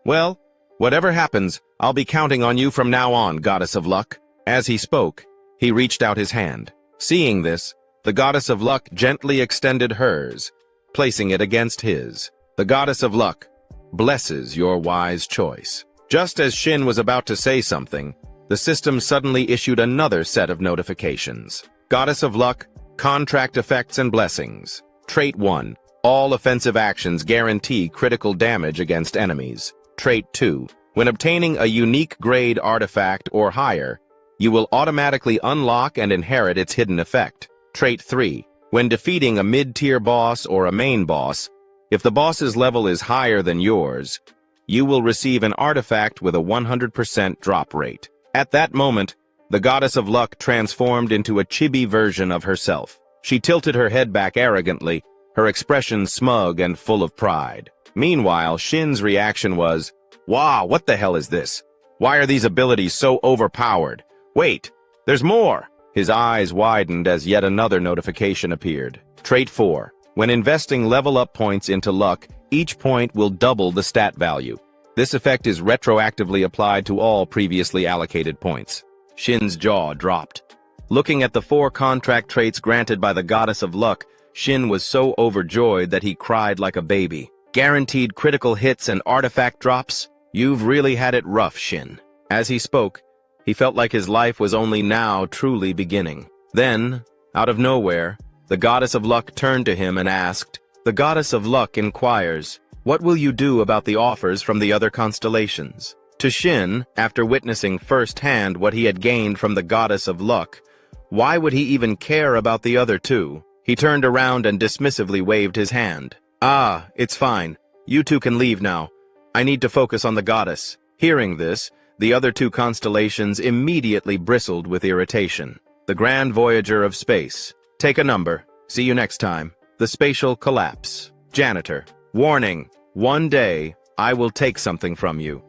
A: Well, whatever happens, I'll be counting on you from now on, Goddess of Luck. As he spoke, he reached out his hand. Seeing this, the Goddess of Luck gently extended hers, placing it against his. The Goddess of Luck blesses your wise choice. Just as Shin was about to say something, the system suddenly issued another set of notifications. Goddess of Luck, contract effects and blessings. Trait 1. All offensive actions guarantee critical damage against enemies. Trait 2. When obtaining a unique grade artifact or higher, you will automatically unlock and inherit its hidden effect. Trait 3. When defeating a mid-tier boss or a main boss, if the boss's level is higher than yours, you will receive an artifact with a 100% drop rate. At that moment, the goddess of luck transformed into a chibi version of herself. She tilted her head back arrogantly, her expression smug and full of pride. Meanwhile, Shin's reaction was, "Wow, what the hell is this? Why are these abilities so overpowered? Wait, there's more!" His eyes widened as yet another notification appeared. Trait 4. When investing level-up points into luck, each point will double the stat value. This effect is retroactively applied to all previously allocated points. Shin's jaw dropped. Looking at the 4 contract traits granted by the goddess of luck, Shin was so overjoyed that he cried like a baby. Guaranteed critical hits and artifact drops? You've really had it rough, Shin. As he spoke, he felt like his life was only now truly beginning. Then, out of nowhere, the goddess of luck turned to him and asked, "The goddess of luck inquires, what will you do about the offers from the other constellations?" To Shin, after witnessing firsthand what he had gained from the goddess of luck, why would he even care about the other two? He turned around and dismissively waved his hand. "Ah, it's fine. You two can leave now. I need to focus on the goddess." Hearing this, the other two constellations immediately bristled with irritation. The Grand Voyager of Space. Take a number. See you next time. The Spatial Collapse. Janitor. Warning. One day, I will take something from you.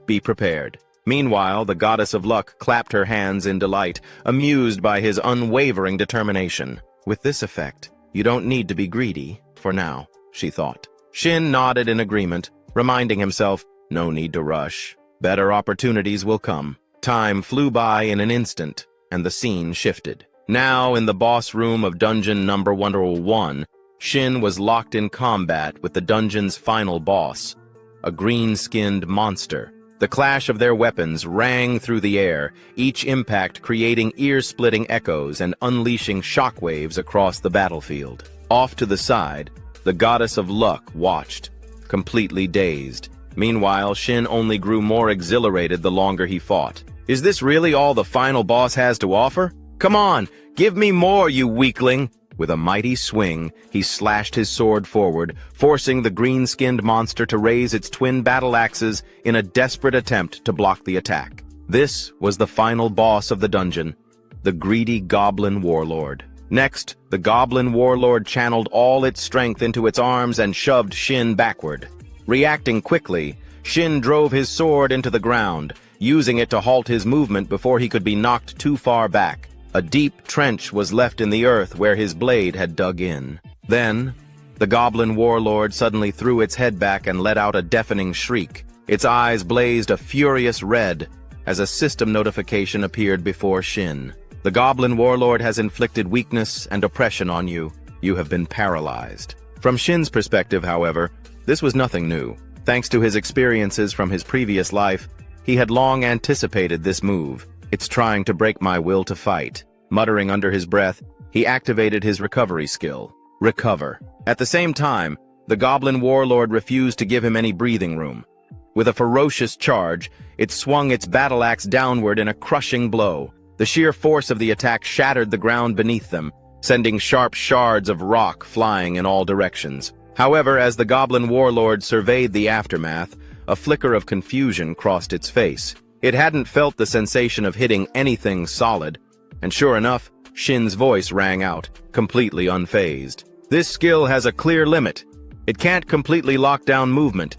A: Be prepared. Meanwhile, the goddess of luck clapped her hands in delight, amused by his unwavering determination. With this effect, you don't need to be greedy, for now, she thought. Shin nodded in agreement, reminding himself, no need to rush. Better opportunities will come. Time flew by in an instant, and the scene shifted. Now, in the boss room of dungeon number 101, Shin was locked in combat with the dungeon's final boss, a green-skinned monster. The clash of their weapons rang through the air, each impact creating ear-splitting echoes and unleashing shockwaves across the battlefield. Off to the side, the goddess of luck watched, completely dazed. Meanwhile, Shin only grew more exhilarated the longer he fought. Is this really all the final boss has to offer? Come on, give me more, you weakling! With a mighty swing, he slashed his sword forward, forcing the green-skinned monster to raise its twin battle axes in a desperate attempt to block the attack. This was the final boss of the dungeon, the greedy Goblin Warlord. Next, the Goblin Warlord channeled all its strength into its arms and shoved Shin backward. Reacting quickly, Shin drove his sword into the ground, using it to halt his movement before he could be knocked too far back. A deep trench was left in the earth where his blade had dug in. Then, the Goblin Warlord suddenly threw its head back and let out a deafening shriek. Its eyes blazed a furious red as a system notification appeared before Shin. The Goblin Warlord has inflicted weakness and oppression on you. You have been paralyzed. From Shin's perspective, however, this was nothing new. Thanks to his experiences from his previous life, he had long anticipated this move. It's trying to break my will to fight. Muttering under his breath, he activated his recovery skill. Recover. At the same time, the Goblin Warlord refused to give him any breathing room. With a ferocious charge, it swung its battle axe downward in a crushing blow. The sheer force of the attack shattered the ground beneath them, sending sharp shards of rock flying in all directions. However, as the Goblin Warlord surveyed the aftermath, a flicker of confusion crossed its face. It hadn't felt the sensation of hitting anything solid, and sure enough, Shin's voice rang out, completely unfazed. This skill has a clear limit. It can't completely lock down movement.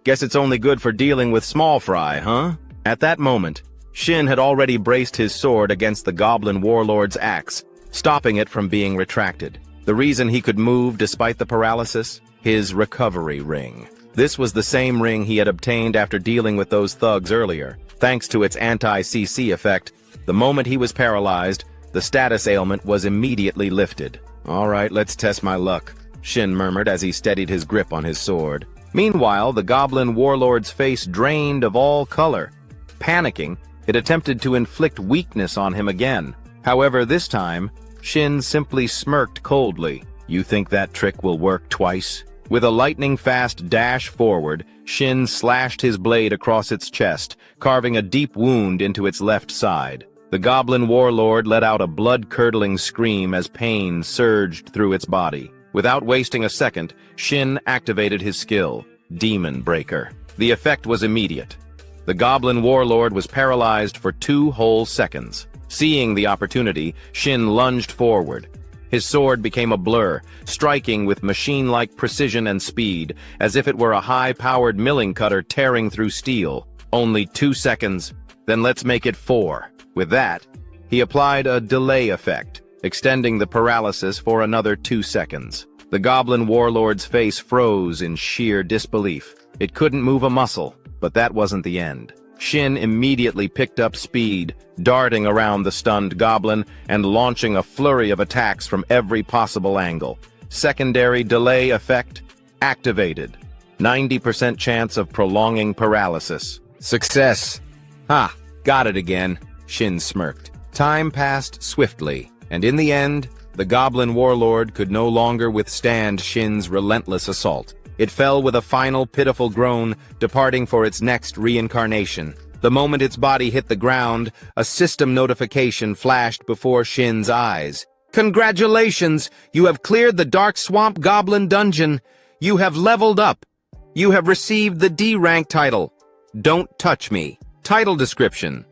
A: Guess it's only good for dealing with small fry, huh? At that moment, Shin had already braced his sword against the Goblin Warlord's axe, stopping it from being retracted. The reason he could move despite the paralysis? His recovery ring. This was the same ring he had obtained after dealing with those thugs earlier. Thanks to its anti-CC effect, the moment he was paralyzed, the status ailment was immediately lifted. All right, let's test my luck, Shin murmured as he steadied his grip on his sword. Meanwhile, the Goblin Warlord's face drained of all color. Panicking, it attempted to inflict weakness on him again. However, this time, Shin simply smirked coldly. You think that trick will work twice? With a lightning-fast dash forward, Shin slashed his blade across its chest, carving a deep wound into its left side. The goblin warlord let out a blood-curdling scream as pain surged through its body. Without wasting a second, Shin activated his skill, Demon Breaker. The effect was immediate. The goblin warlord was paralyzed for 2 whole seconds. Seeing the opportunity, Shin lunged forward. His sword became a blur, striking with machine-like precision and speed, as if it were a high-powered milling cutter tearing through steel. Only 2 seconds, then let's make it 4. With that, he applied a delay effect, extending the paralysis for another 2 seconds. The goblin warlord's face froze in sheer disbelief. It couldn't move a muscle, but that wasn't the end. Shin immediately picked up speed, darting around the stunned goblin and launching a flurry of attacks from every possible angle. Secondary delay effect activated. 90% chance of prolonging paralysis. Success! Ha! Got it again, Shin smirked. Time passed swiftly, and in the end, the goblin warlord could no longer withstand Shin's relentless assault. It fell with a final pitiful groan, departing for its next reincarnation. The moment its body hit the ground, a system notification flashed before Shin's eyes. Congratulations! You have cleared the Dark Swamp Goblin Dungeon. You have leveled up. You have received the D rank title. Don't touch me. Title description: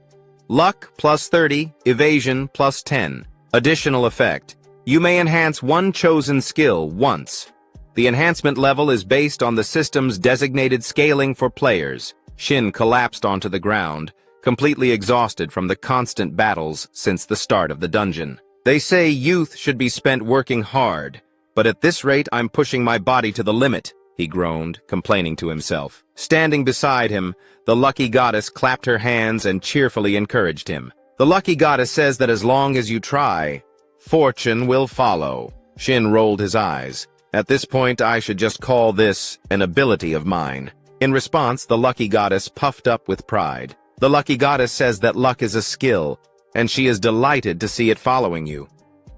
A: Luck plus 30, Evasion plus 10. Additional effect: you may enhance one chosen skill once. The enhancement level is based on the system's designated scaling for players. Shin collapsed onto the ground, completely exhausted from the constant battles since the start of the dungeon. They say youth should be spent working hard, but at this rate I'm pushing my body to the limit, he groaned, complaining to himself. Standing beside him, the lucky goddess clapped her hands and cheerfully encouraged him. The lucky goddess says that as long as you try, fortune will follow. Shin rolled his eyes. At this point, I should just call this an ability of mine. In response, the lucky goddess puffed up with pride. The lucky goddess says that luck is a skill, and she is delighted to see it following you.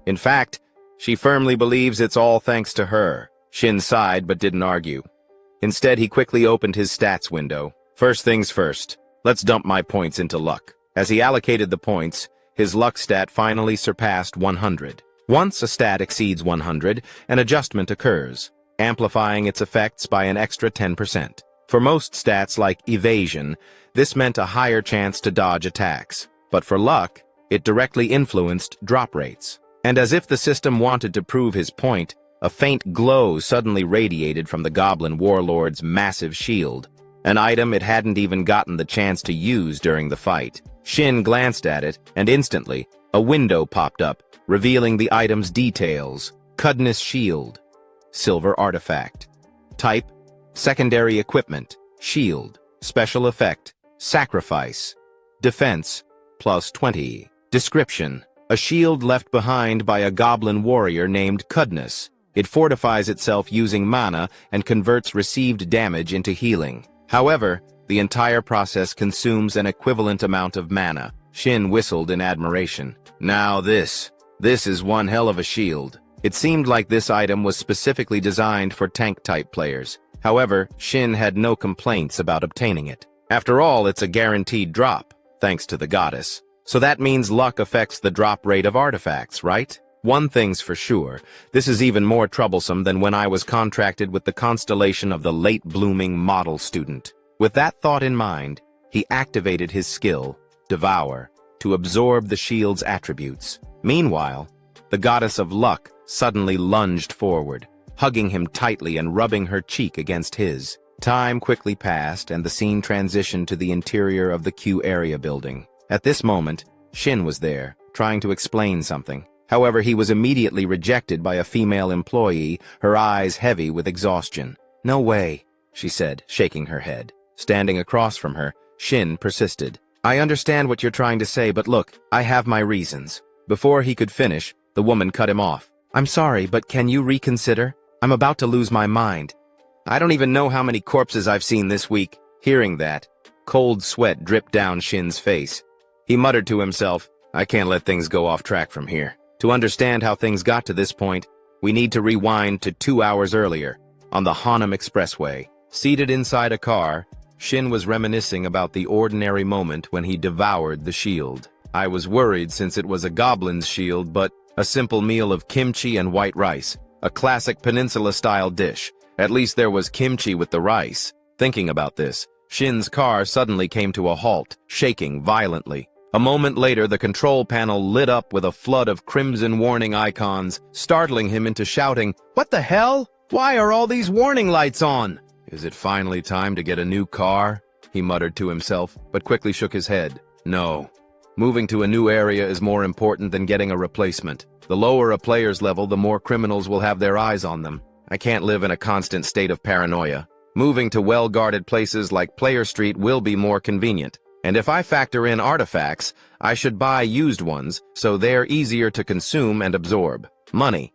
A: In fact, she firmly believes it's all thanks to her. Shin sighed but didn't argue. Instead, he quickly opened his stats window. First things first, let's dump my points into luck. As he allocated the points, his luck stat finally surpassed 100. Once a stat exceeds 100, an adjustment occurs, amplifying its effects by an extra 10%. For most stats like evasion, this meant a higher chance to dodge attacks. But for luck, it directly influenced drop rates. And as if the system wanted to prove his point, a faint glow suddenly radiated from the goblin warlord's massive shield, an item it hadn't even gotten the chance to use during the fight. Shin glanced at it, and instantly, a window popped up, revealing the item's details. Cudness Shield. Silver Artifact. Type: Secondary Equipment. Shield. Special Effect: Sacrifice. Defense: plus 20. Description: a shield left behind by a goblin warrior named Cudness. It fortifies itself using mana and converts received damage into healing. However, the entire process consumes an equivalent amount of mana. Shin whistled in admiration. Now this is one hell of a shield. It seemed like this item was specifically designed for tank-type players. However, Shin had no complaints about obtaining it. After all, it's a guaranteed drop, thanks to the goddess. So that means luck affects the drop rate of artifacts, right? One thing's for sure, this is even more troublesome than when I was contracted with the constellation of the late-blooming model student. With that thought in mind, he activated his skill, Devour, to absorb the shield's attributes. Meanwhile, the goddess of luck suddenly lunged forward, hugging him tightly and rubbing her cheek against his. Time quickly passed, and the scene transitioned to the interior of the Q area building. At this moment, Shin was there, trying to explain something. However, he was immediately rejected by a female employee, her eyes heavy with exhaustion. "No way," she said, shaking her head. Standing across from her, Shin persisted. "I understand what you're trying to say, but look, I have my reasons." Before he could finish, the woman cut him off. "I'm sorry, but can you reconsider? I'm about to lose my mind. I don't even know how many corpses I've seen this week." Hearing that, cold sweat dripped down Shin's face. He muttered to himself, "I can't let things go off track from here. To understand how things got to this point, we need to rewind to 2 hours earlier. on the Hanam Expressway. Seated inside a car, Shin was reminiscing about the ordinary moment when he devoured the shield. I was worried since it was a goblin's shield, but a simple meal of kimchi and white rice, a classic peninsula-style dish. At least there was kimchi with the rice. Thinking about this, Shin's car suddenly came to a halt, shaking violently. A moment later, the control panel lit up with a flood of crimson warning icons, startling him into shouting, "What the hell? Why are all these warning lights on?" "Is it finally time to get a new car?" he muttered to himself, but quickly shook his head. No. Moving to a new area is more important than getting a replacement. The lower a player's level, the more criminals will have their eyes on them. I can't live in a constant state of paranoia. Moving to well-guarded places like Player Street will be more convenient. And if I factor in artifacts, I should buy used ones, so they're easier to consume and absorb. Money.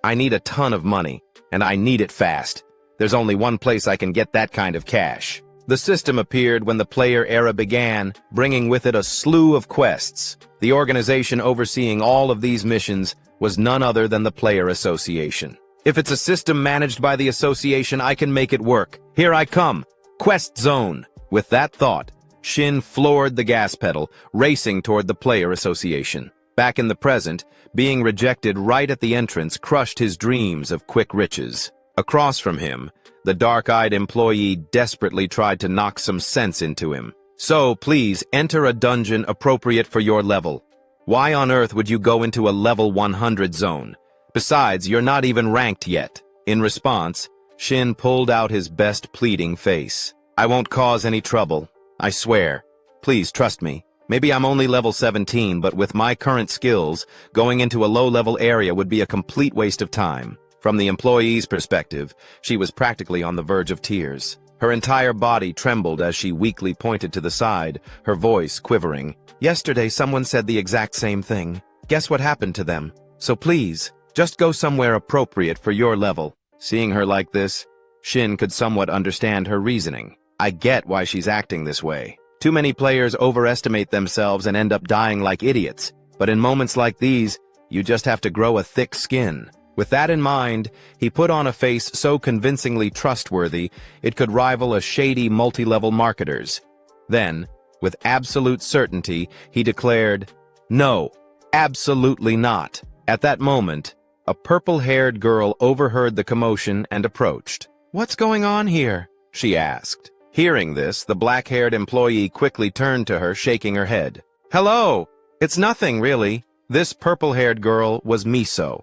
A: I need a ton of money, and I need it fast. There's only one place I can get that kind of cash. The system appeared when the player era began, bringing with it a slew of quests. The organization overseeing all of these missions was none other than the Player Association. If it's a system managed by the association, I can make it work. Here I come. Quest Zone. With that thought, Shin floored the gas pedal, racing toward the Player Association. Back in the present, being rejected right at the entrance crushed his dreams of quick riches. Across from him, the dark-eyed employee desperately tried to knock some sense into him. "So, please, enter a dungeon appropriate for your level. Why on earth would you go into a level 100 zone? Besides, you're not even ranked yet." In response, Shin pulled out his best pleading face. "I won't cause any trouble. I swear. Please trust me. Maybe I'm only level 17, but with my current skills, going into a low-level area would be a complete waste of time." From the employee's perspective, she was practically on the verge of tears. Her entire body trembled as she weakly pointed to the side, her voice quivering. "Yesterday someone said the exact same thing. Guess what happened to them? So please, just go somewhere appropriate for your level." Seeing her like this, Shin could somewhat understand her reasoning. I get why she's acting this way. Too many players overestimate themselves and end up dying like idiots. But in moments like these, you just have to grow a thick skin. With that in mind, he put on a face so convincingly trustworthy, it could rival a shady multi-level marketer's. Then, with absolute certainty, he declared, "No, absolutely not." At that moment, a purple-haired girl overheard the commotion and approached. "What's going on here?" she asked. Hearing this, the black-haired employee quickly turned to her, shaking her head. "Hello! It's nothing, really." This purple-haired girl was Miso,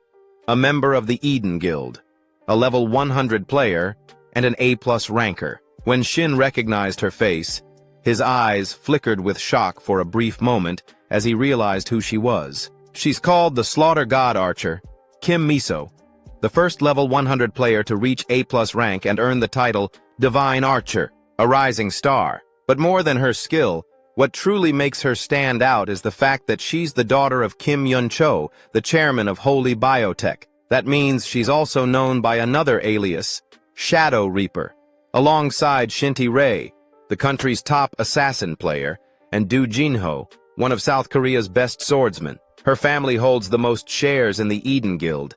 A: a member of the Eden Guild, a level 100 player, and an A+ ranker. When Shin recognized her face, his eyes flickered with shock for a brief moment as he realized who she was. She's called the Slaughter God Archer, Kim Miso, the first level 100 player to reach A+ rank and earn the title Divine Archer, a rising star. But more than her skill, what truly makes her stand out is the fact that she's the daughter of Kim Yun-cho, the chairman of Holy Biotech. That means she's also known by another alias, Shadow Reaper, alongside Shinty Rei, the country's top assassin player, and Do Jinho, one of South Korea's best swordsmen. Her family holds the most shares in the Eden Guild.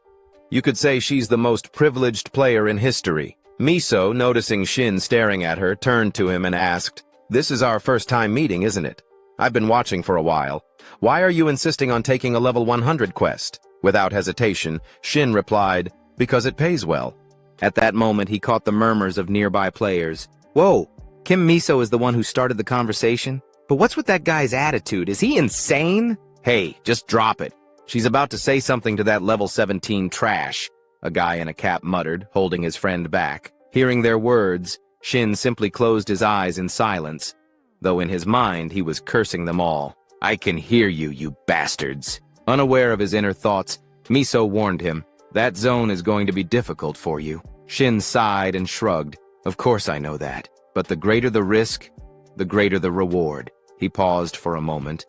A: You could say she's the most privileged player in history. Miso, noticing Shin staring at her, turned to him and asked, "This is our first time meeting, isn't it? I've been watching for a while. Why are you insisting on taking a level 100 quest?" Without hesitation, Shin replied, "Because it pays well." At that moment, he caught the murmurs of nearby players. "Whoa, Kim Miso is the one who started the conversation? But what's with that guy's attitude? Is he insane?" "Hey, just drop it. She's about to say something to that level 17 trash," a guy in a cap muttered, holding his friend back. Hearing their words, Shin simply closed his eyes in silence, though in his mind he was cursing them all. "I can hear you, you bastards." Unaware of his inner thoughts, Miso warned him, "That zone is going to be difficult for you." Shin sighed and shrugged. "Of course I know that, but the greater the risk, the greater the reward." He paused for a moment,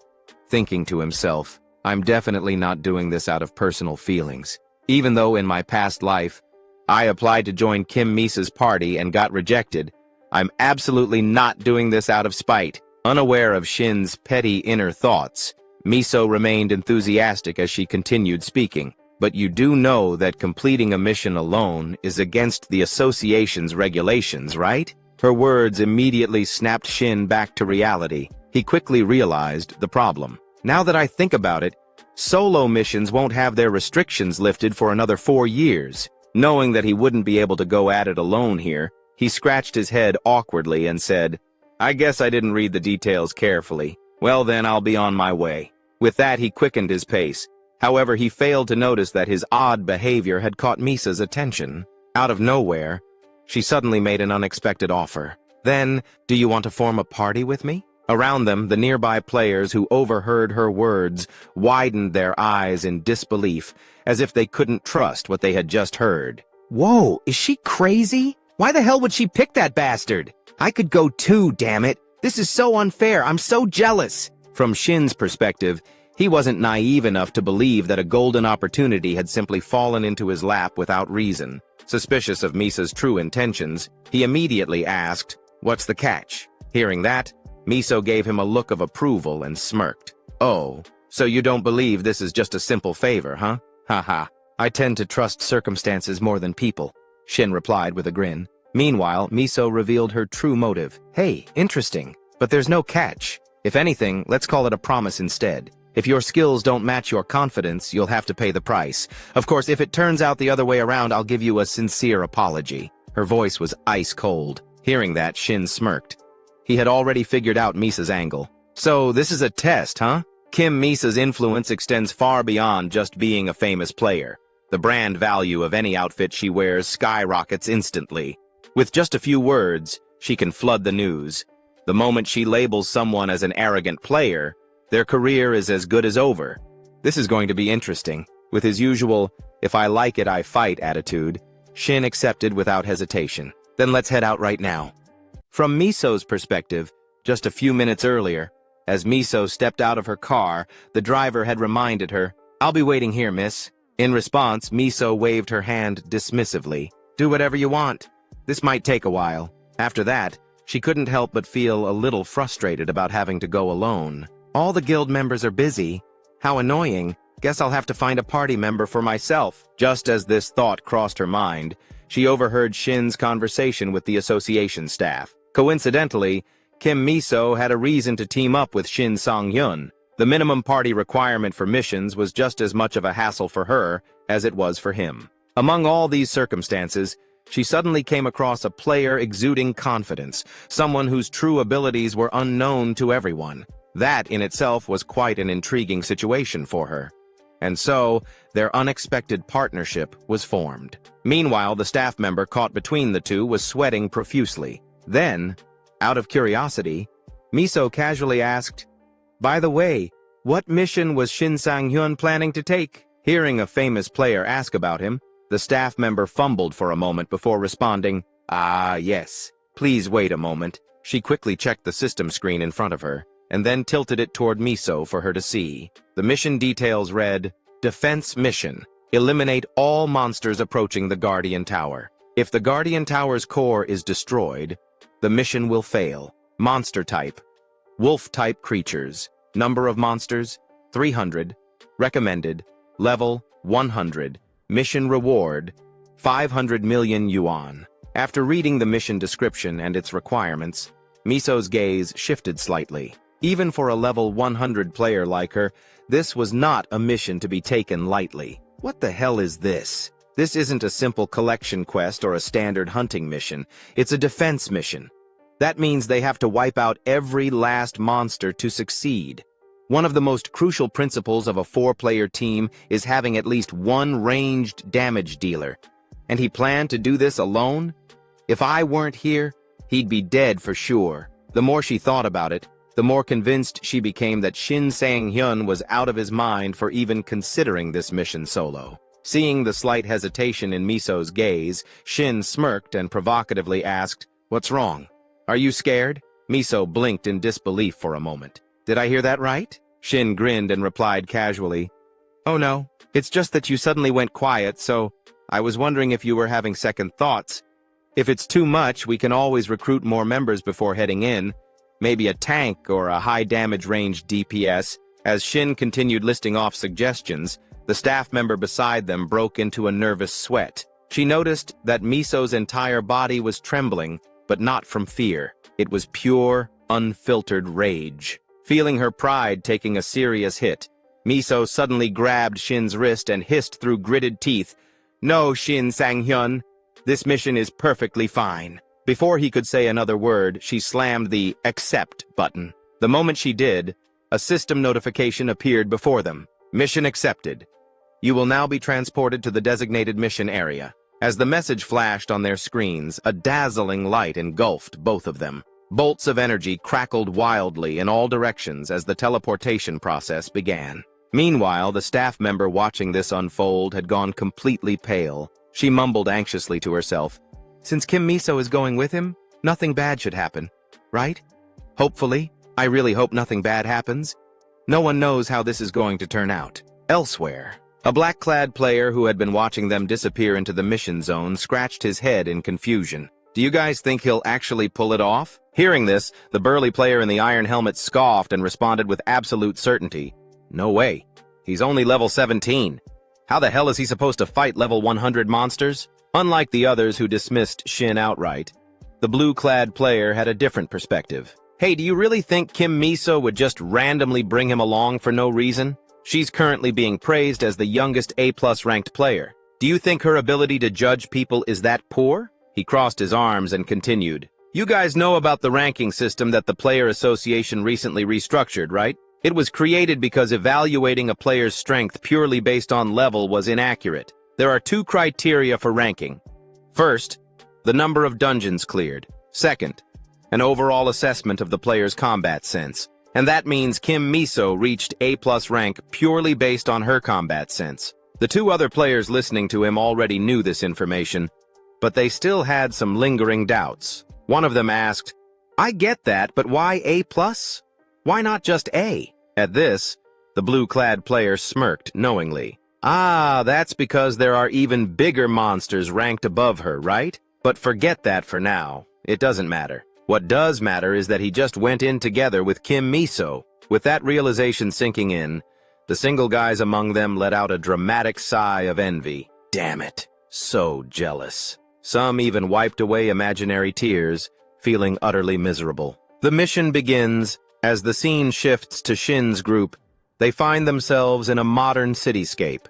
A: thinking to himself, "I'm definitely not doing this out of personal feelings. Even though in my past life, I applied to join Kim Misa's party and got rejected, I'm absolutely not doing this out of spite." Unaware of Shin's petty inner thoughts, Miso remained enthusiastic as she continued speaking. But you do know that completing a mission alone is against the association's regulations, right? Her words immediately snapped Shin back to reality. He quickly realized the problem. Now that I think about it, solo missions won't have their restrictions lifted for another 4 years. Knowing that he wouldn't be able to go at it alone here, he scratched his head awkwardly and said, "I guess I didn't read the details carefully. Well then, I'll be on my way." With that, he quickened his pace. However, he failed to notice that his odd behavior had caught Misa's attention. Out of nowhere, she suddenly made an unexpected offer. "Then, do you want to form a party with me?" Around them, the nearby players who overheard her words widened their eyes in disbelief, as if they couldn't trust what they had just heard. "Whoa, is she crazy? Why the hell would she pick that bastard? I could go too, damn it. This is so unfair, I'm so jealous." From Shin's perspective, he wasn't naive enough to believe that a golden opportunity had simply fallen into his lap without reason. Suspicious of Misa's true intentions, he immediately asked, "What's the catch?" Hearing that, Miso gave him a look of approval and smirked. "Oh, so you don't believe this is just a simple favor, huh? Haha, I tend to trust circumstances more than people," Shin replied with a grin. Meanwhile, Miso revealed her true motive. "Hey, interesting, but there's no catch. If anything, let's call it a promise instead. If your skills don't match your confidence, you'll have to pay the price. Of course, if it turns out the other way around, I'll give you a sincere apology." Her voice was ice cold. Hearing that, Shin smirked. He had already figured out Misa's angle. "So, this is a test, huh?" Kim Misa's influence extends far beyond just being a famous player. The brand value of any outfit she wears skyrockets instantly. With just a few words, she can flood the news. The moment she labels someone as an arrogant player, their career is as good as over. This is going to be interesting. With his usual, "if I like it, I fight" attitude, Shin accepted without hesitation. "Then let's head out right now." From Miso's perspective, just a few minutes earlier, as Miso stepped out of her car, the driver had reminded her, "I'll be waiting here, miss." In response, Miso waved her hand dismissively. "Do whatever you want. This might take a while." After that, she couldn't help but feel a little frustrated about having to go alone. All the guild members are busy. How annoying. Guess I'll have to find a party member for myself. Just as this thought crossed her mind, she overheard Shin's conversation with the association staff. Coincidentally, Kim Miso had a reason to team up with Shin Sang-hyun. The minimum party requirement for missions was just as much of a hassle for her as it was for him. Among all these circumstances, she suddenly came across a player exuding confidence, someone whose true abilities were unknown to everyone. That in itself was quite an intriguing situation for her. And so, their unexpected partnership was formed. Meanwhile, the staff member caught between the two was sweating profusely. Then, out of curiosity, Miso casually asked, "By the way, what mission was Shin Sang-hyun planning to take?" Hearing a famous player ask about him, the staff member fumbled for a moment before responding, "Ah, yes. Please wait a moment." She quickly checked the system screen in front of her, and then tilted it toward Miso for her to see. The mission details read, "Defense Mission. Eliminate all monsters approaching the Guardian Tower. If the Guardian Tower's core is destroyed, the mission will fail. Monster type: Wolf-type creatures. Number of monsters: 300. Recommended: Level 100. Mission reward: 500 million yuan." After reading the mission description and its requirements, Miso's gaze shifted slightly. Even for a level 100 player like her, this was not a mission to be taken lightly. What the hell is this? This isn't a simple collection quest or a standard hunting mission. It's a defense mission. That means they have to wipe out every last monster to succeed. One of the most crucial principles of a 4-player team is having at least one ranged damage dealer. And he planned to do this alone? If I weren't here, he'd be dead for sure. The more she thought about it, the more convinced she became that Shin Sang-hyun was out of his mind for even considering this mission solo. Seeing the slight hesitation in Miso's gaze, Shin smirked and provocatively asked, "What's wrong? Are you scared?" Miso blinked in disbelief for a moment. "Did I hear that right?" Shin grinned and replied casually, "Oh no, it's just that you suddenly went quiet, so I was wondering if you were having second thoughts. If it's too much, we can always recruit more members before heading in. Maybe a tank or a high damage range DPS. As Shin continued listing off suggestions, the staff member beside them broke into a nervous sweat. She noticed that Miso's entire body was trembling, but not from fear. It was pure, unfiltered rage. Feeling her pride taking a serious hit, Miso suddenly grabbed Shin's wrist and hissed through gritted teeth, "No, Shin Sang-hyun, this mission is perfectly fine." Before he could say another word, she slammed the accept button. The moment she did, a system notification appeared before them. Mission accepted. You will now be transported to the designated mission area. As the message flashed on their screens, a dazzling light engulfed both of them. Bolts of energy crackled wildly in all directions as the teleportation process began. Meanwhile, the staff member watching this unfold had gone completely pale. She mumbled anxiously to herself, "Since Kim Miso is going with him, nothing bad should happen, right? Hopefully. I really hope nothing bad happens. No one knows how this is going to turn out." Elsewhere, a black-clad player who had been watching them disappear into the mission zone scratched his head in confusion. "Do you guys think he'll actually pull it off?" Hearing this, the burly player in the iron helmet scoffed and responded with absolute certainty, "No way. He's only level 17. How the hell is he supposed to fight level 100 monsters?" Unlike the others who dismissed Shin outright, the blue-clad player had a different perspective. "Hey, do you really think Kim Miso would just randomly bring him along for no reason? She's currently being praised as the youngest A+ ranked player. Do you think her ability to judge people is that poor?" He crossed his arms and continued, "You guys know about the ranking system that the Player Association recently restructured, right? It was created because evaluating a player's strength purely based on level was inaccurate. There are 2 criteria for ranking. First, the number of dungeons cleared. Second, an overall assessment of the player's combat sense. And that means Kim Miso reached A+ rank purely based on her combat sense. The 2 other players listening to him already knew this information, but they still had some lingering doubts. One of them asked, "I get that, but why A+? Why not just A?" At this, the blue-clad player smirked knowingly. "Ah, that's because there are even bigger monsters ranked above her, right? But forget that for now. It doesn't matter. What does matter is that he just went in together with Kim Miso." With that realization sinking in, the single guys among them let out a dramatic sigh of envy. Damn it. So jealous. Some even wiped away imaginary tears, feeling utterly miserable. The mission begins. As the scene shifts to Shin's group, they find themselves in a modern cityscape,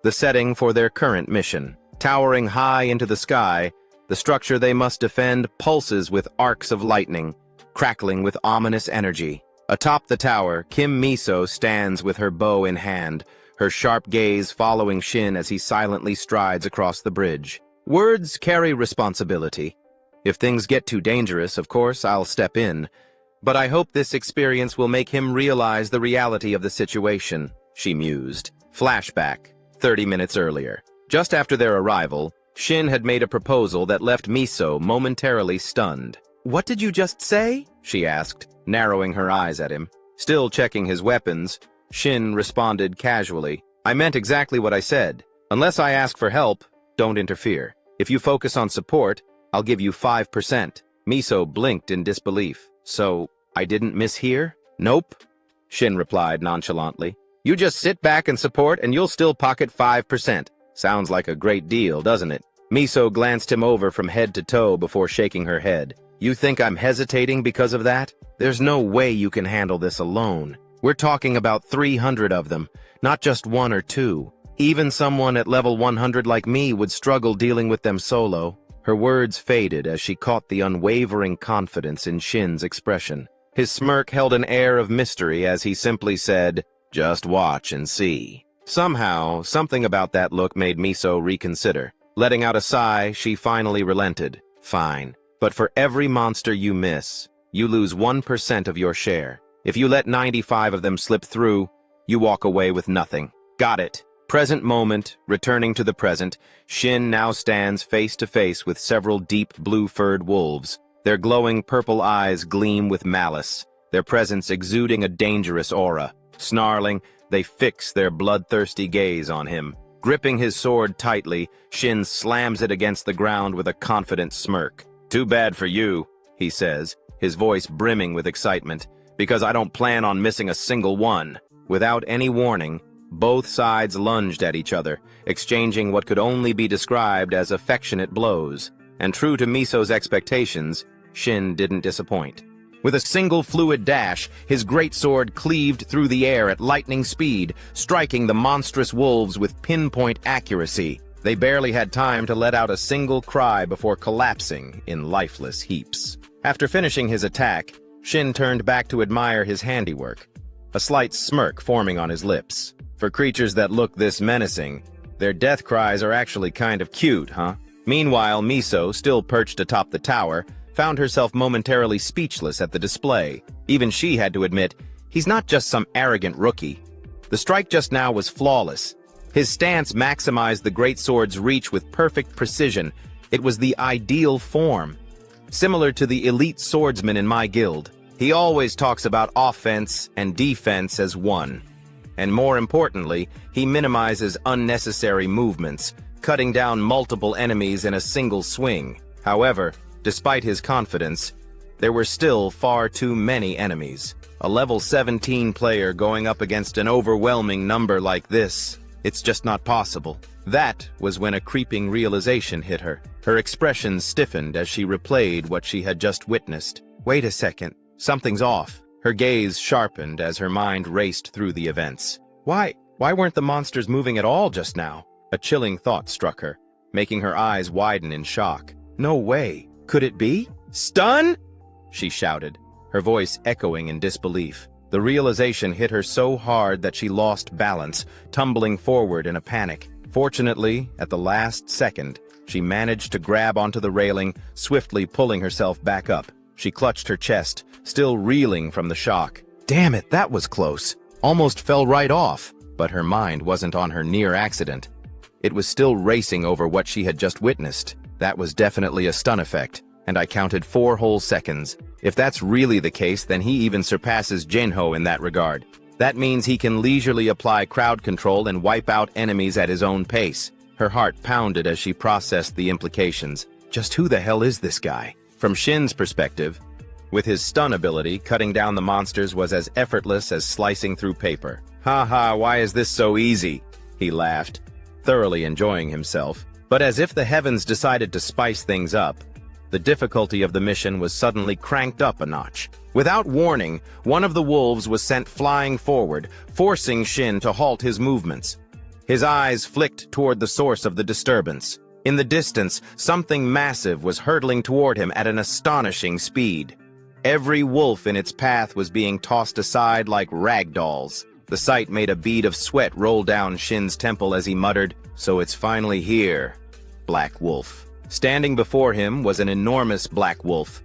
A: the setting for their current mission. Towering high into the sky, the structure they must defend pulses with arcs of lightning, crackling with ominous energy. Atop the tower, Kim Miso stands with her bow in hand, her sharp gaze following Shin as he silently strides across the bridge. Words carry responsibility. If things get too dangerous, of course, I'll step in. But I hope this experience will make him realize the reality of the situation, she mused. Flashback, 30 minutes earlier. Just after their arrival, Shin had made a proposal that left Miso momentarily stunned. "What did you just say?" she asked, narrowing her eyes at him. Still checking his weapons, Shin responded casually, "I meant exactly what I said. Unless I ask for help, don't interfere. If you focus on support, I'll give you 5%. Miso blinked in disbelief. "So, I didn't mishear?" "Nope," Shin replied nonchalantly. "You just sit back and support and you'll still pocket 5%. Sounds like a great deal, doesn't it?" Miso glanced him over from head to toe before shaking her head. "You think I'm hesitating because of that? There's no way you can handle this alone. We're talking about 300 of them, not just 1 or 2. Even someone at level 100 like me would struggle dealing with them solo." Her words faded as she caught the unwavering confidence in Shin's expression. His smirk held an air of mystery as he simply said, "Just watch and see." Somehow, something about that look made Miso reconsider. Letting out a sigh, she finally relented. "Fine, but for every monster you miss, you lose 1% of your share. If you let 95 of them slip through, you walk away with nothing." "Got it." Present moment, returning to the present, Shin now stands face to face with several deep blue-furred wolves. Their glowing purple eyes gleam with malice, their presence exuding a dangerous aura. Snarling, they fix their bloodthirsty gaze on him. Gripping his sword tightly, Shin slams it against the ground with a confident smirk. "Too bad for you," he says, his voice brimming with excitement, "because I don't plan on missing a single one." Without any warning, both sides lunged at each other, exchanging what could only be described as affectionate blows. And true to Miso's expectations, Shin didn't disappoint. With a single fluid dash, his greatsword cleaved through the air at lightning speed, striking the monstrous wolves with pinpoint accuracy. They barely had time to let out a single cry before collapsing in lifeless heaps. After finishing his attack, Shin turned back to admire his handiwork, a slight smirk forming on his lips. For creatures that look this menacing, their death cries are actually kind of cute, huh? Meanwhile, Miso, still perched atop the tower, found herself momentarily speechless at the display. Even she had to admit, he's not just some arrogant rookie. The strike just now was flawless. His stance maximized the greatsword's reach with perfect precision. It was the ideal form. Similar to the elite swordsman in my guild, he always talks about offense and defense as one. And more importantly, he minimizes unnecessary movements, cutting down multiple enemies in a single swing. However, despite his confidence, there were still far too many enemies. A level 17 player going up against an overwhelming number like this, it's just not possible. That was when a creeping realization hit her. Her expression stiffened as she replayed what she had just witnessed. Wait a second, something's off. Her gaze sharpened as her mind raced through the events. Why weren't the monsters moving at all just now? A chilling thought struck her, making her eyes widen in shock. No way. Could it be? Stun? She shouted, her voice echoing in disbelief. The realization hit her so hard that she lost balance, tumbling forward in a panic. Fortunately, at the last second, she managed to grab onto the railing, swiftly pulling herself back up. She clutched her chest, still reeling from the shock. Damn it, that was close. Almost fell right off. But her mind wasn't on her near accident. It was still racing over what she had just witnessed. That was definitely a stun effect, and I counted 4 whole seconds. If that's really the case, then he even surpasses Jinho in that regard. That means he can leisurely apply crowd control and wipe out enemies at his own pace. Her heart pounded as she processed the implications. Just who the hell is this guy? From Shin's perspective, with his stun ability, cutting down the monsters was as effortless as slicing through paper. Haha, why is this so easy? He laughed, thoroughly enjoying himself. But as if the heavens decided to spice things up, the difficulty of the mission was suddenly cranked up a notch. Without warning, one of the wolves was sent flying forward, forcing Shin to halt his movements. His eyes flicked toward the source of the disturbance. In the distance, something massive was hurtling toward him at an astonishing speed. Every wolf in its path was being tossed aside like rag dolls. The sight made a bead of sweat roll down Shin's temple as he muttered, "So it's finally here." Black Wolf. Standing before him was an enormous black wolf,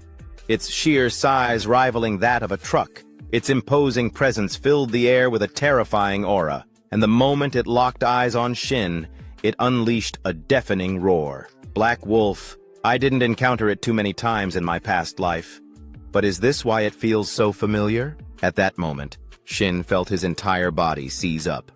A: its sheer size rivaling that of a truck. Its imposing presence filled the air with a terrifying aura, and the moment it locked eyes on Shin, it unleashed a deafening roar. Black Wolf. I didn't encounter it too many times in my past life. But is this why it feels so familiar? At that moment, Shin felt his entire body seize up.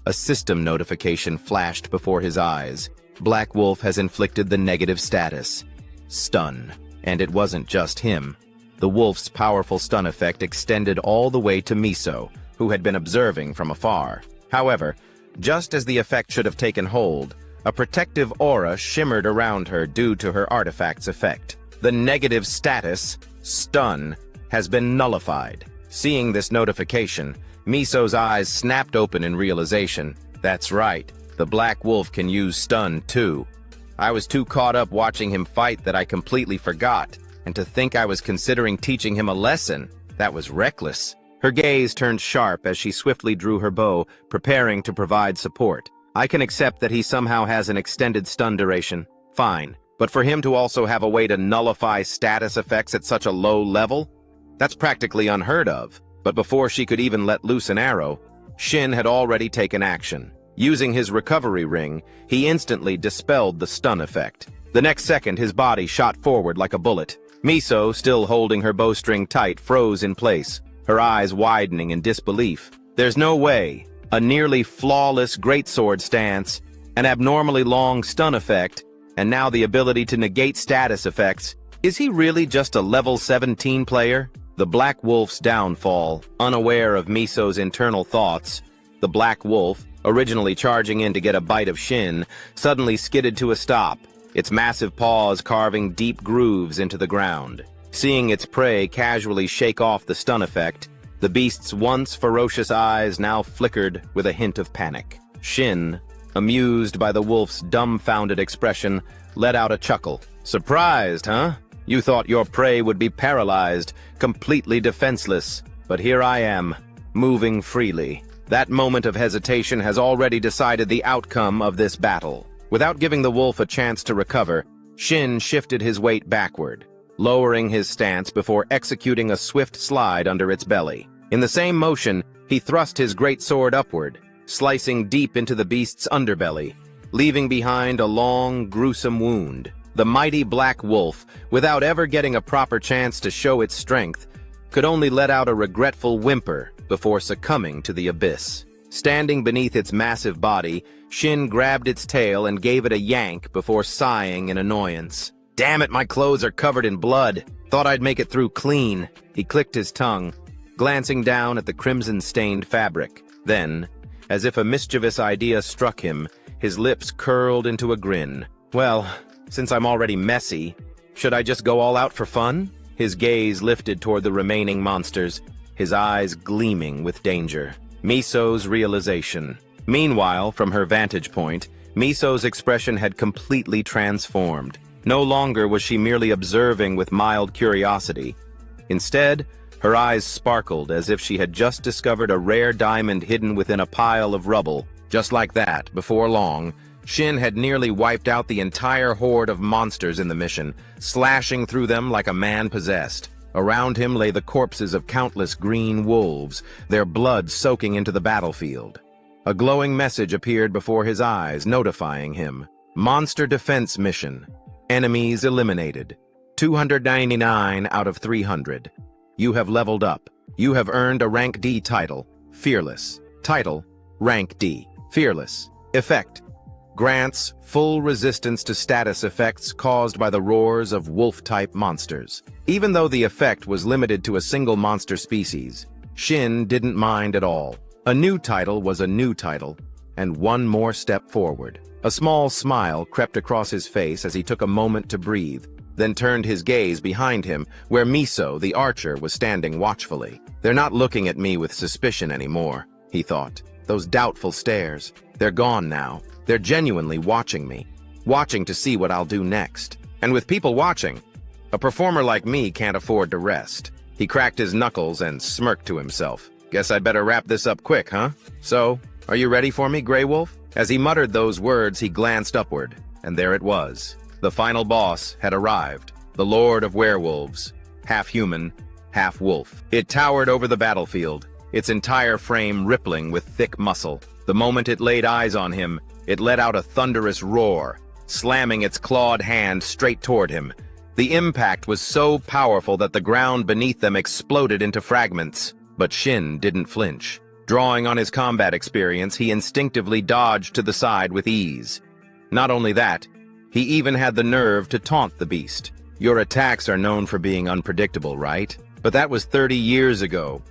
A: A system notification flashed before his eyes. Black Wolf has inflicted the negative status, stun. And it wasn't just him. The wolf's powerful stun effect extended all the way to Miso, who had been observing from afar. However, just as the effect should have taken hold, a protective aura shimmered around her due to her artifact's effect. The negative status, stun, has been nullified. Seeing this notification, Miso's eyes snapped open in realization. That's right, the Black Wolf can use stun too. I was too caught up watching him fight that I completely forgot, and to think I was considering teaching him a lesson, that was reckless. Her gaze turned sharp as she swiftly drew her bow, preparing to provide support. I can accept that he somehow has an extended stun duration. Fine. But for him to also have a way to nullify status effects at such a low level? That's practically unheard of. But before she could even let loose an arrow, Shin had already taken action. Using his recovery ring, he instantly dispelled the stun effect. The next second, his body shot forward like a bullet. Miso, still holding her bowstring tight, froze in place, her eyes widening in disbelief. There's no way. A nearly flawless greatsword stance, an abnormally long stun effect, and now the ability to negate status effects. Is he really just a level 17 player? The Black Wolf's downfall, unaware of Miso's internal thoughts, The black wolf, originally charging in to get a bite of Shin, suddenly skidded to a stop, its massive paws carving deep grooves into the ground. Seeing its prey casually shake off the stun effect, the beast's once ferocious eyes now flickered with a hint of panic. Shin, amused by the wolf's dumbfounded expression, let out a chuckle. "Surprised, huh? You thought your prey would be paralyzed, completely defenseless. But here I am, moving freely. That moment of hesitation has already decided the outcome of this battle." Without giving the wolf a chance to recover, Shin shifted his weight backward, lowering his stance before executing a swift slide under its belly. In the same motion, he thrust his great sword upward, slicing deep into the beast's underbelly, leaving behind a long, gruesome wound. The mighty black wolf, without ever getting a proper chance to show its strength, could only let out a regretful whimper before succumbing to the abyss. Standing beneath its massive body, Shin grabbed its tail and gave it a yank before sighing in annoyance. "Damn it, my clothes are covered in blood. Thought I'd make it through clean." He clicked his tongue, glancing down at the crimson-stained fabric. Then, as if a mischievous idea struck him, his lips curled into a grin. "Well, since I'm already messy, should I just go all out for fun?" His gaze lifted toward the remaining monsters, his eyes gleaming with danger. Miso's realization. Meanwhile, from her vantage point, Miso's expression had completely transformed. No longer was she merely observing with mild curiosity. Instead, her eyes sparkled as if she had just discovered a rare diamond hidden within a pile of rubble. Just like that, before long, Shin had nearly wiped out the entire horde of monsters in the mission, slashing through them like a man possessed. Around him lay the corpses of countless green wolves, their blood soaking into the battlefield. A glowing message appeared before his eyes, notifying him. Monster Defense Mission. Enemies eliminated. 299 out of 300. You have leveled up. You have earned a Rank D title. Fearless. Title, Rank D. Fearless. Effect. Grants full resistance to status effects caused by the roars of wolf-type monsters. Even though the effect was limited to a single monster species, Shin didn't mind at all. A new title was a new title, and one more step forward. A small smile crept across his face as he took a moment to breathe, then turned his gaze behind him, where Miso, the archer, was standing watchfully. "They're not looking at me with suspicion anymore," he thought. "Those doubtful stares, they're gone now. They're genuinely watching me, watching to see what I'll do next. And with people watching, a performer like me can't afford to rest." He cracked his knuckles and smirked to himself. "Guess I'd better wrap this up quick, huh? So, are you ready for me, Grey Wolf?" As he muttered those words, he glanced upward, and there it was. The final boss had arrived, the Lord of Werewolves, half human, half wolf. It towered over the battlefield, its entire frame rippling with thick muscle. The moment it laid eyes on him, it let out a thunderous roar, slamming its clawed hand straight toward him. The impact was so powerful that the ground beneath them exploded into fragments. But Shin didn't flinch. Drawing on his combat experience, he instinctively dodged to the side with ease. Not only that, he even had the nerve to taunt the beast. "Your attacks are known for being unpredictable, right? But that was 30 years ago.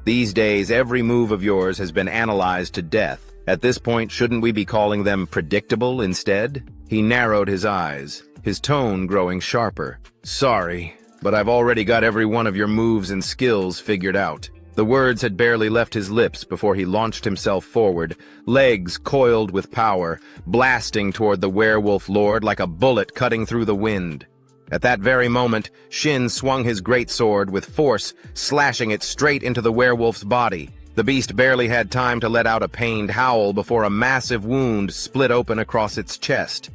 A: These days, every move of yours has been analyzed to death. At this point, shouldn't we be calling them predictable instead?" He narrowed his eyes, his tone growing sharper. "Sorry, but I've already got every one of your moves and skills figured out." The words had barely left his lips before he launched himself forward, legs coiled with power, blasting toward the werewolf lord like a bullet cutting through the wind. At that very moment, Shin swung his greatsword with force, slashing it straight into the werewolf's body. The beast barely had time to let out a pained howl before a massive wound split open across its chest.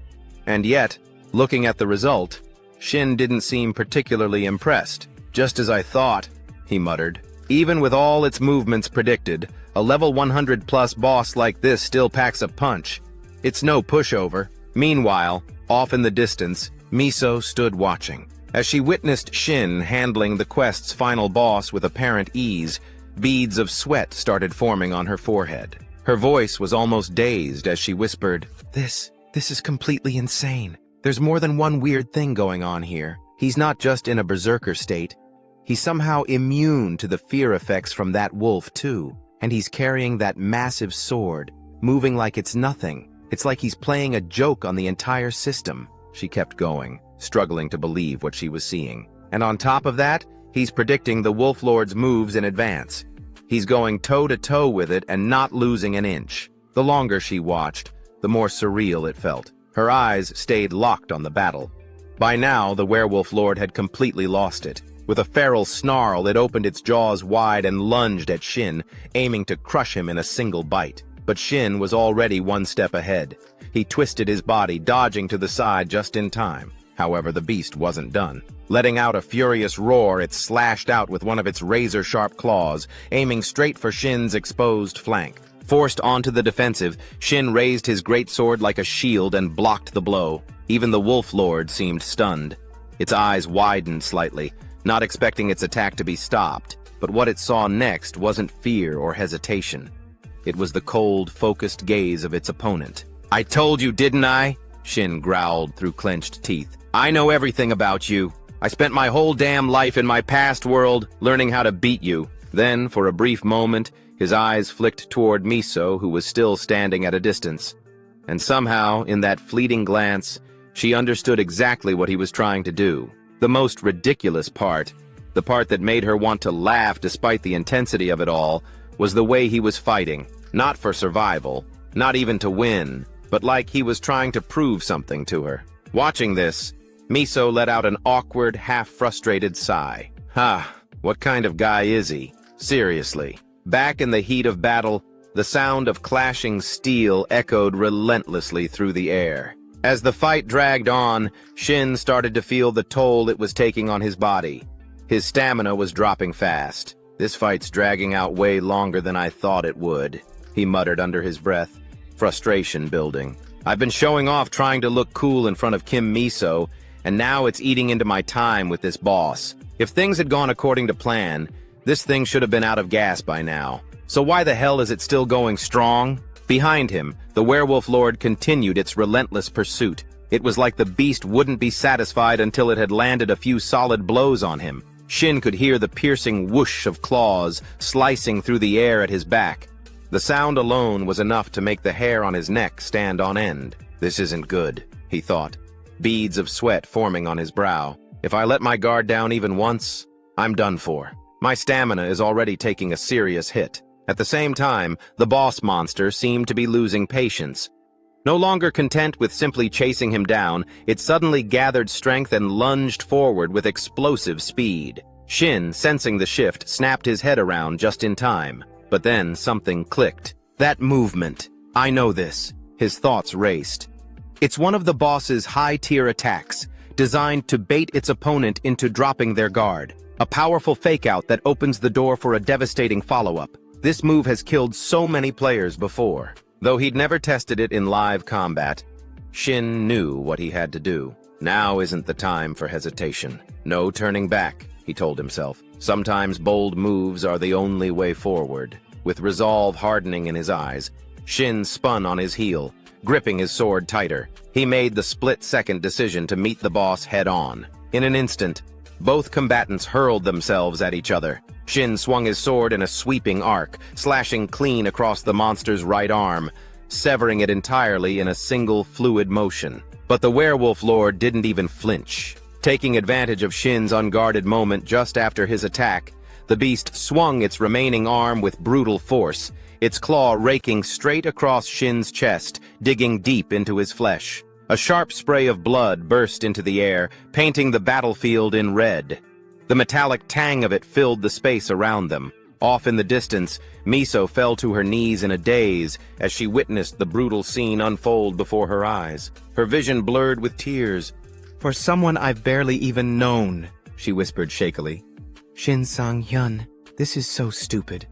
A: And yet, looking at the result, Shin didn't seem particularly impressed. "Just as I thought," he muttered. "Even with all its movements predicted, a level 100+ boss like this still packs a punch. It's no pushover." Meanwhile, off in the distance, Miso stood watching. As she witnessed Shin handling the quest's final boss with apparent ease, beads of sweat started forming on her forehead. Her voice was almost dazed as she whispered, This is completely insane. There's more than one weird thing going on here. He's not just in a berserker state. He's somehow immune to the fear effects from that wolf, too. And he's carrying that massive sword, moving like it's nothing. It's like he's playing a joke on the entire system. She kept going, struggling to believe what she was seeing. And on top of that, he's predicting the Wolf Lord's moves in advance. He's going toe-to-toe with it and not losing an inch. The longer she watched, the more surreal it felt. Her eyes stayed locked on the battle. By now, the Werewolf Lord had completely lost it. With a feral snarl, it opened its jaws wide and lunged at Shin, aiming to crush him in a single bite. But Shin was already one step ahead. He twisted his body, dodging to the side just in time. However, the beast wasn't done. Letting out a furious roar, it slashed out with one of its razor-sharp claws, aiming straight for Shin's exposed flank. Forced onto the defensive, Shin raised his great sword like a shield and blocked the blow. Even the Wolf Lord seemed stunned. Its eyes widened slightly, not expecting its attack to be stopped. But what it saw next wasn't fear or hesitation. It was the cold, focused gaze of its opponent. "I told you, didn't I?" Shin growled through clenched teeth. "I know everything about you. I spent my whole damn life in my past world learning how to beat you." Then, for a brief moment, his eyes flicked toward Miso, who was still standing at a distance. And somehow, in that fleeting glance, she understood exactly what he was trying to do. The most ridiculous part, the part that made her want to laugh despite the intensity of it all, was the way he was fighting. Not for survival, not even to win, but like he was trying to prove something to her. Watching this, Miso let out an awkward, half-frustrated sigh. What kind of guy is he? Seriously. Back in the heat of battle, the sound of clashing steel echoed relentlessly through the air. As the fight dragged on, Shin started to feel the toll it was taking on his body. His stamina was dropping fast. "This fight's dragging out way longer than I thought it would," he muttered under his breath, frustration building. "I've been showing off trying to look cool in front of Kim Miso, and now it's eating into my time with this boss. If things had gone according to plan, this thing should have been out of gas by now. So why the hell is it still going strong?" Behind him, the Werewolf Lord continued its relentless pursuit. It was like the beast wouldn't be satisfied until it had landed a few solid blows on him. Shin could hear the piercing whoosh of claws slicing through the air at his back. The sound alone was enough to make the hair on his neck stand on end. "This isn't good," he thought, beads of sweat forming on his brow. "If I let my guard down even once, I'm done for. My stamina is already taking a serious hit." At the same time, the boss monster seemed to be losing patience. No longer content with simply chasing him down, it suddenly gathered strength and lunged forward with explosive speed. Shin, sensing the shift, snapped his head around just in time. But then something clicked. "That movement. I know this." His thoughts raced. It's one of the boss's high-tier attacks, designed to bait its opponent into dropping their guard. A powerful fake-out that opens the door for a devastating follow-up. This move has killed so many players before. Though he'd never tested it in live combat, Shin knew what he had to do. Now isn't the time for hesitation. No turning back, he told himself. Sometimes bold moves are the only way forward. With resolve hardening in his eyes, Shin spun on his heel, gripping his sword tighter. He made the split-second decision to meet the boss head-on. In an instant, both combatants hurled themselves at each other. Shin swung his sword in a sweeping arc, slashing clean across the monster's right arm, severing it entirely in a single fluid motion. But the Werewolf Lord didn't even flinch. Taking advantage of Shin's unguarded moment just after his attack, the beast swung its remaining arm with brutal force, its claw raking straight across Shin's chest, digging deep into his flesh. A sharp spray of blood burst into the air, painting the battlefield in red. The metallic tang of it filled the space around them. Off in the distance, Miso fell to her knees in a daze as she witnessed the brutal scene unfold before her eyes. Her vision blurred with tears. "For someone I've barely even known," she whispered shakily. "Shin Sang-hyun, this is so stupid.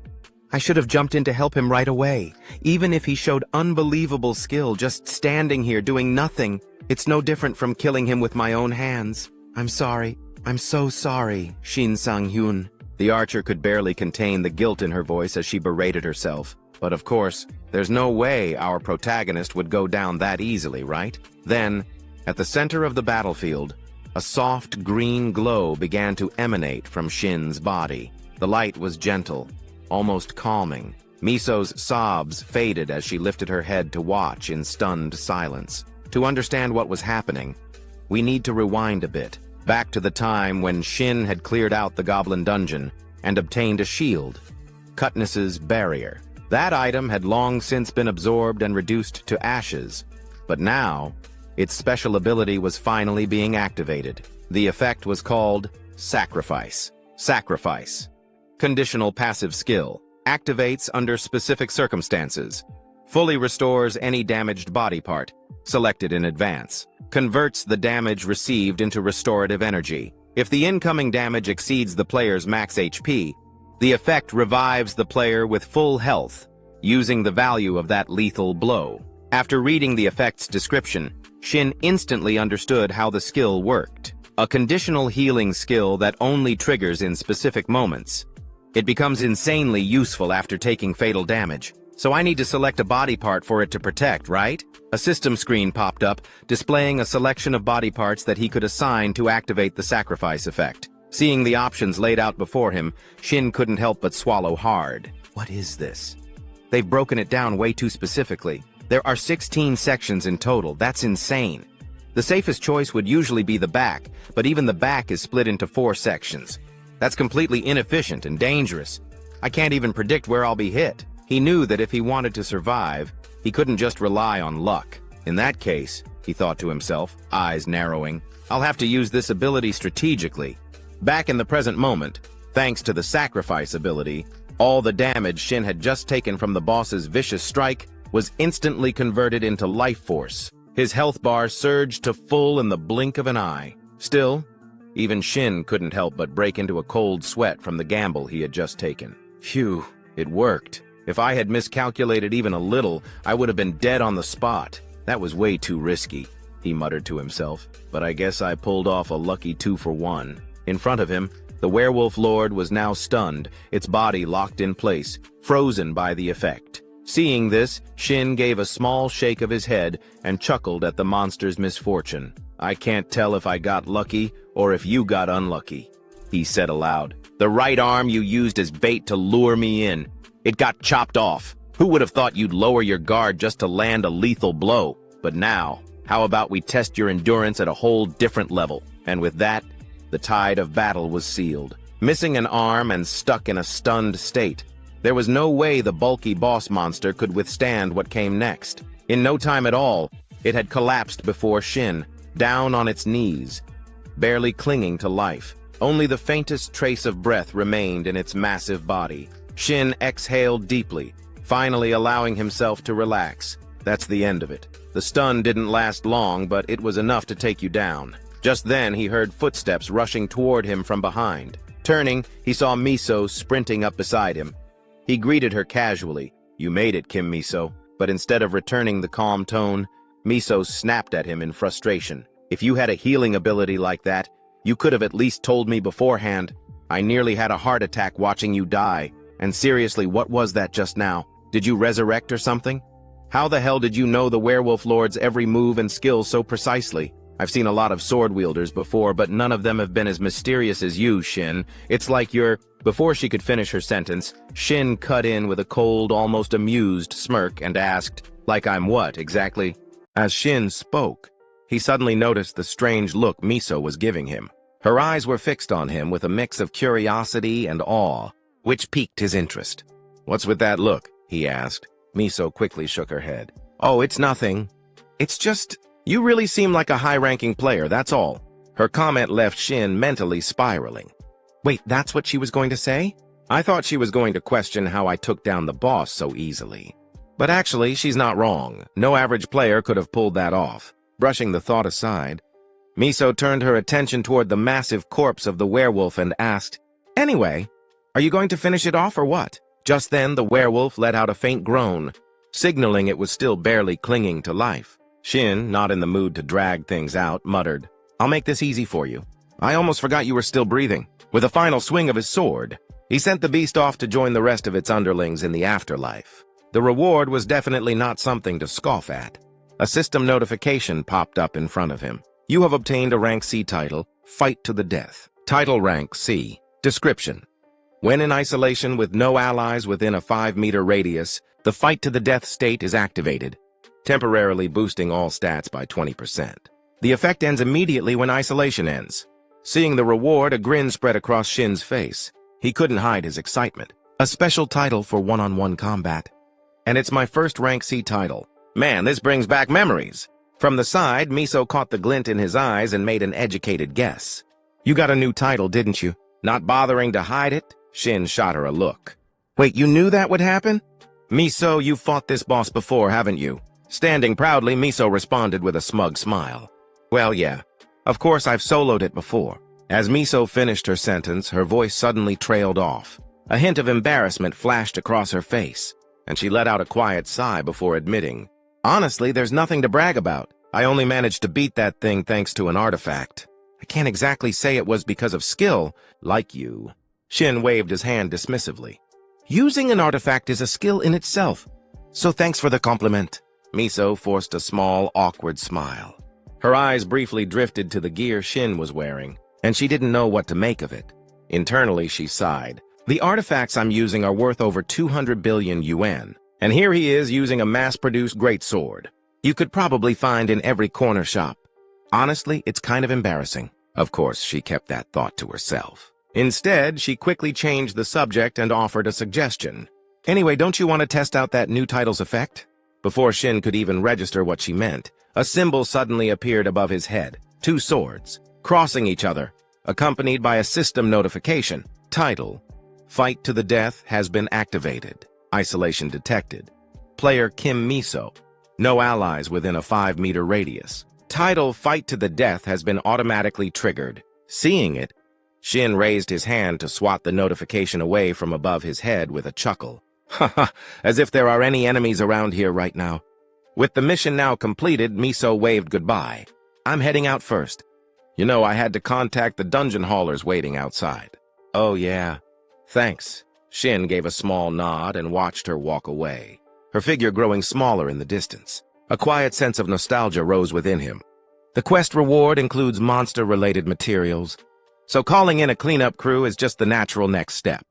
A: I should have jumped in to help him right away. Even if he showed unbelievable skill just standing here doing nothing, it's no different from killing him with my own hands. I'm sorry. I'm so sorry, Shin Sang-hyun." The archer could barely contain the guilt in her voice as she berated herself. But of course, there's no way our protagonist would go down that easily, right? Then, at the center of the battlefield, a soft green glow began to emanate from Shin's body. The light was gentle, almost calming, Miso's sobs faded as she lifted her head to watch in stunned silence. To understand what was happening, we need to rewind a bit, back to the time when Shin had cleared out the goblin dungeon and obtained a shield, Cutness's barrier. That item had long since been absorbed and reduced to ashes, but now, its special ability was finally being activated. The effect was called Sacrifice. Sacrifice. Conditional passive skill. Activates under specific circumstances. Fully restores any damaged body part, selected in advance. Converts the damage received into restorative energy. If the incoming damage exceeds the player's max HP, the effect revives the player with full health, using the value of that lethal blow. After reading the effect's description, Shin instantly understood how the skill worked. A conditional healing skill that only triggers in specific moments. It becomes insanely useful after taking fatal damage, so I need to select a body part for it to protect, right? A system screen popped up, displaying a selection of body parts that he could assign to activate the sacrifice effect. Seeing the options laid out before him, Shin couldn't help but swallow hard. What is this? They've broken it down way too specifically. There are 16 sections in total. That's insane. The safest choice would usually be the back, but even the back is split into 4 sections. That's completely inefficient and dangerous. I can't even predict where I'll be hit. He knew that if he wanted to survive, he couldn't just rely on luck. In that case, he thought to himself, eyes narrowing, I'll have to use this ability strategically. Back in the present moment, thanks to the sacrifice ability, all the damage Shin had just taken from the boss's vicious strike was instantly converted into life force. His health bar surged to full in the blink of an eye. Still, even Shin couldn't help but break into a cold sweat from the gamble he had just taken. Phew, it worked. If I had miscalculated even a little, I would have been dead on the spot. That was way too risky, he muttered to himself, but I guess I pulled off a lucky 2-for-1. In front of him, the werewolf lord was now stunned, its body locked in place, frozen by the effect. Seeing this, Shin gave a small shake of his head and chuckled at the monster's misfortune. I can't tell if I got lucky or if you got unlucky, he said aloud. The right arm you used as bait to lure me in. It got chopped off. Who would have thought you'd lower your guard just to land a lethal blow? But now, how about we test your endurance at a whole different level? And with that, the tide of battle was sealed. Missing an arm and stuck in a stunned state, there was no way the bulky boss monster could withstand what came next. In no time at all, it had collapsed before Shin, down on its knees, barely clinging to life. Only the faintest trace of breath remained in its massive body. Shin exhaled deeply, finally allowing himself to relax. That's the end of it. The stun didn't last long, but it was enough to take you down. Just then, he heard footsteps rushing toward him from behind. Turning, he saw Miso sprinting up beside him. He greeted her casually. You made it, Kim Miso. But instead of returning the calm tone, Miso snapped at him in frustration. If you had a healing ability like that, you could have at least told me beforehand. I nearly had a heart attack watching you die. And seriously, what was that just now? Did you resurrect or something? How the hell did you know the werewolf lord's every move and skill so precisely? I've seen a lot of sword wielders before, but none of them have been as mysterious as you, Shin. It's like you're... Before she could finish her sentence, Shin cut in with a cold, almost amused smirk and asked, like I'm what, exactly? As Shin spoke, he suddenly noticed the strange look Miso was giving him. Her eyes were fixed on him with a mix of curiosity and awe, which piqued his interest. What's with that look? He asked. Miso quickly shook her head. Oh, it's nothing. It's just... You really seem like a high-ranking player, that's all. Her comment left Shin mentally spiraling. Wait, that's what she was going to say? I thought she was going to question how I took down the boss so easily. But actually, she's not wrong. No average player could have pulled that off. Brushing the thought aside, Miso turned her attention toward the massive corpse of the werewolf and asked, Anyway, are you going to finish it off or what? Just then, the werewolf let out a faint groan, signaling it was still barely clinging to life. Shin, not in the mood to drag things out, muttered, I'll make this easy for you. I almost forgot you were still breathing. With a final swing of his sword, he sent the beast off to join the rest of its underlings in the afterlife. The reward was definitely not something to scoff at. A system notification popped up in front of him. You have obtained a rank C title, Fight to the Death. Title rank C. Description. When in isolation with no allies within a 5-meter radius, the fight-to-the-death state is activated, temporarily boosting all stats by 20%. The effect ends immediately when isolation ends. Seeing the reward, a grin spread across Shin's face. He couldn't hide his excitement. A special title for one-on-one combat. And it's my first rank C title. Man, this brings back memories. From the side, Miso caught the glint in his eyes and made an educated guess. You got a new title, didn't you? Not bothering to hide it, Shin shot her a look. Wait, you knew that would happen? Miso, you fought this boss before, haven't you? Standing proudly, Miso responded with a smug smile. Well, yeah. Of course, I've soloed it before. As Miso finished her sentence, her voice suddenly trailed off. A hint of embarrassment flashed across her face, and she let out a quiet sigh before admitting, honestly, there's nothing to brag about. I only managed to beat that thing thanks to an artifact. I can't exactly say it was because of skill, like you. Shin waved his hand dismissively. Using an artifact is a skill in itself, so thanks for the compliment. Miso forced a small, awkward smile. Her eyes briefly drifted to the gear Shin was wearing, and she didn't know what to make of it. Internally, she sighed. The artifacts I'm using are worth over 200 billion yuan, and here he is using a mass-produced greatsword. You could probably find in every corner shop. Honestly, it's kind of embarrassing. Of course, she kept that thought to herself. Instead, she quickly changed the subject and offered a suggestion. Anyway, don't you want to test out that new title's effect? Before Shin could even register what she meant, a symbol suddenly appeared above his head. 2 swords, crossing each other, accompanied by a system notification. Title: Fight to the death has been activated. Isolation detected. Player Kim Miso. No allies within a 5-meter radius. Title: Fight to the death has been automatically triggered. Seeing it, Shin raised his hand to swat the notification away from above his head with a chuckle. Haha, as if there are any enemies around here right now. With the mission now completed, Miso waved goodbye. I'm heading out first. You know, I had to contact the dungeon haulers waiting outside. Oh yeah. Thanks. Shin gave a small nod and watched her walk away, her figure growing smaller in the distance. A quiet sense of nostalgia rose within him. The quest reward includes monster-related materials, so calling in a cleanup crew is just the natural next step.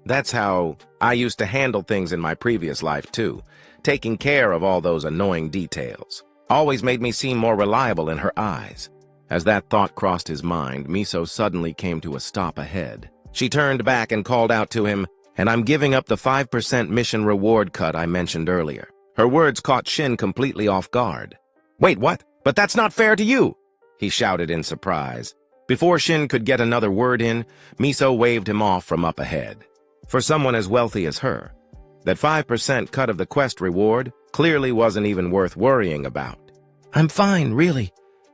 A: That's how I used to handle things in my previous life, too. Taking care of all those annoying details always made me seem more reliable in her eyes. As that thought crossed his mind, Miso suddenly came to a stop ahead. She turned back and called out to him, and I'm giving up the 5% mission reward cut I mentioned earlier. Her words caught Shin completely off guard. Wait, what? But that's not fair to you! He shouted in surprise. Before Shin could get another word in, Miso waved him off from up ahead. For someone as wealthy as her, that 5% cut of the quest reward clearly wasn't even worth worrying about. I'm fine, really.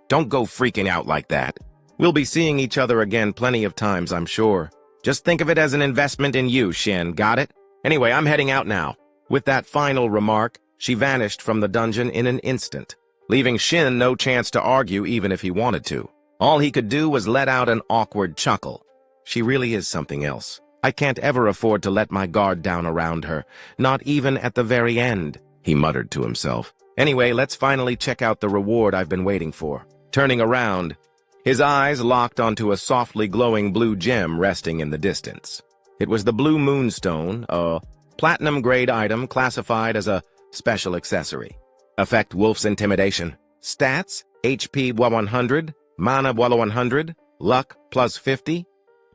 A: Don't go freaking out like that. We'll be seeing each other again plenty of times, I'm sure. Just think of it as an investment in you, Shin, got it? Anyway, I'm heading out now. With that final remark, she vanished from the dungeon in an instant, leaving Shin no chance to argue even if he wanted to. All he could do was let out an awkward chuckle. She really is something else. I can't ever afford to let my guard down around her, not even at the very end, he muttered to himself. Anyway, let's finally check out the reward I've been waiting for. Turning around, his eyes locked onto a softly glowing blue gem resting in the distance. It was the Blue Moonstone, a platinum-grade item classified as a special accessory. Effect: Wolf's Intimidation. Stats: HP 100, Mana 100, Luck +50.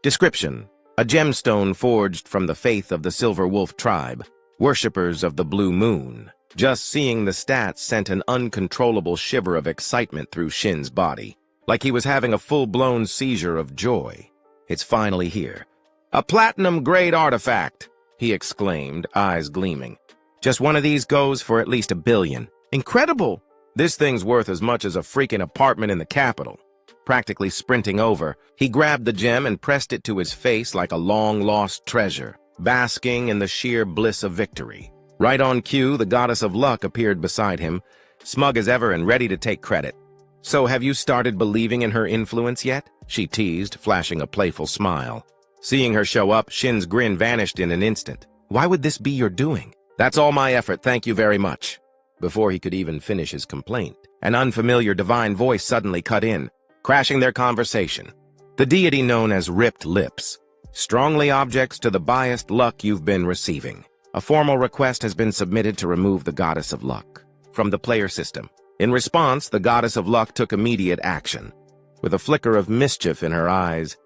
A: Description: a gemstone forged from the faith of the Silver Wolf tribe, worshippers of the Blue Moon. Just seeing the stats sent an uncontrollable shiver of excitement through Shin's body, like he was having a full-blown seizure of joy. It's finally here. A platinum-grade artifact, he exclaimed, eyes gleaming. Just one of these goes for at least $1 billion. Incredible! This thing's worth as much as a freaking apartment in the capital. Practically sprinting over, he grabbed the gem and pressed it to his face like a long-lost treasure, basking in the sheer bliss of victory. Right on cue, the goddess of luck appeared beside him, smug as ever and ready to take credit. So have you started believing in her influence yet? She teased, flashing a playful smile. Seeing her show up, Shin's grin vanished in an instant. Why would this be your doing? That's all my effort, thank you very much. Before he could even finish his complaint, an unfamiliar divine voice suddenly cut in, crashing their conversation. The deity known as Ripped Lips. Strongly objects to the biased luck you've been receiving. A formal request has been submitted to remove the Goddess of Luck from the player system. In response, the Goddess of Luck took immediate action. With a flicker of mischief in her eyes,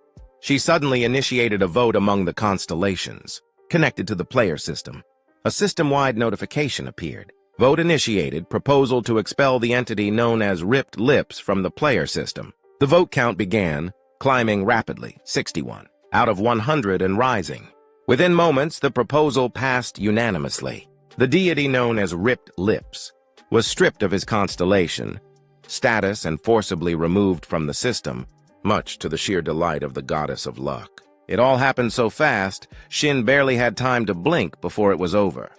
A: she suddenly initiated a vote among the constellations, connected to the player system. A system-wide notification appeared. Vote initiated, proposal to expel the entity known as Ripped Lips from the player system. The vote count began, climbing rapidly, 61, out of 100 and rising. Within moments, the proposal passed unanimously. The deity known as Ripped Lips was stripped of his constellation, status, and forcibly removed from the system, much to the sheer delight of the Goddess of Luck. It all happened so fast, Shin barely had time to blink before it was over.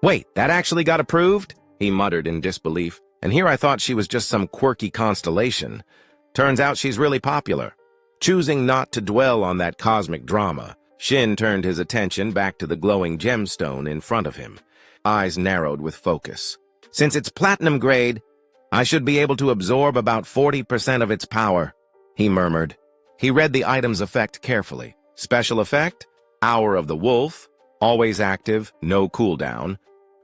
A: "Wait, that actually got approved?" he muttered in disbelief. "And here I thought she was just some quirky constellation. Turns out she's really popular." Choosing not to dwell on that cosmic drama, Shin turned his attention back to the glowing gemstone in front of him, eyes narrowed with focus. "Since it's platinum grade, I should be able to absorb about 40% of its power," he murmured. He read the item's effect carefully. Special effect, Hour of the Wolf, always active, no cooldown.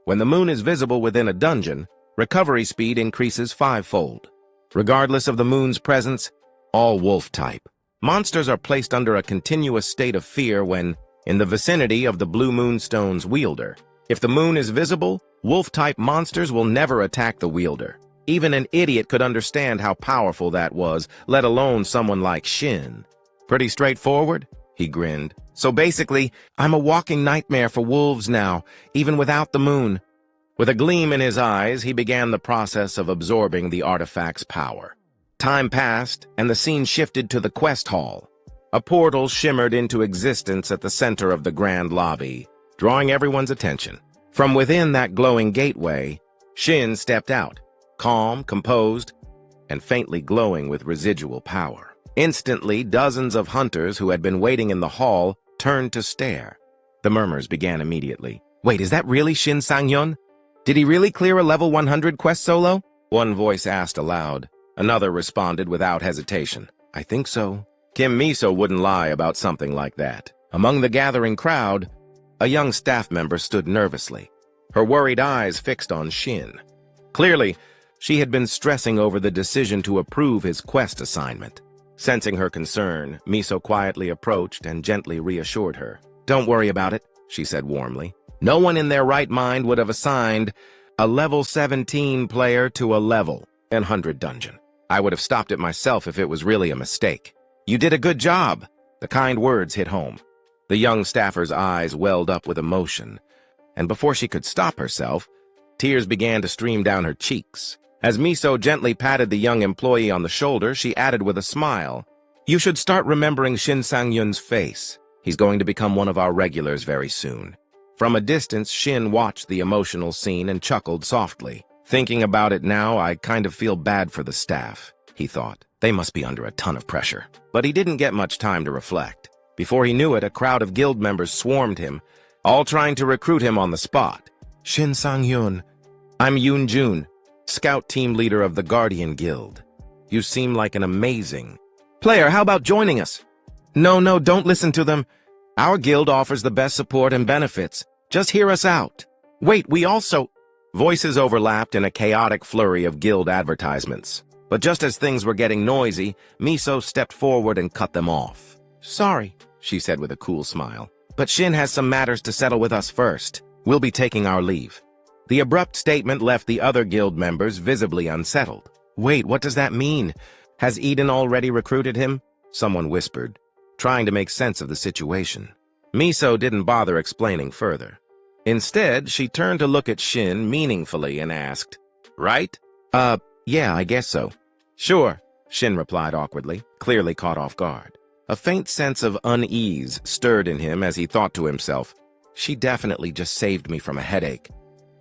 A: When the moon is visible within a dungeon, recovery speed increases 5-fold. Regardless of the moon's presence, all wolf type. Monsters are placed under a continuous state of fear when in the vicinity of the blue moonstone's wielder. If the moon is visible, wolf-type monsters will never attack the wielder. Even an idiot could understand how powerful that was, let alone someone like Shin. "Pretty straightforward?" he grinned. "So basically, I'm a walking nightmare for wolves now, even without the moon." With a gleam in his eyes, he began the process of absorbing the artifact's power. Time passed, and the scene shifted to the quest hall. A portal shimmered into existence at the center of the grand lobby, drawing everyone's attention. From within that glowing gateway, Shin stepped out, calm, composed, and faintly glowing with residual power. Instantly, dozens of hunters who had been waiting in the hall turned to stare. The murmurs began immediately. "Wait, is that really Shin Sang-hyun? Did he really clear a level 100 quest solo?" One voice asked aloud. Another responded without hesitation. "I think so." Kim Miso wouldn't lie about something like that. Among the gathering crowd, a young staff member stood nervously, her worried eyes fixed on Shin. Clearly, she had been stressing over the decision to approve his quest assignment. Sensing her concern, Miso quietly approached and gently reassured her. "Don't worry about it," she said warmly. "No one in their right mind would have assigned a level 17 player to a level 100 dungeon. I would have stopped it myself if it was really a mistake. You did a good job." The kind words hit home. The young staffer's eyes welled up with emotion, and before she could stop herself, tears began to stream down her cheeks. As Miso gently patted the young employee on the shoulder, she added with a smile, "You should start remembering Shin Sang-hyun's face. He's going to become one of our regulars very soon." From a distance, Shin watched the emotional scene and chuckled softly. "Thinking about it now, I kind of feel bad for the staff," he thought. They must be under a ton of pressure. But he didn't get much time to reflect. Before he knew it, a crowd of guild members swarmed him, all trying to recruit him on the spot. "Shin Sang-hyun, I'm Yoon Jun, scout team leader of the Guardian Guild. You seem like an amazing player. How about joining us?" No, don't listen to them. Our guild offers the best support and benefits. Just hear us out." "Wait, we also—" Voices overlapped in a chaotic flurry of guild advertisements. But just as things were getting noisy, Miso stepped forward and cut them off. "Sorry," she said with a cool smile, "but Shin has some matters to settle with us first. We'll be taking our leave." The abrupt statement left the other guild members visibly unsettled. "Wait, what does that mean? Has Eden already recruited him?" someone whispered, trying to make sense of the situation. Miso didn't bother explaining further. Instead, she turned to look at Shin meaningfully and asked, "Right?" Yeah, I guess so." "Sure," Shin replied awkwardly, clearly caught off guard. A faint sense of unease stirred in him as he thought to himself, "She definitely just saved me from a headache.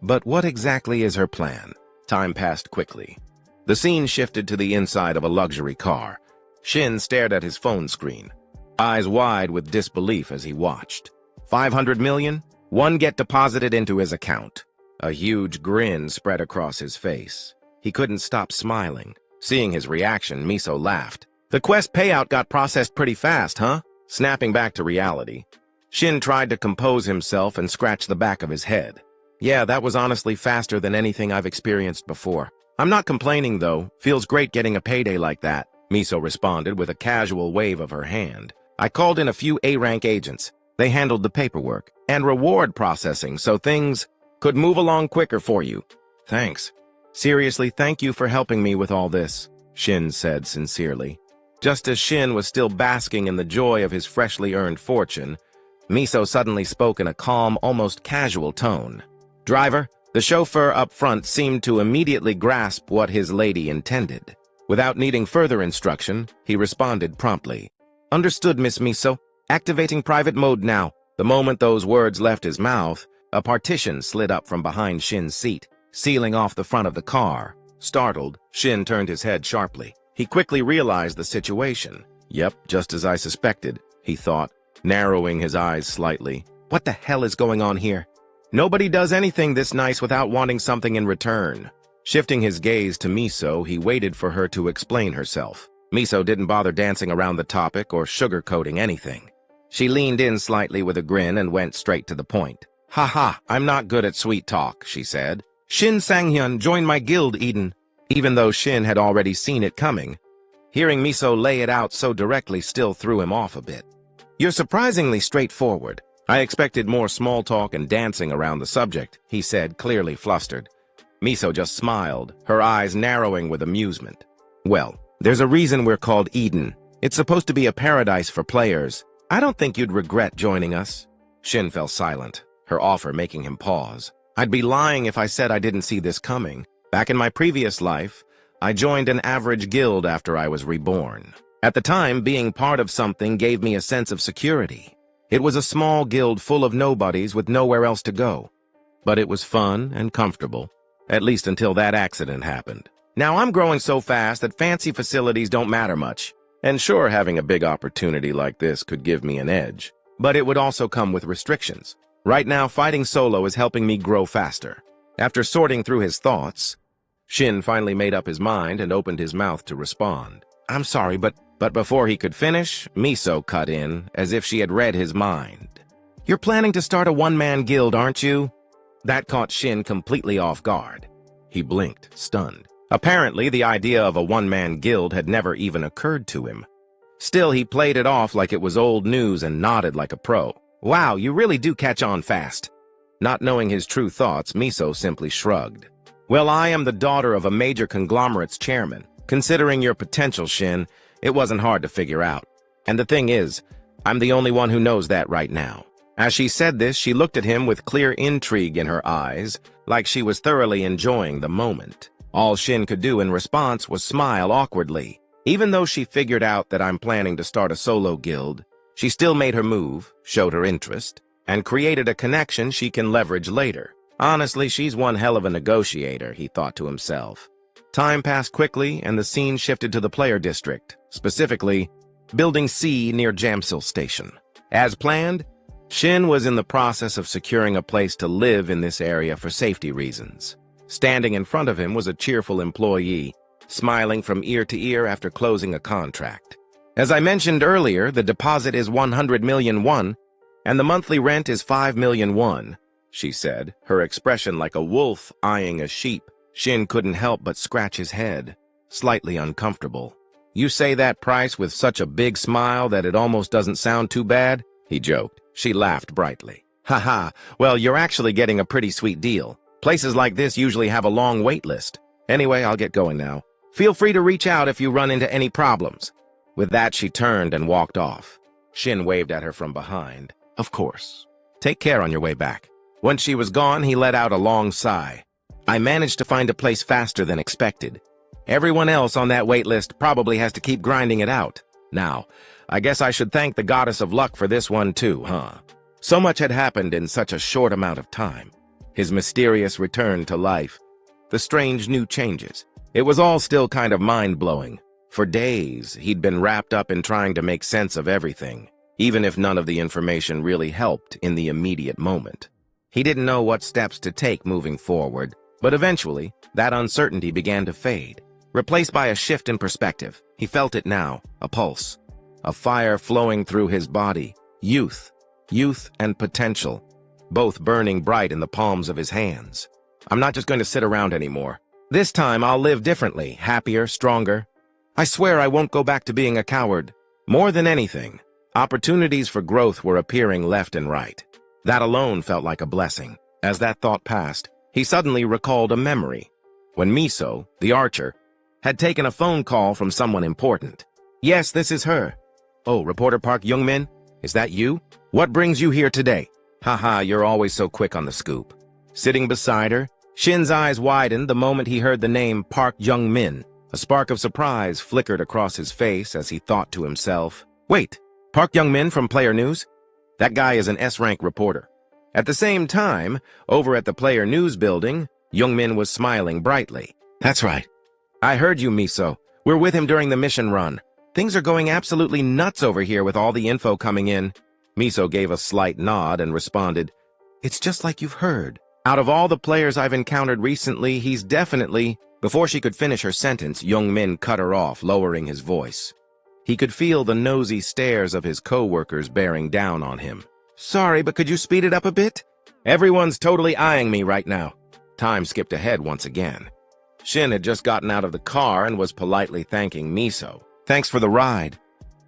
A: But what exactly is her plan?" Time passed quickly. The scene shifted to the inside of a luxury car. Shin stared at his phone screen, eyes wide with disbelief as he watched. 500 million? One get deposited into his account. A huge grin spread across his face. He couldn't stop smiling. Seeing his reaction, Miso laughed. "The quest payout got processed pretty fast, huh?" Snapping back to reality, Shin tried to compose himself and scratch the back of his head. Yeah, that was honestly faster than anything I've experienced before. I'm not complaining, though. Feels great getting a payday like that, Miso responded with a casual wave of her hand. I called in a few A-rank agents. They handled the paperwork and reward processing so things could move along quicker for you. Thanks. Seriously, thank you for helping me with all this, Shin said sincerely. Just as Shin was still basking in the joy of his freshly earned fortune, Miso suddenly spoke in a calm, almost casual tone. Driver, the chauffeur up front seemed to immediately grasp what his lady intended. Without needing further instruction, he responded promptly. Understood, Miss Miso. Activating private mode now. The moment those words left his mouth, a partition slid up from behind Shin's seat, sealing off the front of the car. Startled, Shin turned his head sharply. He quickly realized the situation. Yep, just as I suspected, he thought, narrowing his eyes slightly. What the hell is going on here? Nobody does anything this nice without wanting something in return. Shifting his gaze to Miso, he waited for her to explain herself. Miso didn't bother dancing around the topic or sugarcoating anything. She leaned in slightly with a grin and went straight to the point. Haha, I'm not good at sweet talk, she said. Shin Sang-hyun joined my guild, Eden. Even though Shin had already seen it coming, hearing Miso lay it out so directly still threw him off a bit. You're surprisingly straightforward. I expected more small talk and dancing around the subject, he said, clearly flustered. Miso just smiled, her eyes narrowing with amusement. Well, there's a reason we're called Eden. It's supposed to be a paradise for players. I don't think you'd regret joining us. Shin fell silent, her offer making him pause. I'd be lying if I said I didn't see this coming. Back in my previous life, I joined an average guild after I was reborn. At the time, being part of something gave me a sense of security. It was a small guild full of nobodies with nowhere else to go. But it was fun and comfortable, at least until that accident happened. Now I'm growing so fast that fancy facilities don't matter much. And sure, having a big opportunity like this could give me an edge. But it would also come with restrictions. Right now, fighting solo is helping me grow faster. After sorting through his thoughts, Shin finally made up his mind and opened his mouth to respond. I'm sorry, but before he could finish, Miso cut in, as if she had read his mind. You're planning to start a one-man guild, aren't you? That caught Shin completely off guard. He blinked, stunned. Apparently, the idea of a one-man guild had never even occurred to him. Still, he played it off like it was old news and nodded like a pro. Wow, you really do catch on fast. Not knowing his true thoughts, Miso simply shrugged. Well, I am the daughter of a major conglomerate's chairman. Considering your potential, Shin, it wasn't hard to figure out. And the thing is, I'm the only one who knows that right now. As she said this, she looked at him with clear intrigue in her eyes, like she was thoroughly enjoying the moment. All Shin could do in response was smile awkwardly. Even though she figured out that I'm planning to start a solo guild, she still made her move, showed her interest, and created a connection she can leverage later. Honestly, she's one hell of a negotiator, he thought to himself. Time passed quickly, and the scene shifted to the player district, specifically, Building C near Jamsil Station. As planned, Shin was in the process of securing a place to live in this area for safety reasons. Standing in front of him was a cheerful employee, smiling from ear to ear after closing a contract. As I mentioned earlier, the deposit is 100 million won, and the monthly rent is 5 million won, she said, her expression like a wolf eyeing a sheep. Shin couldn't help but scratch his head, slightly uncomfortable. You say that price with such a big smile that it almost doesn't sound too bad? He joked. She laughed brightly. Haha, well, you're actually getting a pretty sweet deal. Places like this usually have a long wait list. Anyway, I'll get going now. Feel free to reach out if you run into any problems. With that, she turned and walked off. Shin waved at her from behind. Of course. Take care on your way back. Once she was gone, he let out a long sigh. I managed to find a place faster than expected. Everyone else on that wait list probably has to keep grinding it out. Now, I guess I should thank the goddess of luck for this one too, huh? So much had happened in such a short amount of time. His mysterious return to life, the strange new changes. It was all still kind of mind-blowing. For days, he'd been wrapped up in trying to make sense of everything, even if none of the information really helped in the immediate moment. He didn't know what steps to take moving forward, but eventually, that uncertainty began to fade, replaced by a shift in perspective. He felt it now, a pulse. a fire flowing through his body. Youth and potential, both burning bright in the palms of his hands. I'm not just going to sit around anymore. This time I'll live differently, happier, stronger. I swear I won't go back to being a coward. More than anything, opportunities for growth were appearing left and right. That alone felt like a blessing. As that thought passed, he suddenly recalled a memory. When Miso, the archer, had taken a phone call from someone important. Yes, this is her. Oh, Reporter Park Youngmin? Is that you? What brings you here today? Haha, you're always so quick on the scoop. Sitting beside her, Shin's eyes widened the moment he heard the name Park Youngmin. A spark of surprise flickered across his face as he thought to himself, wait, Park Youngmin from Player News? That guy is an S-rank reporter. At the same time, over at the Player News building, Youngmin was smiling brightly. That's right. I heard you, Miso. We're with him during the mission run. Things are going absolutely nuts over here with all the info coming in. Miso gave a slight nod and responded, it's just like you've heard. Out of all the players I've encountered recently, he's definitely... Before she could finish her sentence, Youngmin cut her off, lowering his voice. He could feel the nosy stares of his co-workers bearing down on him. Sorry, but could you speed it up a bit? Everyone's totally eyeing me right now. Time skipped ahead once again. Shin had just gotten out of the car and was politely thanking Miso. Thanks for the ride.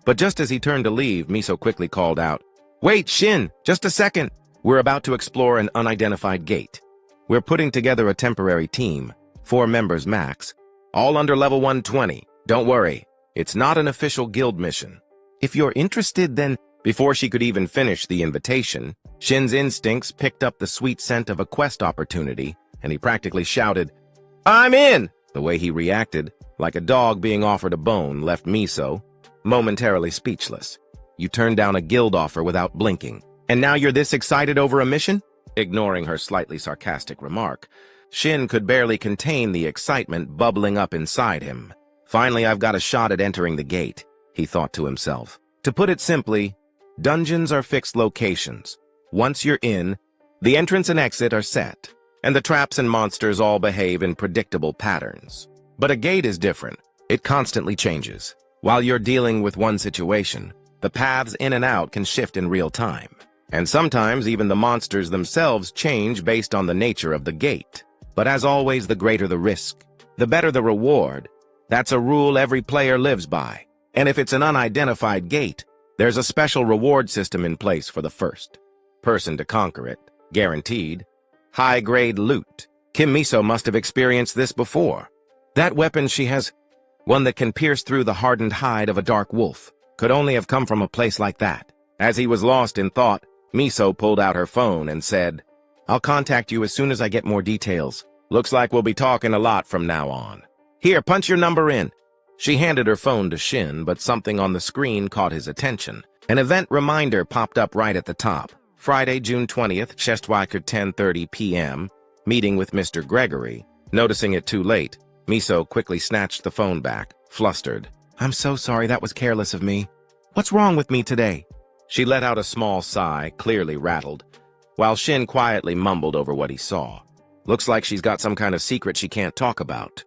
A: But just as he turned to leave, Miso quickly called out, wait, Shin, just a second. We're about to explore an unidentified gate. We're putting together a temporary team, 4 members max, all under level 120. Don't worry, it's not an official guild mission. If you're interested, then... Before she could even finish the invitation, Shin's instincts picked up the sweet scent of a quest opportunity, and he practically shouted, I'm in! The way he reacted, like a dog being offered a bone, left Miso momentarily speechless. You turned down a guild offer without blinking, and now you're this excited over a mission? Ignoring her slightly sarcastic remark, Shin could barely contain the excitement bubbling up inside him. Finally, I've got a shot at entering the gate, he thought to himself. To put it simply, dungeons are fixed locations. Once you're in, the entrance and exit are set, and the traps and monsters all behave in predictable patterns. But a gate is different. It constantly changes. While you're dealing with one situation, the paths in and out can shift in real time. And sometimes even the monsters themselves change based on the nature of the gate. But as always, the greater the risk, the better the reward. That's a rule every player lives by. And if it's an unidentified gate, there's a special reward system in place for the first person to conquer it. Guaranteed. High-grade loot. Kim Miso must have experienced this before. That weapon she has, one that can pierce through the hardened hide of a dark wolf, could only have come from a place like that. As he was lost in thought, Miso pulled out her phone and said, I'll contact you as soon as I get more details. Looks like we'll be talking a lot from now on. Here, punch your number in. She handed her phone to Shin, but something on the screen caught his attention. An event reminder popped up right at the top. Friday, June 20th, Chestwacker 10:30 p.m., meeting with Mr. Gregory. Noticing it too late, Miso quickly snatched the phone back, flustered. I'm so sorry, that was careless of me. What's wrong with me today? She let out a small sigh, clearly rattled, while Shin quietly mumbled over what he saw. Looks like she's got some kind of secret she can't talk about.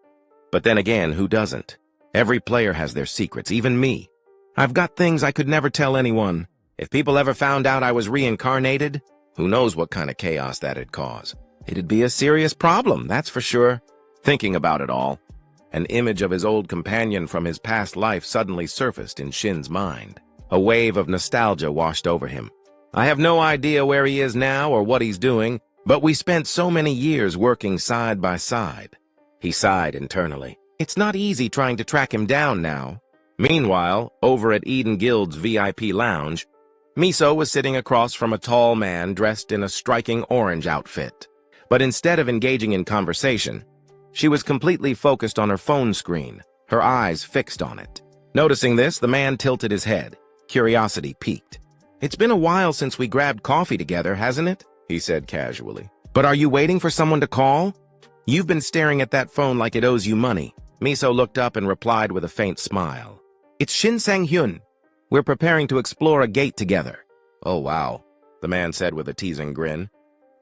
A: But then again, who doesn't? Every player has their secrets, even me. I've got things I could never tell anyone. If people ever found out I was reincarnated, who knows what kind of chaos that'd cause. It'd be a serious problem, that's for sure. Thinking about it all, an image of his old companion from his past life suddenly surfaced in Shin's mind. A wave of nostalgia washed over him. I have no idea where he is now or what he's doing, but we spent so many years working side by side. He sighed internally. It's not easy trying to track him down now. Meanwhile, over at Eden Guild's VIP lounge, Miso was sitting across from a tall man dressed in a striking orange outfit. But instead of engaging in conversation, she was completely focused on her phone screen, her eyes fixed on it. Noticing this, the man tilted his head. Curiosity piqued. It's been a while since we grabbed coffee together, hasn't it? He said casually. But are you waiting for someone to call? You've been staring at that phone like it owes you money. Miso looked up and replied with a faint smile. It's Shin Sang-hyun. We're preparing to explore a gate together. Oh, wow, the man said with a teasing grin.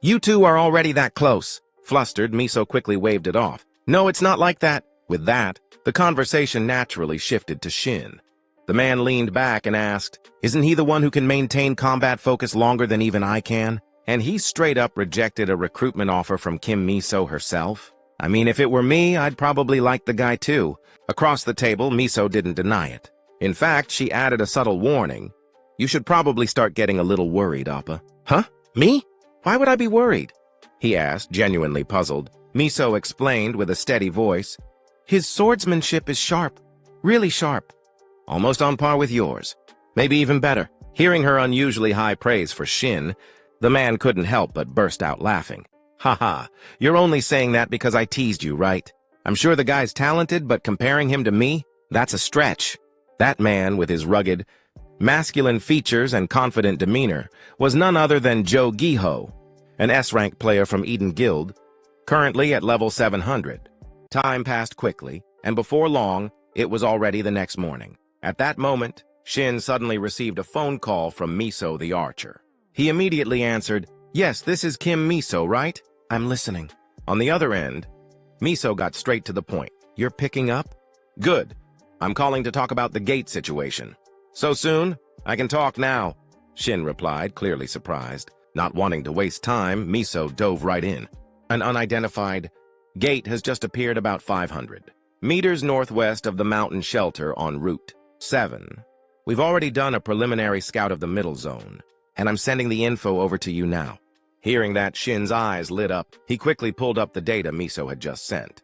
A: You two are already that close. Flustered, Miso quickly waved it off. No, it's not like that. With that, the conversation naturally shifted to Shin. The man leaned back and asked, "Isn't he the one who can maintain combat focus longer than even I can? And he straight up rejected a recruitment offer from Kim Miso herself? I mean, if it were me, I'd probably like the guy too." Across the table, Miso didn't deny it. In fact, she added a subtle warning. "You should probably start getting a little worried, Appa." "Huh? Me? Why would I be worried?" he asked, genuinely puzzled. Miso explained with a steady voice, "His swordsmanship is sharp, really sharp. Almost on par with yours. Maybe even better." Hearing her unusually high praise for Shin, the man couldn't help but burst out laughing. "Haha, you're only saying that because I teased you, right? I'm sure the guy's talented, but comparing him to me, that's a stretch." That man, with his rugged, masculine features and confident demeanor, was none other than Joe Giho, an S-rank player from Eden Guild, currently at level 700. Time passed quickly, and before long, it was already the next morning. At that moment, Shin suddenly received a phone call from Miso the archer. He immediately answered, "Yes, this is Kim Miso, right? I'm listening." On the other end, Miso got straight to the point. "You're picking up? Good. I'm calling to talk about the gate situation." "So soon? I can talk now," Shin replied, clearly surprised. Not wanting to waste time, Miso dove right in. "An unidentified gate has just appeared about 500 meters northwest of the mountain shelter on Route 7. We've already done a preliminary scout of the middle zone, and I'm sending the info over to you now." Hearing that, Shin's eyes lit up. He quickly pulled up the data Miso had just sent.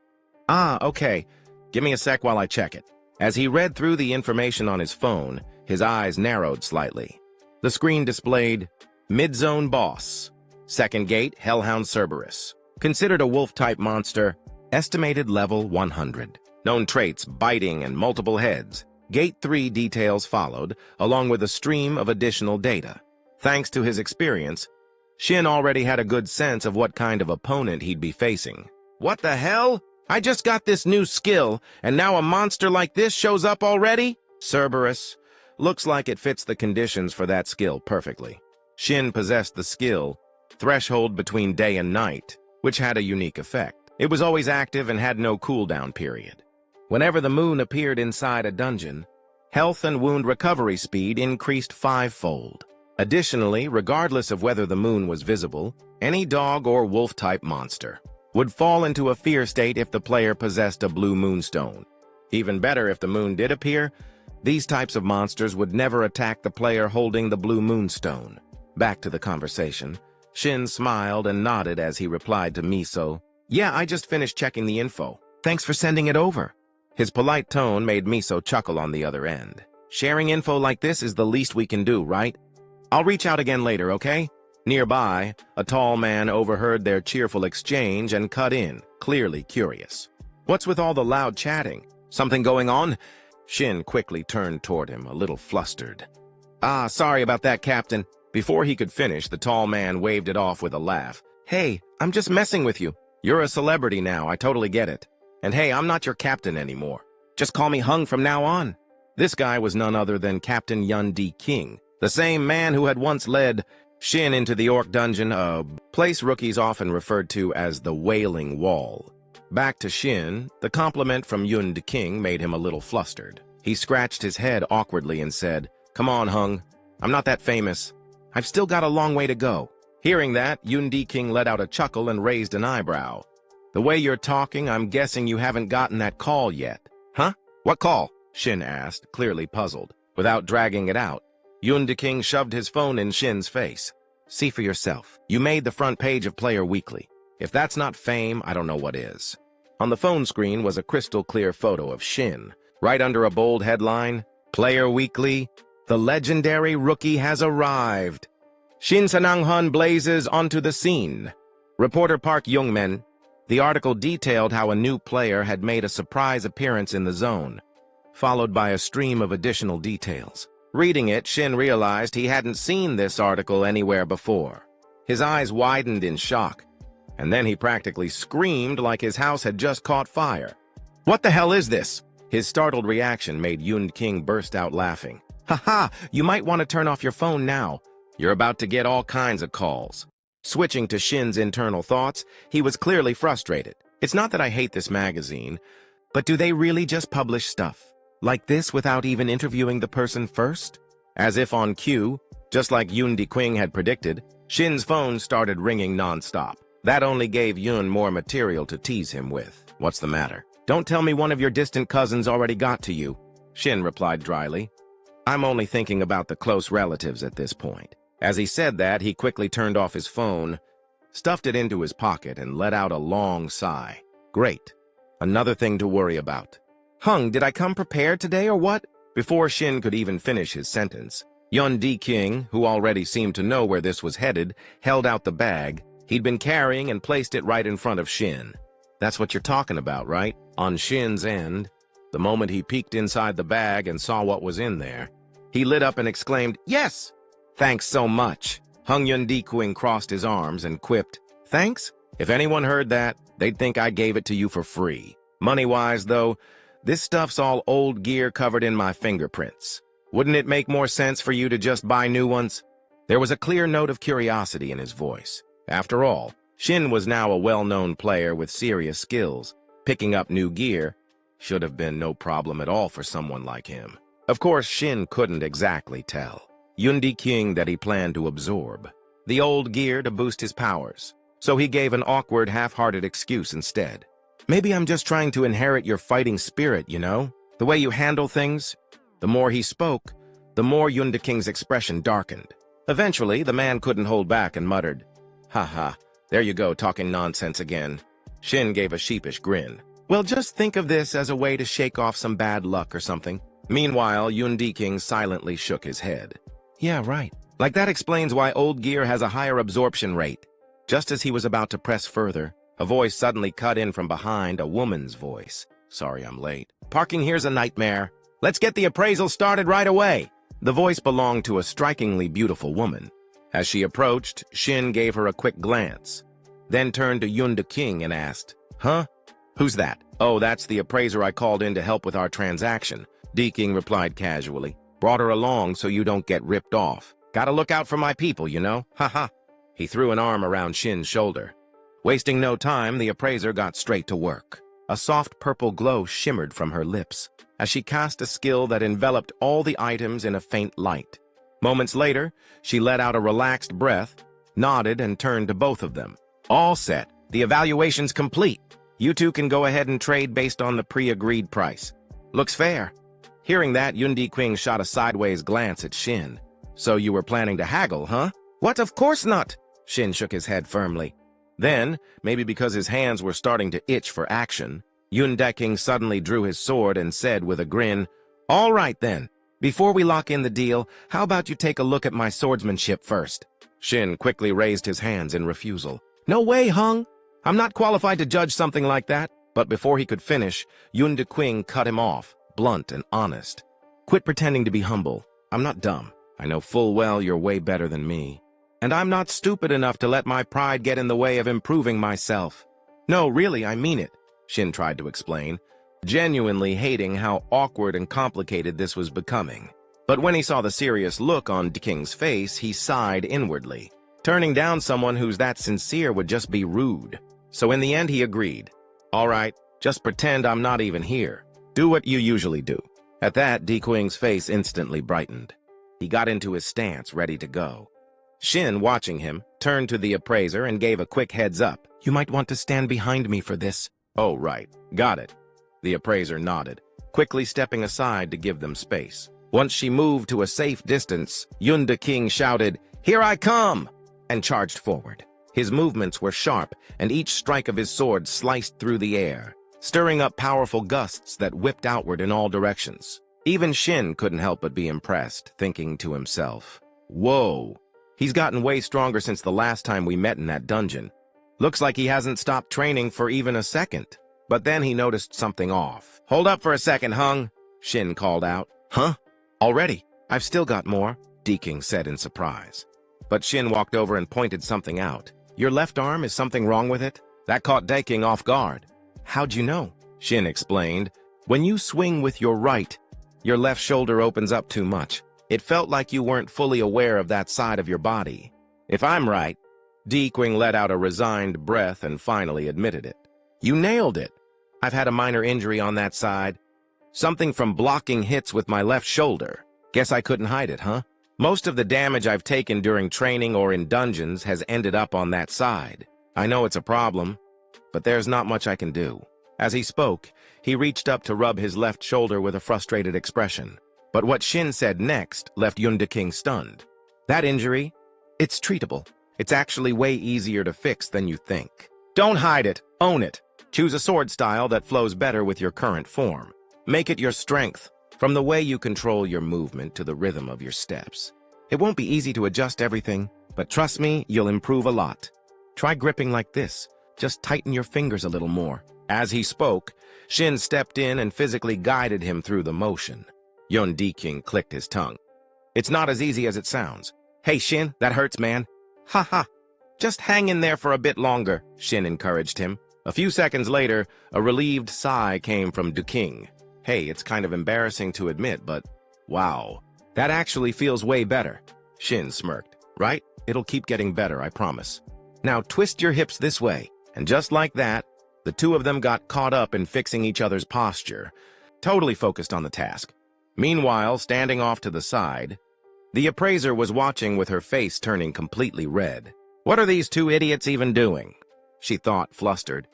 A: "Ah, okay. Give me a sec while I check it." As he read through the information on his phone, his eyes narrowed slightly. The screen displayed, "Mid-zone boss. Second gate, Hellhound Cerberus. Considered a wolf-type monster. Estimated level 100. Known traits, biting and multiple heads." Gate 3 details followed, along with a stream of additional data. Thanks to his experience, Shin already had a good sense of what kind of opponent he'd be facing. "What the hell? I just got this new skill, and now a monster like this shows up already?" Cerberus. Looks like it fits the conditions for that skill perfectly. Shin possessed the skill, Threshold Between Day and Night, which had a unique effect. It was always active and had no cooldown period. Whenever the moon appeared inside a dungeon, health and wound recovery speed increased 5-fold. Additionally, regardless of whether the moon was visible, any dog or wolf-type monster would fall into a fear state if the player possessed a blue moonstone. Even better, if the moon did appear, these types of monsters would never attack the player holding the blue moonstone. Back to the conversation. Shin smiled and nodded as he replied to Miso, "Yeah, I just finished checking the info. Thanks for sending it over." His polite tone made Miso chuckle on the other end. "Sharing info like this is the least we can do, right? I'll reach out again later, okay?" Nearby, a tall man overheard their cheerful exchange and cut in, clearly curious. "What's with all the loud chatting? Something going on?" Shin quickly turned toward him, a little flustered. "Ah, sorry about that, Captain." Before he could finish, the tall man waved it off with a laugh. "Hey, I'm just messing with you. You're a celebrity now, I totally get it. And hey, I'm not your captain anymore. Just call me Hung from now on." This guy was none other than Captain Yun D. King, the same man who had once led Shin into the Orc Dungeon, a place rookies often referred to as the Wailing Wall. Back to Shin, the compliment from Yun D. King made him a little flustered. He scratched his head awkwardly and said, "Come on, Hung. I'm not that famous. I've still got a long way to go." Hearing that, Yun D. King let out a chuckle and raised an eyebrow. "The way you're talking, I'm guessing you haven't gotten that call yet." "Huh? What call?" Shin asked, clearly puzzled. Without dragging it out, Yun D. King shoved his phone in Shin's face. "See for yourself. You made the front page of Player Weekly. If that's not fame, I don't know what is." On the phone screen was a crystal-clear photo of Shin. Right under a bold headline, "Player Weekly, the legendary rookie has arrived. Shin Sanang-hun blazes onto the scene." Reporter Park Youngmen. The article detailed how a new player had made a surprise appearance in the zone, followed by a stream of additional details. Reading it, Shin realized he hadn't seen this article anywhere before. His eyes widened in shock, and then he practically screamed like his house had just caught fire. "What the hell is this?" His startled reaction made Yun King burst out laughing. "Haha, you might want to turn off your phone now. You're about to get all kinds of calls." Switching to Shin's internal thoughts, he was clearly frustrated. "It's not that I hate this magazine, but do they really just publish stuff? Like this without even interviewing the person first? As if on cue, just like Yoon Dequing had predicted, Shin's phone started ringing non-stop. That only gave Yoon more material to tease him with. What's the matter? Don't tell me one of your distant cousins already got to you, Shin replied dryly. I'm only thinking about the close relatives at this point. As he said that, he quickly turned off his phone, stuffed it into his pocket, and let out a long sigh. Great. Another thing to worry about. Hung, did I come prepared today or what? Before Shin could even finish his sentence, Yoon Dequing, who already seemed to know where this was headed, held out the bag he'd been carrying and placed it right in front of Shin. That's what you're talking about, right? On Shin's end, the moment he peeked inside the bag and saw what was in there, he lit up and exclaimed, "Yes! Thanks so much." Hung Yoon Dequing crossed his arms and quipped, "Thanks? If anyone heard that, they'd think I gave it to you for free. Money-wise, though, this stuff's all old gear covered in my fingerprints. Wouldn't it make more sense for you to just buy new ones?" There was a clear note of curiosity in his voice. After all, Shin was now a well-known player with serious skills. Picking up new gear should have been no problem at all for someone like him. Of course, Shin couldn't exactly tell Yoon Dequing that he planned to absorb the old gear to boost his powers, so he gave an awkward, half-hearted excuse instead. "Maybe I'm just trying to inherit your fighting spirit, you know? The way you handle things." The more he spoke, the more Yoon Dequing's expression darkened. Eventually, the man couldn't hold back and muttered, "Ha, there you go, talking nonsense again." Shin gave a sheepish grin. "Well, just think of this as a way to shake off some bad luck or something." Meanwhile, Yoon Dequing silently shook his head. "Yeah, right. Like that explains why old gear has a higher absorption rate." Just as he was about to press further, a voice suddenly cut in from behind, a woman's voice. "Sorry I'm late. Parking here's a nightmare. Let's get the appraisal started right away." The voice belonged to a strikingly beautiful woman. As she approached, Shin gave her a quick glance, then turned to Yoon Dequing and asked, "Huh? Who's that?" "Oh, that's the appraiser I called in to help with our transaction," Dequing replied casually. "Brought her along so you don't get ripped off. Gotta look out for my people, you know? Ha." He threw an arm around Shin's shoulder. Wasting no time, the appraiser got straight to work. A soft purple glow shimmered from her lips as she cast a skill that enveloped all the items in a faint light. Moments later, she let out a relaxed breath, nodded, and turned to both of them. "All set. The evaluation's complete. You two can go ahead and trade based on the pre-agreed price. Looks fair." Hearing that, Yoon Dequing shot a sideways glance at Shin. "So you were planning to haggle, huh?" "What? Of course not!" Shin shook his head firmly. Then, maybe because his hands were starting to itch for action, Yoon Dequing suddenly drew his sword and said with a grin, "All right then. Before we lock in the deal, how about you take a look at my swordsmanship first?" Shin quickly raised his hands in refusal. "No way, Hung! I'm not qualified to judge something like that." But before he could finish, Yoon Dequing cut him off, blunt and honest. "Quit pretending to be humble. I'm not dumb. I know full well you're way better than me. And I'm not stupid enough to let my pride get in the way of improving myself. No, really, I mean it," Shin tried to explain, genuinely hating how awkward and complicated this was becoming. But when he saw the serious look on Dequing's face, he sighed inwardly. Turning down someone who's that sincere would just be rude. So in the end, he agreed. "All right, just pretend I'm not even here. Do what you usually do." At that, Dequing's face instantly brightened. He got into his stance, ready to go. Shin, watching him, turned to the appraiser and gave a quick heads up. "You might want to stand behind me for this." "Oh, right. Got it." The appraiser nodded, quickly stepping aside to give them space. Once she moved to a safe distance, Yoon Dequing shouted, "Here I come!" and charged forward. His movements were sharp, and each strike of his sword sliced through the air, stirring up powerful gusts that whipped outward in all directions. Even Shin couldn't help but be impressed, thinking to himself, "Whoa, he's gotten way stronger since the last time we met in that dungeon. Looks like he hasn't stopped training for even a second." But then he noticed something off. "Hold up for a second, Hung," Shin called out. "Huh? Already? I've still got more," Dequing said in surprise. But Shin walked over and pointed something out. "Your left arm, is something wrong with it?" That caught Dequing off guard. "How'd you know?" Shin explained. "When you swing with your right, your left shoulder opens up too much. It felt like you weren't fully aware of that side of your body." "If I'm right," Dequing let out a resigned breath and finally admitted it. "You nailed it. I've had a minor injury on that side. Something from blocking hits with my left shoulder. Guess I couldn't hide it, huh? Most of the damage I've taken during training or in dungeons has ended up on that side. I know it's a problem, but there's not much I can do. As he spoke, he reached up to rub his left shoulder with a frustrated expression. But what Shin said next left Yun King stunned. That injury? It's treatable. It's actually way easier to fix than you think. Don't hide it. Own it. Choose a sword style that flows better with your current form. Make it your strength, from the way you control your movement to the rhythm of your steps. It won't be easy to adjust everything, but trust me, you'll improve a lot. Try gripping like this. Just tighten your fingers a little more. As he spoke, Shin stepped in and physically guided him through the motion. Yun King clicked his tongue. It's not as easy as it sounds. Hey, Shin, that hurts, man. Ha ha. Just hang in there for a bit longer, Shin encouraged him. A few seconds later, a relieved sigh came from King. Hey, it's kind of embarrassing to admit, but wow, that actually feels way better. Shin smirked. Right? It'll keep getting better, I promise. Now twist your hips this way. And just like that, the two of them got caught up in fixing each other's posture, totally focused on the task. Meanwhile, standing off to the side, the appraiser was watching with her face turning completely red. What are these two idiots even doing? She thought, flustered.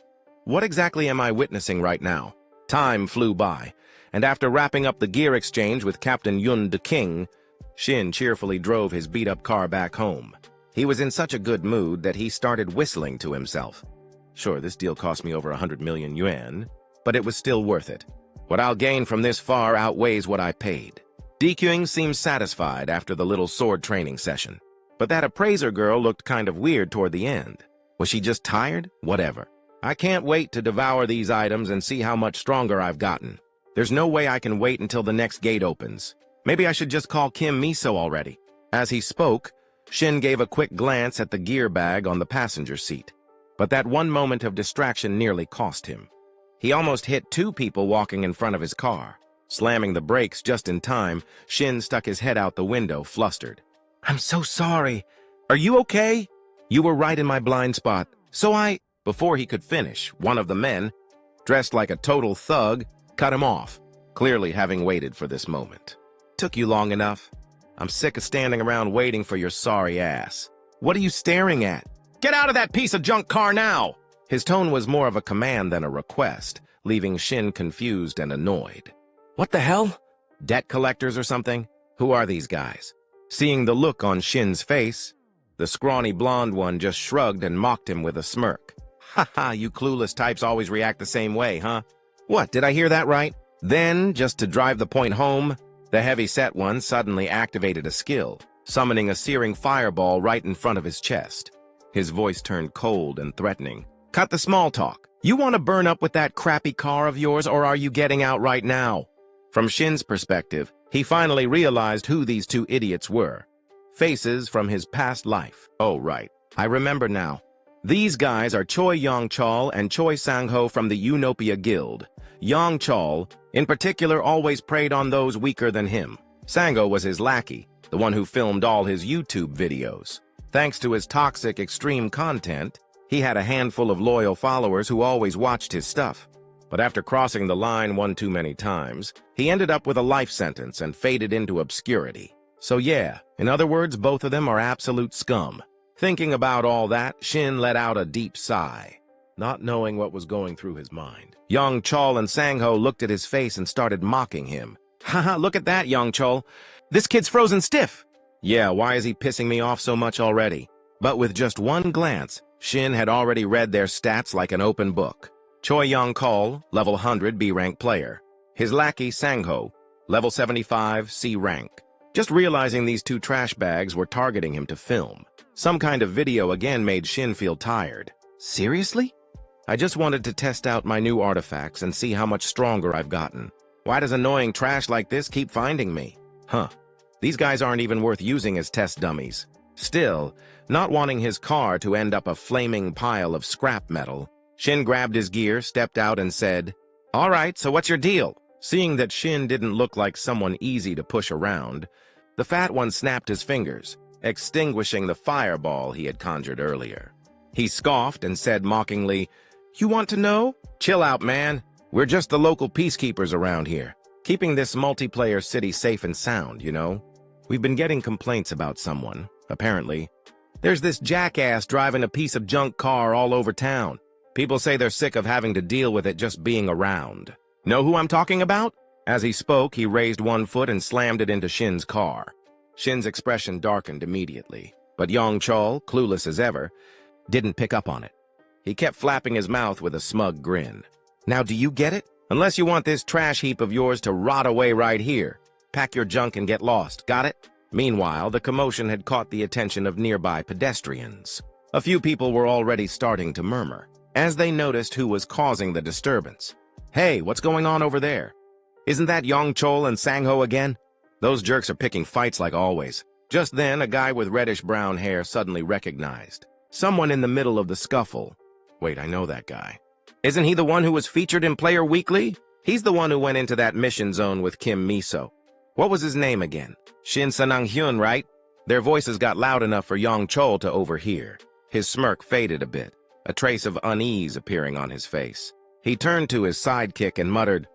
A: What exactly am I witnessing right now? Time flew by, and after wrapping up the gear exchange with Captain Yun King, Shin cheerfully drove his beat-up car back home. He was in such a good mood that he started whistling to himself. Sure, this deal cost me over 100 million yuan, but it was still worth it. What I'll gain from this far outweighs what I paid. King seemed satisfied after the little sword training session. But that appraiser girl looked kind of weird toward the end. Was she just tired? Whatever. I can't wait to devour these items and see how much stronger I've gotten. There's no way I can wait until the next gate opens. Maybe I should just call Kim Miso already. As he spoke, Shin gave a quick glance at the gear bag on the passenger seat. But that one moment of distraction nearly cost him. He almost hit two people walking in front of his car. Slamming the brakes just in time, Shin stuck his head out the window, flustered. I'm so sorry. Are you okay? You were right in my blind spot. Before he could finish, one of the men, dressed like a total thug, cut him off, clearly having waited for this moment. Took you long enough. I'm sick of standing around waiting for your sorry ass. What are you staring at? Get out of that piece of junk car now! His tone was more of a command than a request, leaving Shin confused and annoyed. What the hell? Debt collectors or something? Who are these guys? Seeing the look on Shin's face, the scrawny blonde one just shrugged and mocked him with a smirk. Ha ha, you clueless types always react the same way, huh? What, did I hear that right? Then, just to drive the point home, the heavy-set one suddenly activated a skill, summoning a searing fireball right in front of his chest. His voice turned cold and threatening. Cut the small talk. You want to burn up with that crappy car of yours, or are you getting out right now? From Shin's perspective, he finally realized who these two idiots were. Faces from his past life. Oh, right. I remember now. These guys are Choi Yongchol and Choi Sangho from the Unopia Guild. Yongchol, in particular, always preyed on those weaker than him. Sangho was his lackey, the one who filmed all his YouTube videos. Thanks to his toxic, extreme content, he had a handful of loyal followers who always watched his stuff. But after crossing the line one too many times, he ended up with a life sentence and faded into obscurity. So yeah, in other words, both of them are absolute scum. Thinking about all that, Shin let out a deep sigh, not knowing what was going through his mind. Yongchol and Sangho looked at his face and started mocking him. Haha, look at that, Yongchol. This kid's frozen stiff. Yeah, why is he pissing me off so much already? But with just one glance, Shin had already read their stats like an open book. Choi Yongchol, level 100 B-rank player. His lackey, Sangho, level 75 C-rank. Just realizing these two trash bags were targeting him to film. Some kind of video again made Shin feel tired. Seriously? I just wanted to test out my new artifacts and see how much stronger I've gotten. Why does annoying trash like this keep finding me? Huh. These guys aren't even worth using as test dummies. Still, not wanting his car to end up a flaming pile of scrap metal, Shin grabbed his gear, stepped out, and said, All right, so what's your deal? Seeing that Shin didn't look like someone easy to push around, the fat one snapped his fingers, extinguishing the fireball he had conjured earlier. He scoffed and said mockingly, You want to know? Chill out, man. We're just the local peacekeepers around here. Keeping this multiplayer city safe and sound, you know? We've been getting complaints about someone, apparently. There's this jackass driving a piece of junk car all over town. People say they're sick of having to deal with it just being around. Know who I'm talking about? As he spoke, he raised one foot and slammed it into Shin's car. Shin's expression darkened immediately, but Yongchol, clueless as ever, didn't pick up on it. He kept flapping his mouth with a smug grin. Now do you get it? Unless you want this trash heap of yours to rot away right here. Pack your junk and get lost, got it? Meanwhile, the commotion had caught the attention of nearby pedestrians. A few people were already starting to murmur, as they noticed who was causing the disturbance. Hey, what's going on over there? Isn't that Yongchol and Sangho again? Those jerks are picking fights like always. Just then, a guy with reddish-brown hair suddenly recognized someone in the middle of the scuffle. Wait, I know that guy. Isn't he the one who was featured in Player Weekly? He's the one who went into that mission zone with Kim Miso. What was his name again? Shin Sanang-hyun, right? Their voices got loud enough for Yongchol to overhear. His smirk faded a bit, a trace of unease appearing on his face. He turned to his sidekick and muttered,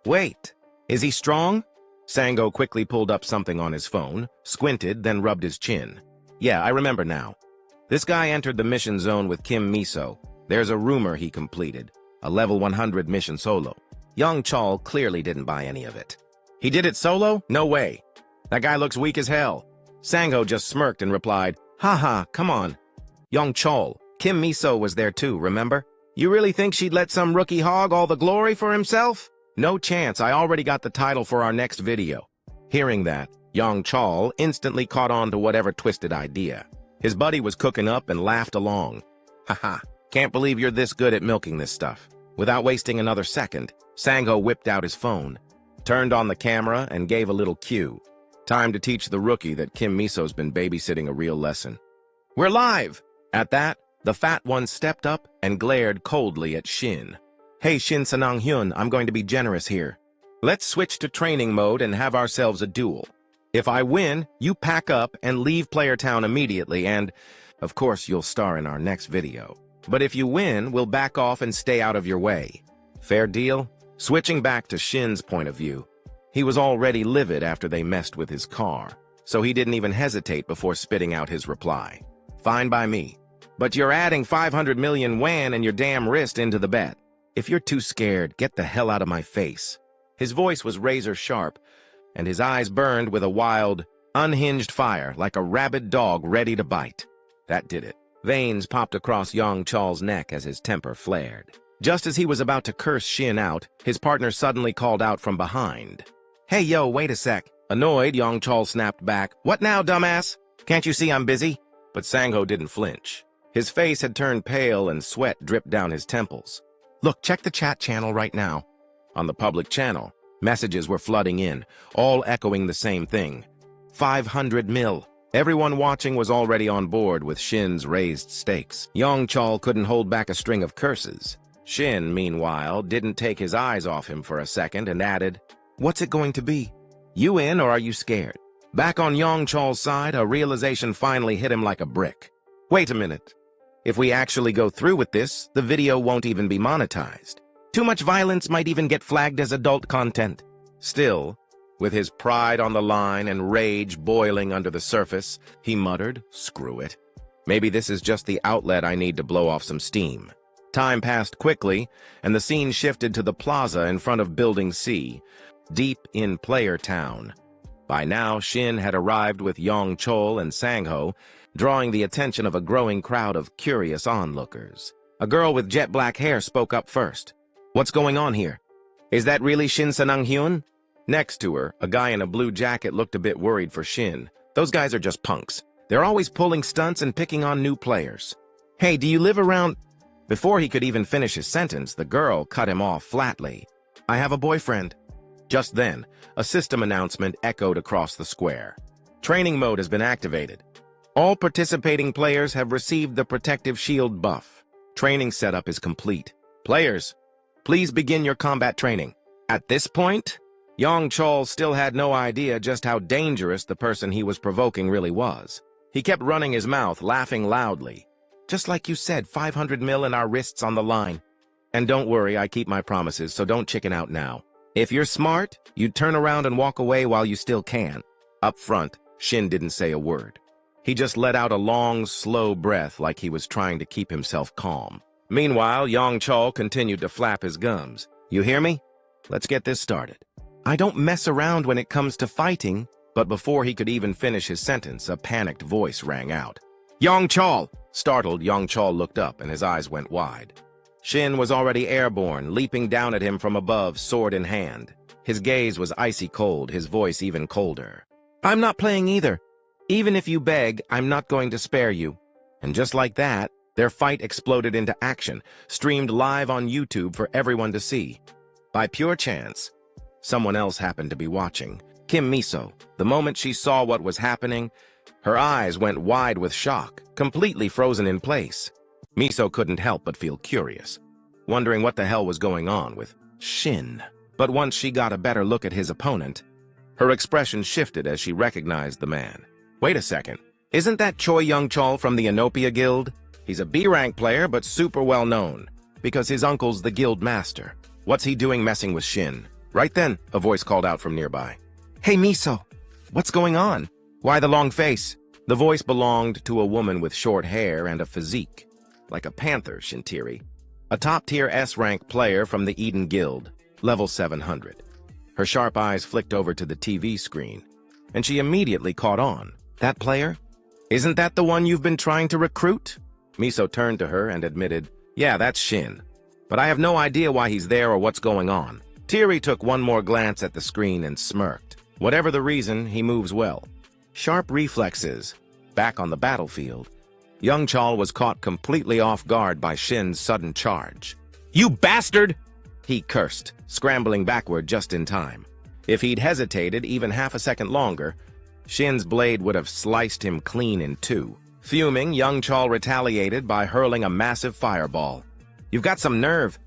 A: "Wait, is he strong?" Sango quickly pulled up something on his phone, squinted, then rubbed his chin. Yeah, I remember now. This guy entered the mission zone with Kim Miso. There's a rumor he completed a level 100 mission solo. Yongchol clearly didn't buy any of it. He did it solo? No way. That guy looks weak as hell. Sangho just smirked and replied, "Haha, come on. Yongchol, Kim Miso was there too, remember? You really think she'd let some rookie hog all the glory for himself? No chance, I already got the title for our next video." Hearing that, Yongchol instantly caught on to whatever twisted idea. His buddy was cooking up and laughed along. "Haha, can't believe you're this good at milking this stuff." Without wasting another second, Sangho whipped out his phone, turned on the camera, and gave a little cue. Time to teach the rookie that Kim Miso's been babysitting a real lesson. "We're live!" At that, the fat one stepped up and glared coldly at Shin. "Hey, Shin Sanang-hyun, I'm going to be generous here. Let's switch to training mode and have ourselves a duel. If I win, you pack up and leave Player Town immediately and, of course, you'll star in our next video. But if you win, we'll back off and stay out of your way. Fair deal?" Switching back to Shin's point of view, he was already livid after they messed with his car, so he didn't even hesitate before spitting out his reply. "Fine by me. But you're adding 500 million wan and your damn wrist into the bet. If you're too scared, get the hell out of my face." His voice was razor sharp, and his eyes burned with a wild, unhinged fire like a rabid dog ready to bite. That did it. Veins popped across Yongchol's neck as his temper flared. Just as he was about to curse Shin out, his partner suddenly called out from behind. "Hey, yo, wait a sec." Annoyed, Yongchol snapped back. "What now, dumbass? Can't you see I'm busy?" But Sangho didn't flinch. His face had turned pale and sweat dripped down his temples. "Look, check the chat channel right now." On the public channel, messages were flooding in, all echoing the same thing. 500 mil. Everyone watching was already on board with Shin's raised stakes. Yongchol couldn't hold back a string of curses. Shin, meanwhile, didn't take his eyes off him for a second and added, "What's it going to be? You in or are you scared?" Back on Yongchol's side, a realization finally hit him like a brick. Wait a minute. If we actually go through with this, the video won't even be monetized. Too much violence might even get flagged as adult content. Still, with his pride on the line and rage boiling under the surface, he muttered, "Screw it. Maybe this is just the outlet I need to blow off some steam." Time passed quickly, and the scene shifted to the plaza in front of Building C, deep in Player Town. By now, Shin had arrived with Yongchol and Sangho, drawing the attention of a growing crowd of curious onlookers. A girl with jet black hair spoke up first. "What's going on here? Is that really Shin Sanang-hyun?" Next to her, a guy in a blue jacket looked a bit worried for Shin. "Those guys are just punks. They're always pulling stunts and picking on new players. Hey, do you live around—" Before he could even finish his sentence, the girl cut him off flatly. "I have a boyfriend." Just then, a system announcement echoed across the square. Training mode has been activated. All participating players have received the protective shield buff. Training setup is complete. Players, please begin your combat training. At this point, Yongchol still had no idea just how dangerous the person he was provoking really was. He kept running his mouth, laughing loudly. "Just like you said, 500 mil and our wrists on the line. And don't worry, I keep my promises, so don't chicken out now. If you're smart, you'd turn around and walk away while you still can. Up front, Shin didn't say a word. He just let out a long, slow breath like he was trying to keep himself calm. Meanwhile, Yang Chol continued to flap his gums. You hear me? Let's get this started. I don't mess around when it comes to fighting, but before he could even finish his sentence, a panicked voice rang out. Yang Chol! Startled, Yang Chol looked up and his eyes went wide. Shin was already airborne, leaping down at him from above, sword in hand. His gaze was icy cold, his voice even colder. I'm not playing either. Even if you beg, I'm not going to spare you. And just like that, their fight exploded into action, streamed live on YouTube for everyone to see. By pure chance, someone else happened to be watching. Kim Miso. The moment she saw what was happening, her eyes went wide with shock, completely frozen in place. Miso couldn't help but feel curious, wondering what the hell was going on with Shin. But once she got a better look at his opponent, her expression shifted as she recognized the man. Wait a second, isn't that Choi Young-chol from the Inopia Guild? He's a B-rank player, but super well-known, because his uncle's the guild master. What's he doing messing with Shin? Right then, a voice called out from nearby. Hey, Miso, what's going on? Why the long face? The voice belonged to a woman with short hair and a physique, like a panther, Shintiri, a top-tier S-rank player from the Eden Guild, level 700. Her sharp eyes flicked over to the TV screen, and she immediately caught on. That player? Isn't that the one you've been trying to recruit? Miso turned to her and admitted, yeah, that's Shin, but I have no idea why he's there or what's going on. Tiri took one more glance at the screen and smirked. Whatever the reason, he moves well. Sharp reflexes. Back on the battlefield, Young Chol was caught completely off guard by Shin's sudden charge. You bastard! He cursed, scrambling backward just in time. If he'd hesitated even half a second longer, Shin's blade would have sliced him clean in two. Fuming, Young Chol retaliated by hurling a massive fireball. You've got some nerve,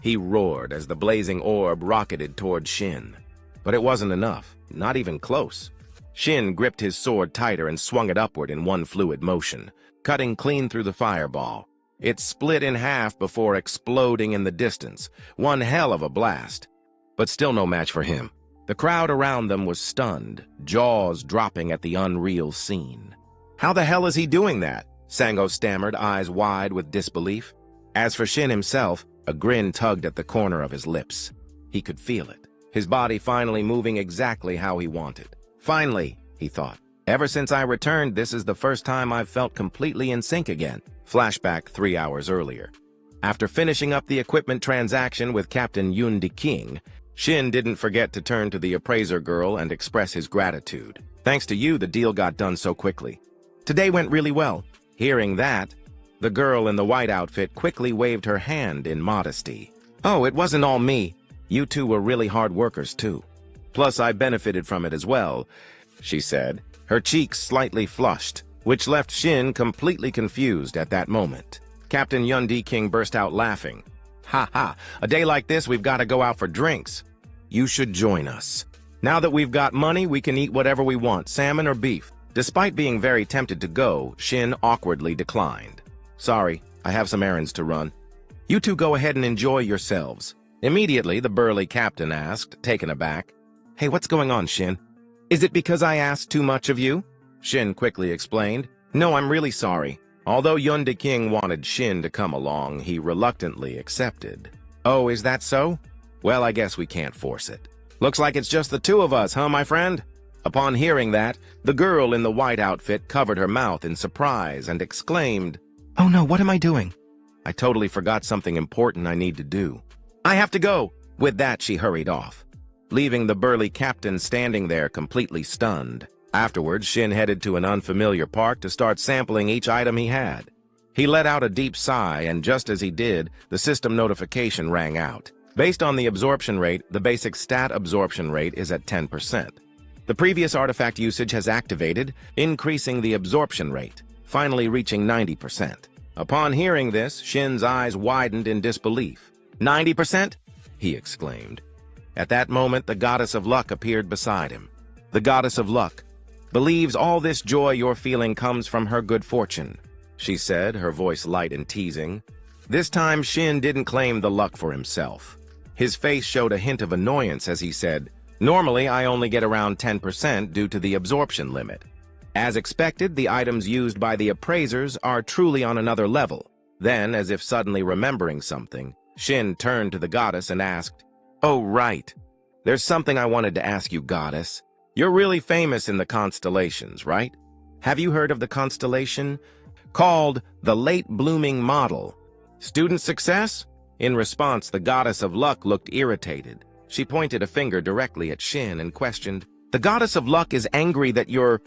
A: he roared as the blazing orb rocketed toward Shin. But it wasn't enough, not even close. Shin gripped his sword tighter and swung it upward in one fluid motion, cutting clean through the fireball. It split in half before exploding in the distance. One hell of a blast, but still no match for him. The crowd around them was stunned, jaws dropping at the unreal scene. How the hell is he doing that? Sango stammered, eyes wide with disbelief. As for Shin himself, a grin tugged at the corner of his lips. He could feel it, his body finally moving exactly how he wanted. Finally, he thought. Ever since I returned, this is the first time I've felt completely in sync again. Flashback 3 hours earlier. After finishing up the equipment transaction with Captain Yun Di King, Shin didn't forget to turn to the appraiser girl and express his gratitude. Thanks to you, the deal got done so quickly. Today went really well. Hearing that, the girl in the white outfit quickly waved her hand in modesty. Oh, it wasn't all me. You two were really hard workers, too. Plus, I benefited from it as well, she said, her cheeks slightly flushed, which left Shin completely confused at that moment. Captain Yun Di King burst out laughing. Ha ha, a day like this we've got to go out for drinks. You should join us. Now that we've got money, we can eat whatever we want, salmon or beef. Despite being very tempted to go, Shin awkwardly declined. Sorry, I have some errands to run. You two go ahead and enjoy yourselves. Immediately, the burly captain asked, taken aback. Hey, what's going on, Shin? Is it because I asked too much of you? Shin quickly explained. No, I'm really sorry. Although Yun De King wanted Shin to come along, he reluctantly accepted. Oh, is that so? Well, I guess we can't force it. Looks like it's just the two of us, huh, my friend? Upon hearing that, the girl in the white outfit covered her mouth in surprise and exclaimed, Oh no, what am I doing? I totally forgot something important I need to do. I have to go! With that, she hurried off, leaving the burly captain standing there completely stunned. Afterwards, Shin headed to an unfamiliar park to start sampling each item he had. He let out a deep sigh, and just as he did, the system notification rang out. Based on the absorption rate, the basic stat absorption rate is at 10%. The previous artifact usage has activated, increasing the absorption rate, finally reaching 90%. Upon hearing this, Shin's eyes widened in disbelief. 90%? He exclaimed. At that moment, the goddess of luck appeared beside him. The goddess of luck believes all this joy you're feeling comes from her good fortune, she said, her voice light and teasing. This time, Shin didn't claim the luck for himself. His face showed a hint of annoyance as he said, "Normally, I only get around 10% due to the absorption limit. As expected, the items used by the appraisers are truly on another level." Then, as if suddenly remembering something, Shin turned to the goddess and asked, "Oh, right. There's something I wanted to ask you, goddess. You're really famous in the constellations, right? Have you heard of the constellation called the Late Blooming Model? Student success?" In response, the goddess of luck looked irritated. She pointed a finger directly at Shin and questioned, "The goddess of luck is angry that you're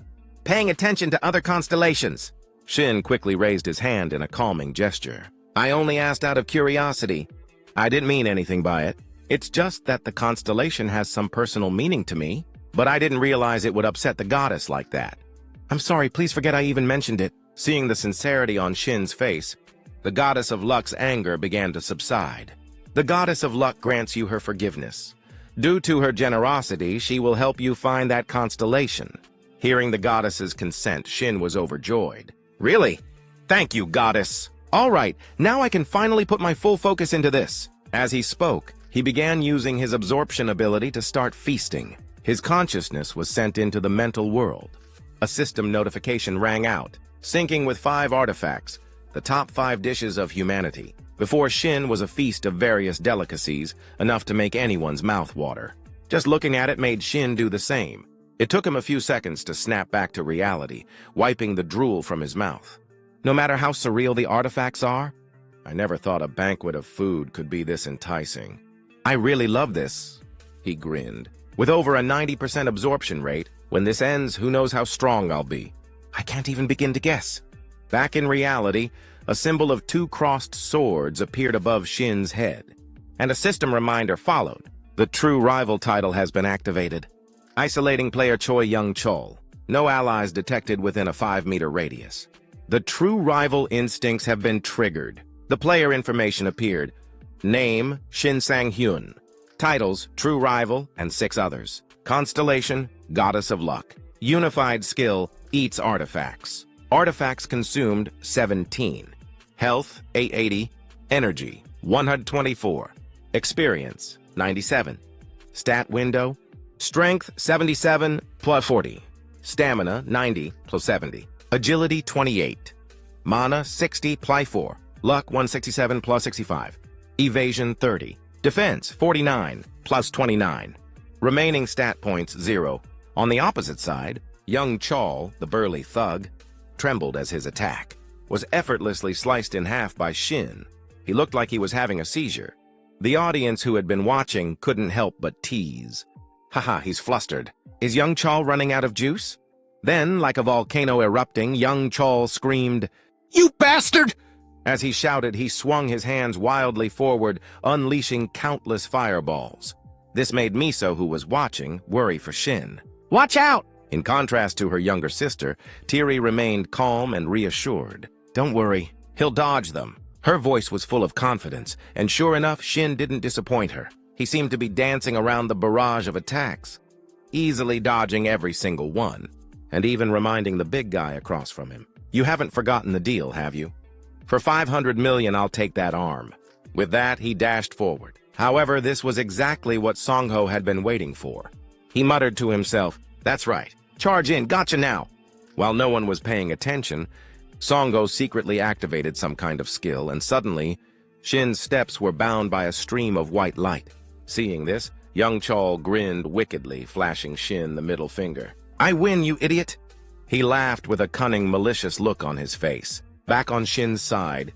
A: paying attention to other constellations." Shin quickly raised his hand in a calming gesture. "I only asked out of curiosity. I didn't mean anything by it. It's just that the constellation has some personal meaning to me, but I didn't realize it would upset the goddess like that. I'm sorry, please forget I even mentioned it." Seeing the sincerity on Shin's face, the goddess of luck's anger began to subside. "The goddess of luck grants you her forgiveness. Due to her generosity, she will help you find that constellation." Hearing the goddess's consent, Shin was overjoyed. "Really? Thank you, goddess. All right, now I can finally put my full focus into this." As he spoke, he began using his absorption ability to start feasting. His consciousness was sent into the mental world. A system notification rang out, syncing with 5 artifacts, the top 5 dishes of humanity. Before Shin was a feast of various delicacies, enough to make anyone's mouth water. Just looking at it made Shin do the same. It took him a few seconds to snap back to reality, wiping the drool from his mouth. No matter how surreal the artifacts are, I never thought a banquet of food could be this enticing. "I really love this," he grinned. "With over a 90% absorption rate, when this ends, who knows how strong I'll be. I can't even begin to guess." Back in reality, a symbol of 2 crossed swords appeared above Shin's head, and a system reminder followed. The True Rival title has been activated. Isolating player Choi Young-chol. No allies detected within a 5-meter radius. The True Rival instincts have been triggered. The player information appeared. Name, Shin Sang-hyun. Titles, True Rival, and 6 others. Constellation, Goddess of Luck. Unified skill, eats artifacts. Artifacts consumed, 17. Health, 880. Energy, 124. Experience, 97. Stat window, Strength, 77 plus 40. Stamina, 90 plus 70. Agility, 28. Mana, 60 plus 4. Luck, 167 plus 65. Evasion, 30. Defense, 49 plus 29. Remaining stat points, 0. On the opposite side, young Chol, the burly thug, trembled as his attack was effortlessly sliced in half by Shin. He looked like he was having a seizure. The audience who had been watching couldn't help but tease. "Haha, he's flustered. Is young Chol running out of juice?" Then, like a volcano erupting, young Chol screamed, "You bastard!" As he shouted, he swung his hands wildly forward, unleashing countless fireballs. This made Miso, who was watching, worry for Shin. "Watch out!" In contrast to her younger sister, Tiri remained calm and reassured. "Don't worry, he'll dodge them." Her voice was full of confidence, and sure enough, Shin didn't disappoint her. He seemed to be dancing around the barrage of attacks, easily dodging every single one, and even reminding the big guy across from him. "You haven't forgotten the deal, have you? For 500 million, I'll take that arm." With that, he dashed forward. However, this was exactly what Songho had been waiting for. He muttered to himself, "That's right. Charge in, gotcha now." While no one was paying attention, Songho secretly activated some kind of skill, and suddenly, Shin's steps were bound by a stream of white light. Seeing this, young Chol grinned wickedly, flashing Shin the middle finger. "I win, you idiot!" He laughed with a cunning, malicious look on his face. Back on Shin's side,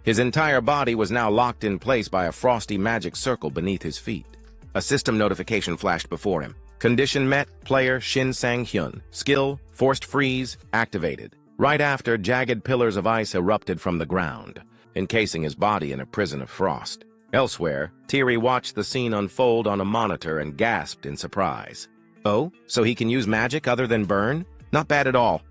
A: his entire body was now locked in place by a frosty magic circle beneath his feet. A system notification flashed before him. Condition met, player Shin Sang-hyun. Skill, forced freeze, activated. Right after, jagged pillars of ice erupted from the ground, encasing his body in a prison of frost. Elsewhere, Tiri watched the scene unfold on a monitor and gasped in surprise. "Oh, so he can use magic other than burn? Not bad at all."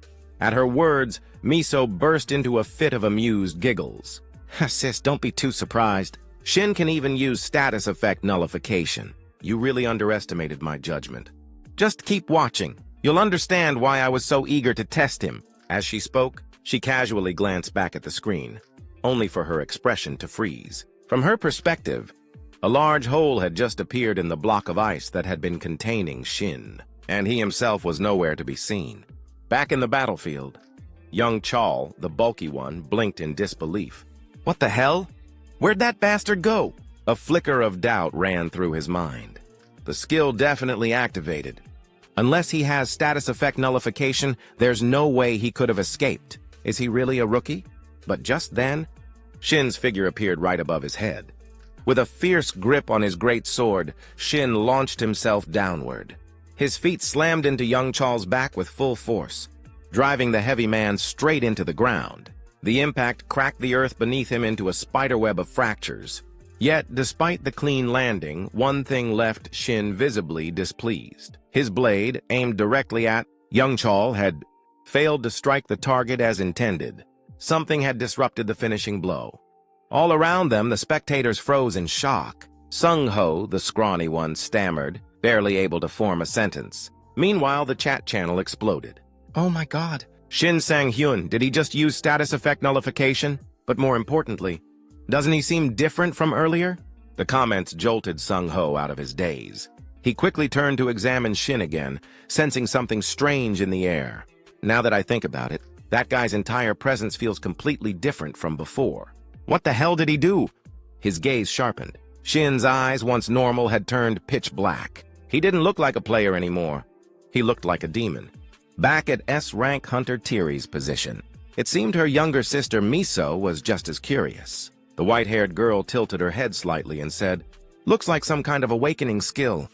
A: At her words, Miso burst into a fit of amused giggles. "Sis, don't be too surprised. Shin can even use status effect nullification. You really underestimated my judgment. Just keep watching. You'll understand why I was so eager to test him." As she spoke, she casually glanced back at the screen, only for her expression to freeze. From her perspective, A large hole had just appeared in the block of ice that had been containing Shin, and he himself was nowhere to be seen. Back in the battlefield, young Chal, the bulky one, blinked in disbelief. What the hell? Where'd that bastard go? A flicker of doubt ran through his mind. The skill definitely activated. Unless he has status effect nullification, there's no way he could have escaped. Is he really a rookie? But just then, Shin's figure appeared right above his head. With a fierce grip on his great sword, Shin launched himself downward. His feet slammed into young Chal's back with full force, driving the heavy man straight into the ground. The impact cracked the earth beneath him into a spiderweb of fractures. Yet, despite the clean landing, one thing left Shin visibly displeased. His blade, aimed directly at young Chal, had failed to strike the target as intended. Something had disrupted the finishing blow. All around them, the spectators froze in shock. Sung-ho, the scrawny one, stammered, barely able to form a sentence. Meanwhile, the chat channel exploded. Oh my god. Shin Sang-hyun, did he just use status effect nullification? But more importantly, doesn't he seem different from earlier? The comments jolted Sung-ho out of his daze. He quickly turned to examine Shin again, sensing something strange in the air. Now that I think about it, that guy's entire presence feels completely different from before. What the hell did he do? His gaze sharpened. Shin's eyes, once normal, had turned pitch black. He didn't look like a player anymore. He looked like a demon. Back at S-rank Hunter Tiri's position, it seemed her younger sister Miso was just as curious. The white-haired girl tilted her head slightly and said, "Looks like some kind of awakening skill."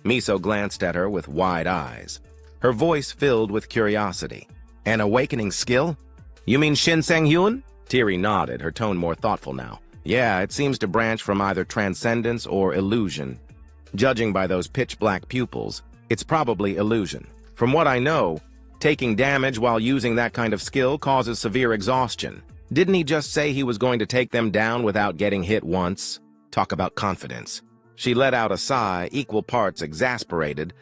A: Miso glanced at her with wide eyes. Her voice filled with curiosity. An awakening skill? You mean Shin Sang-hyun? Tiri nodded, her tone more thoughtful now. Yeah, it seems to branch from either transcendence or illusion. Judging by those pitch-black pupils, it's probably illusion. From what I know, taking damage while using that kind of skill causes severe exhaustion. Didn't he just say he was going to take them down without getting hit once? Talk about confidence. She let out a sigh, equal parts exasperated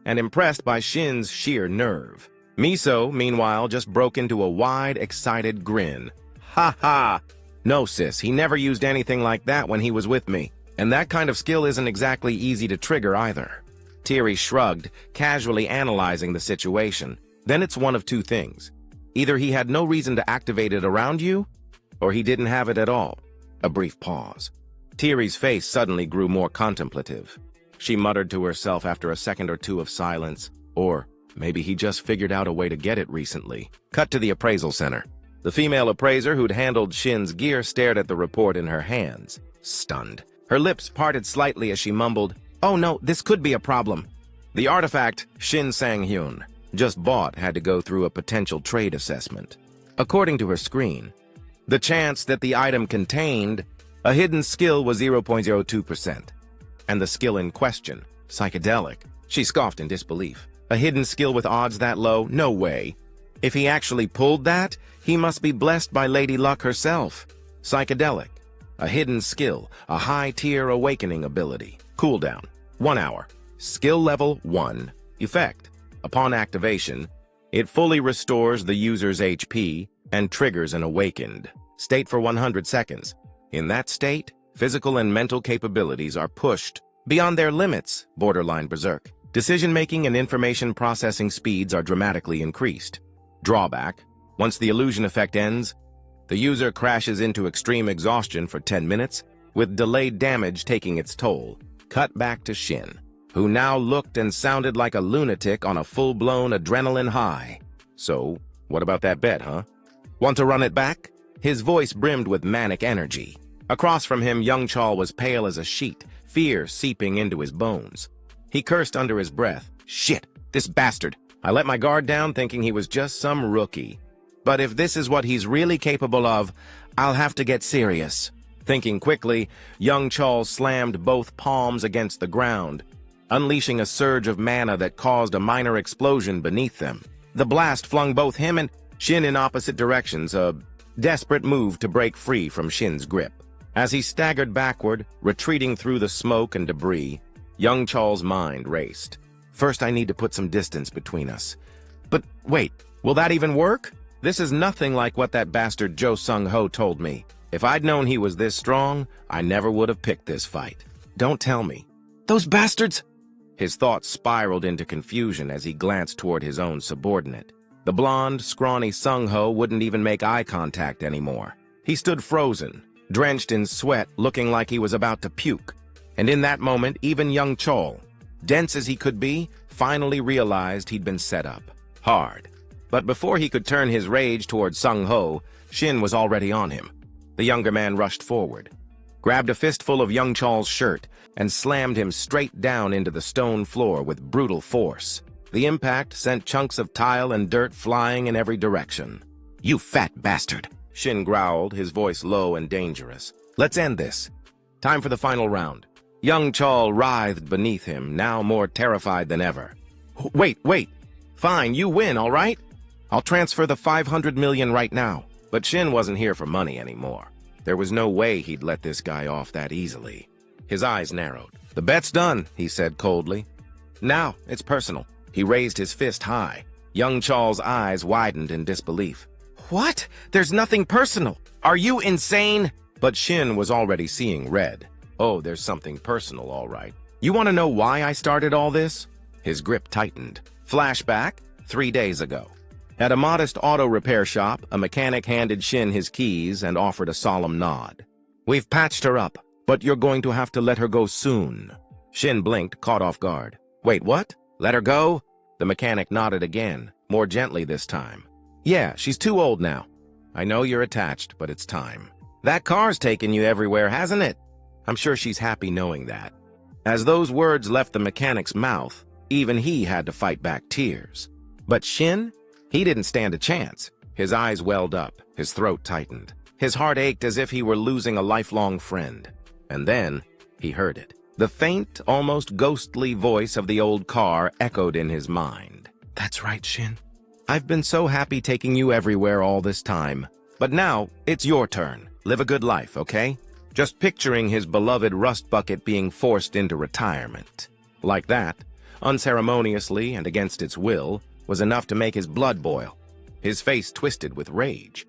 A: and impressed by Shin's sheer nerve. Miso, meanwhile, just broke into a wide, excited grin. Ha ha! No, sis, he never used anything like that when he was with me. And that kind of skill isn't exactly easy to trigger either. Tiri shrugged, casually analyzing the situation. Then it's one of two things. Either he had no reason to activate it around you, or he didn't have it at all. A brief pause. Tiri's face suddenly grew more contemplative. She muttered to herself after a second or two of silence, or maybe he just figured out a way to get it recently. Cut to the appraisal center. The female appraiser who'd handled Shin's gear stared at the report in her hands, stunned. Her lips parted slightly as she mumbled, "Oh no, this could be a problem." The artifact, Shin Sang-hyun, just bought had to go through a potential trade assessment. According to her screen, the chance that the item contained a hidden skill was 0.02%. And the skill in question, psychedelic. She scoffed in disbelief. A hidden skill with odds that low? No way. If he actually pulled that, he must be blessed by Lady Luck herself. Psychedelic. A hidden skill, a high-tier awakening ability. Cooldown, 1 hour. Skill level 1. Effect. Upon activation, it fully restores the user's HP and triggers an awakened state for 100 seconds. In that state, physical and mental capabilities are pushed beyond their limits, borderline berserk. Decision-making and information processing speeds are dramatically increased. Drawback: once the illusion effect ends, the user crashes into extreme exhaustion for 10 minutes, with delayed damage taking its toll. Cut back to Shin, who now looked and sounded like a lunatic on a full-blown adrenaline high. So, what about that bet, huh? Want to run it back? His voice brimmed with manic energy. Across from him, young Chal was pale as a sheet, fear seeping into his bones. He cursed under his breath. Shit, this bastard. I let my guard down thinking he was just some rookie. But if this is what he's really capable of, I'll have to get serious. Thinking quickly, young Chal slammed both palms against the ground, unleashing a surge of mana that caused a minor explosion beneath them. The blast flung both him and Shin in opposite directions, a desperate move to break free from Shin's grip. As he staggered backward, retreating through the smoke and debris, young Chal's mind raced. First, I need to put some distance between us. But wait, will that even work? This is nothing like what that bastard Jo Sung-ho told me. If I'd known he was this strong, I never would have picked this fight. Don't tell me. Those bastards! His thoughts spiraled into confusion as he glanced toward his own subordinate. The blonde, scrawny Sung-ho wouldn't even make eye contact anymore. He stood frozen, drenched in sweat, looking like he was about to puke. And in that moment, even young Chol, dense as he could be, finally realized he'd been set up. Hard. But before he could turn his rage toward Sung-ho, Shin was already on him. The younger man rushed forward, grabbed a fistful of young Chol's shirt, and slammed him straight down into the stone floor with brutal force. The impact sent chunks of tile and dirt flying in every direction. "You fat bastard!" Shin growled, his voice low and dangerous. "Let's end this. Time for the final round." Young Chol writhed beneath him, now more terrified than ever. Wait. Fine, you win, all right? I'll transfer the 500 million right now." But Shin wasn't here for money anymore. There was no way he'd let this guy off that easily. His eyes narrowed. "The bet's done," he said coldly. "Now, it's personal." He raised his fist high. Young Chol's eyes widened in disbelief. "What? There's nothing personal. Are you insane?" But Shin was already seeing red. "Oh, there's something personal, all right. You want to know why I started all this?" His grip tightened. Flashback, 3 days ago. At a modest auto repair shop, a mechanic handed Shin his keys and offered a solemn nod. "We've patched her up, but you're going to have to let her go soon." Shin blinked, caught off guard. "Wait, what? Let her go?" The mechanic nodded again, more gently this time. "Yeah, she's too old now. I know you're attached, but it's time. That car's taken you everywhere, hasn't it? I'm sure she's happy knowing that." As those words left the mechanic's mouth, even he had to fight back tears. But Shin? He didn't stand a chance. His eyes welled up, his throat tightened. His heart ached as if he were losing a lifelong friend. And then he heard it. The faint, almost ghostly voice of the old car echoed in his mind. "That's right, Shin. I've been so happy taking you everywhere all this time. But now, it's your turn. Live a good life, okay?" Just picturing his beloved rust bucket being forced into retirement. Like that, unceremoniously and against its will, was enough to make his blood boil. His face twisted with rage,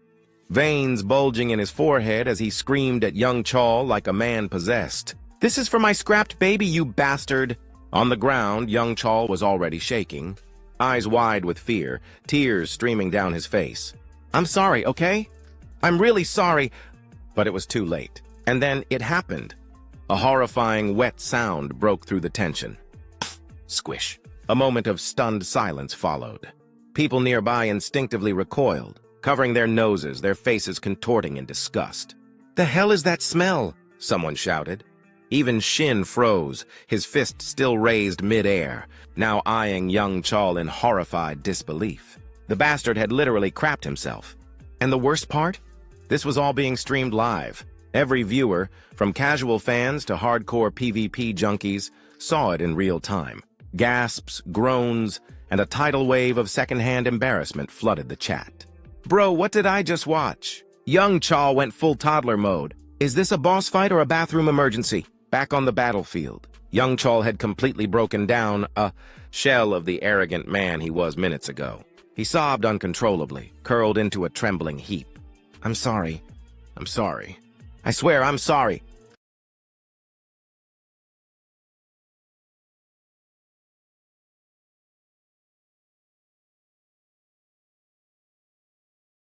A: veins bulging in his forehead as he screamed at young Chol like a man possessed. "This is for my scrapped baby, you bastard!" On the ground, young Chol was already shaking, eyes wide with fear, tears streaming down his face. "I'm sorry, okay? I'm really sorry." But it was too late. And then it happened. A horrifying, wet sound broke through the tension. Squish. A moment of stunned silence followed. People nearby instinctively recoiled, covering their noses, their faces contorting in disgust. "The hell is that smell?" someone shouted. Even Shin froze, his fist still raised mid-air, now eyeing young Chol in horrified disbelief. The bastard had literally crapped himself. And the worst part? This was all being streamed live. Every viewer, from casual fans to hardcore PvP junkies, saw it in real time. Gasps, groans, and a tidal wave of secondhand embarrassment flooded the chat. "Bro, what did I just watch?" Young Chol went full toddler mode. "Is this a boss fight or a bathroom emergency?" Back on the battlefield, young Chol had completely broken down, a shell of the arrogant man he was minutes ago. He sobbed uncontrollably, curled into a trembling heap. I'm sorry. I swear I'm sorry."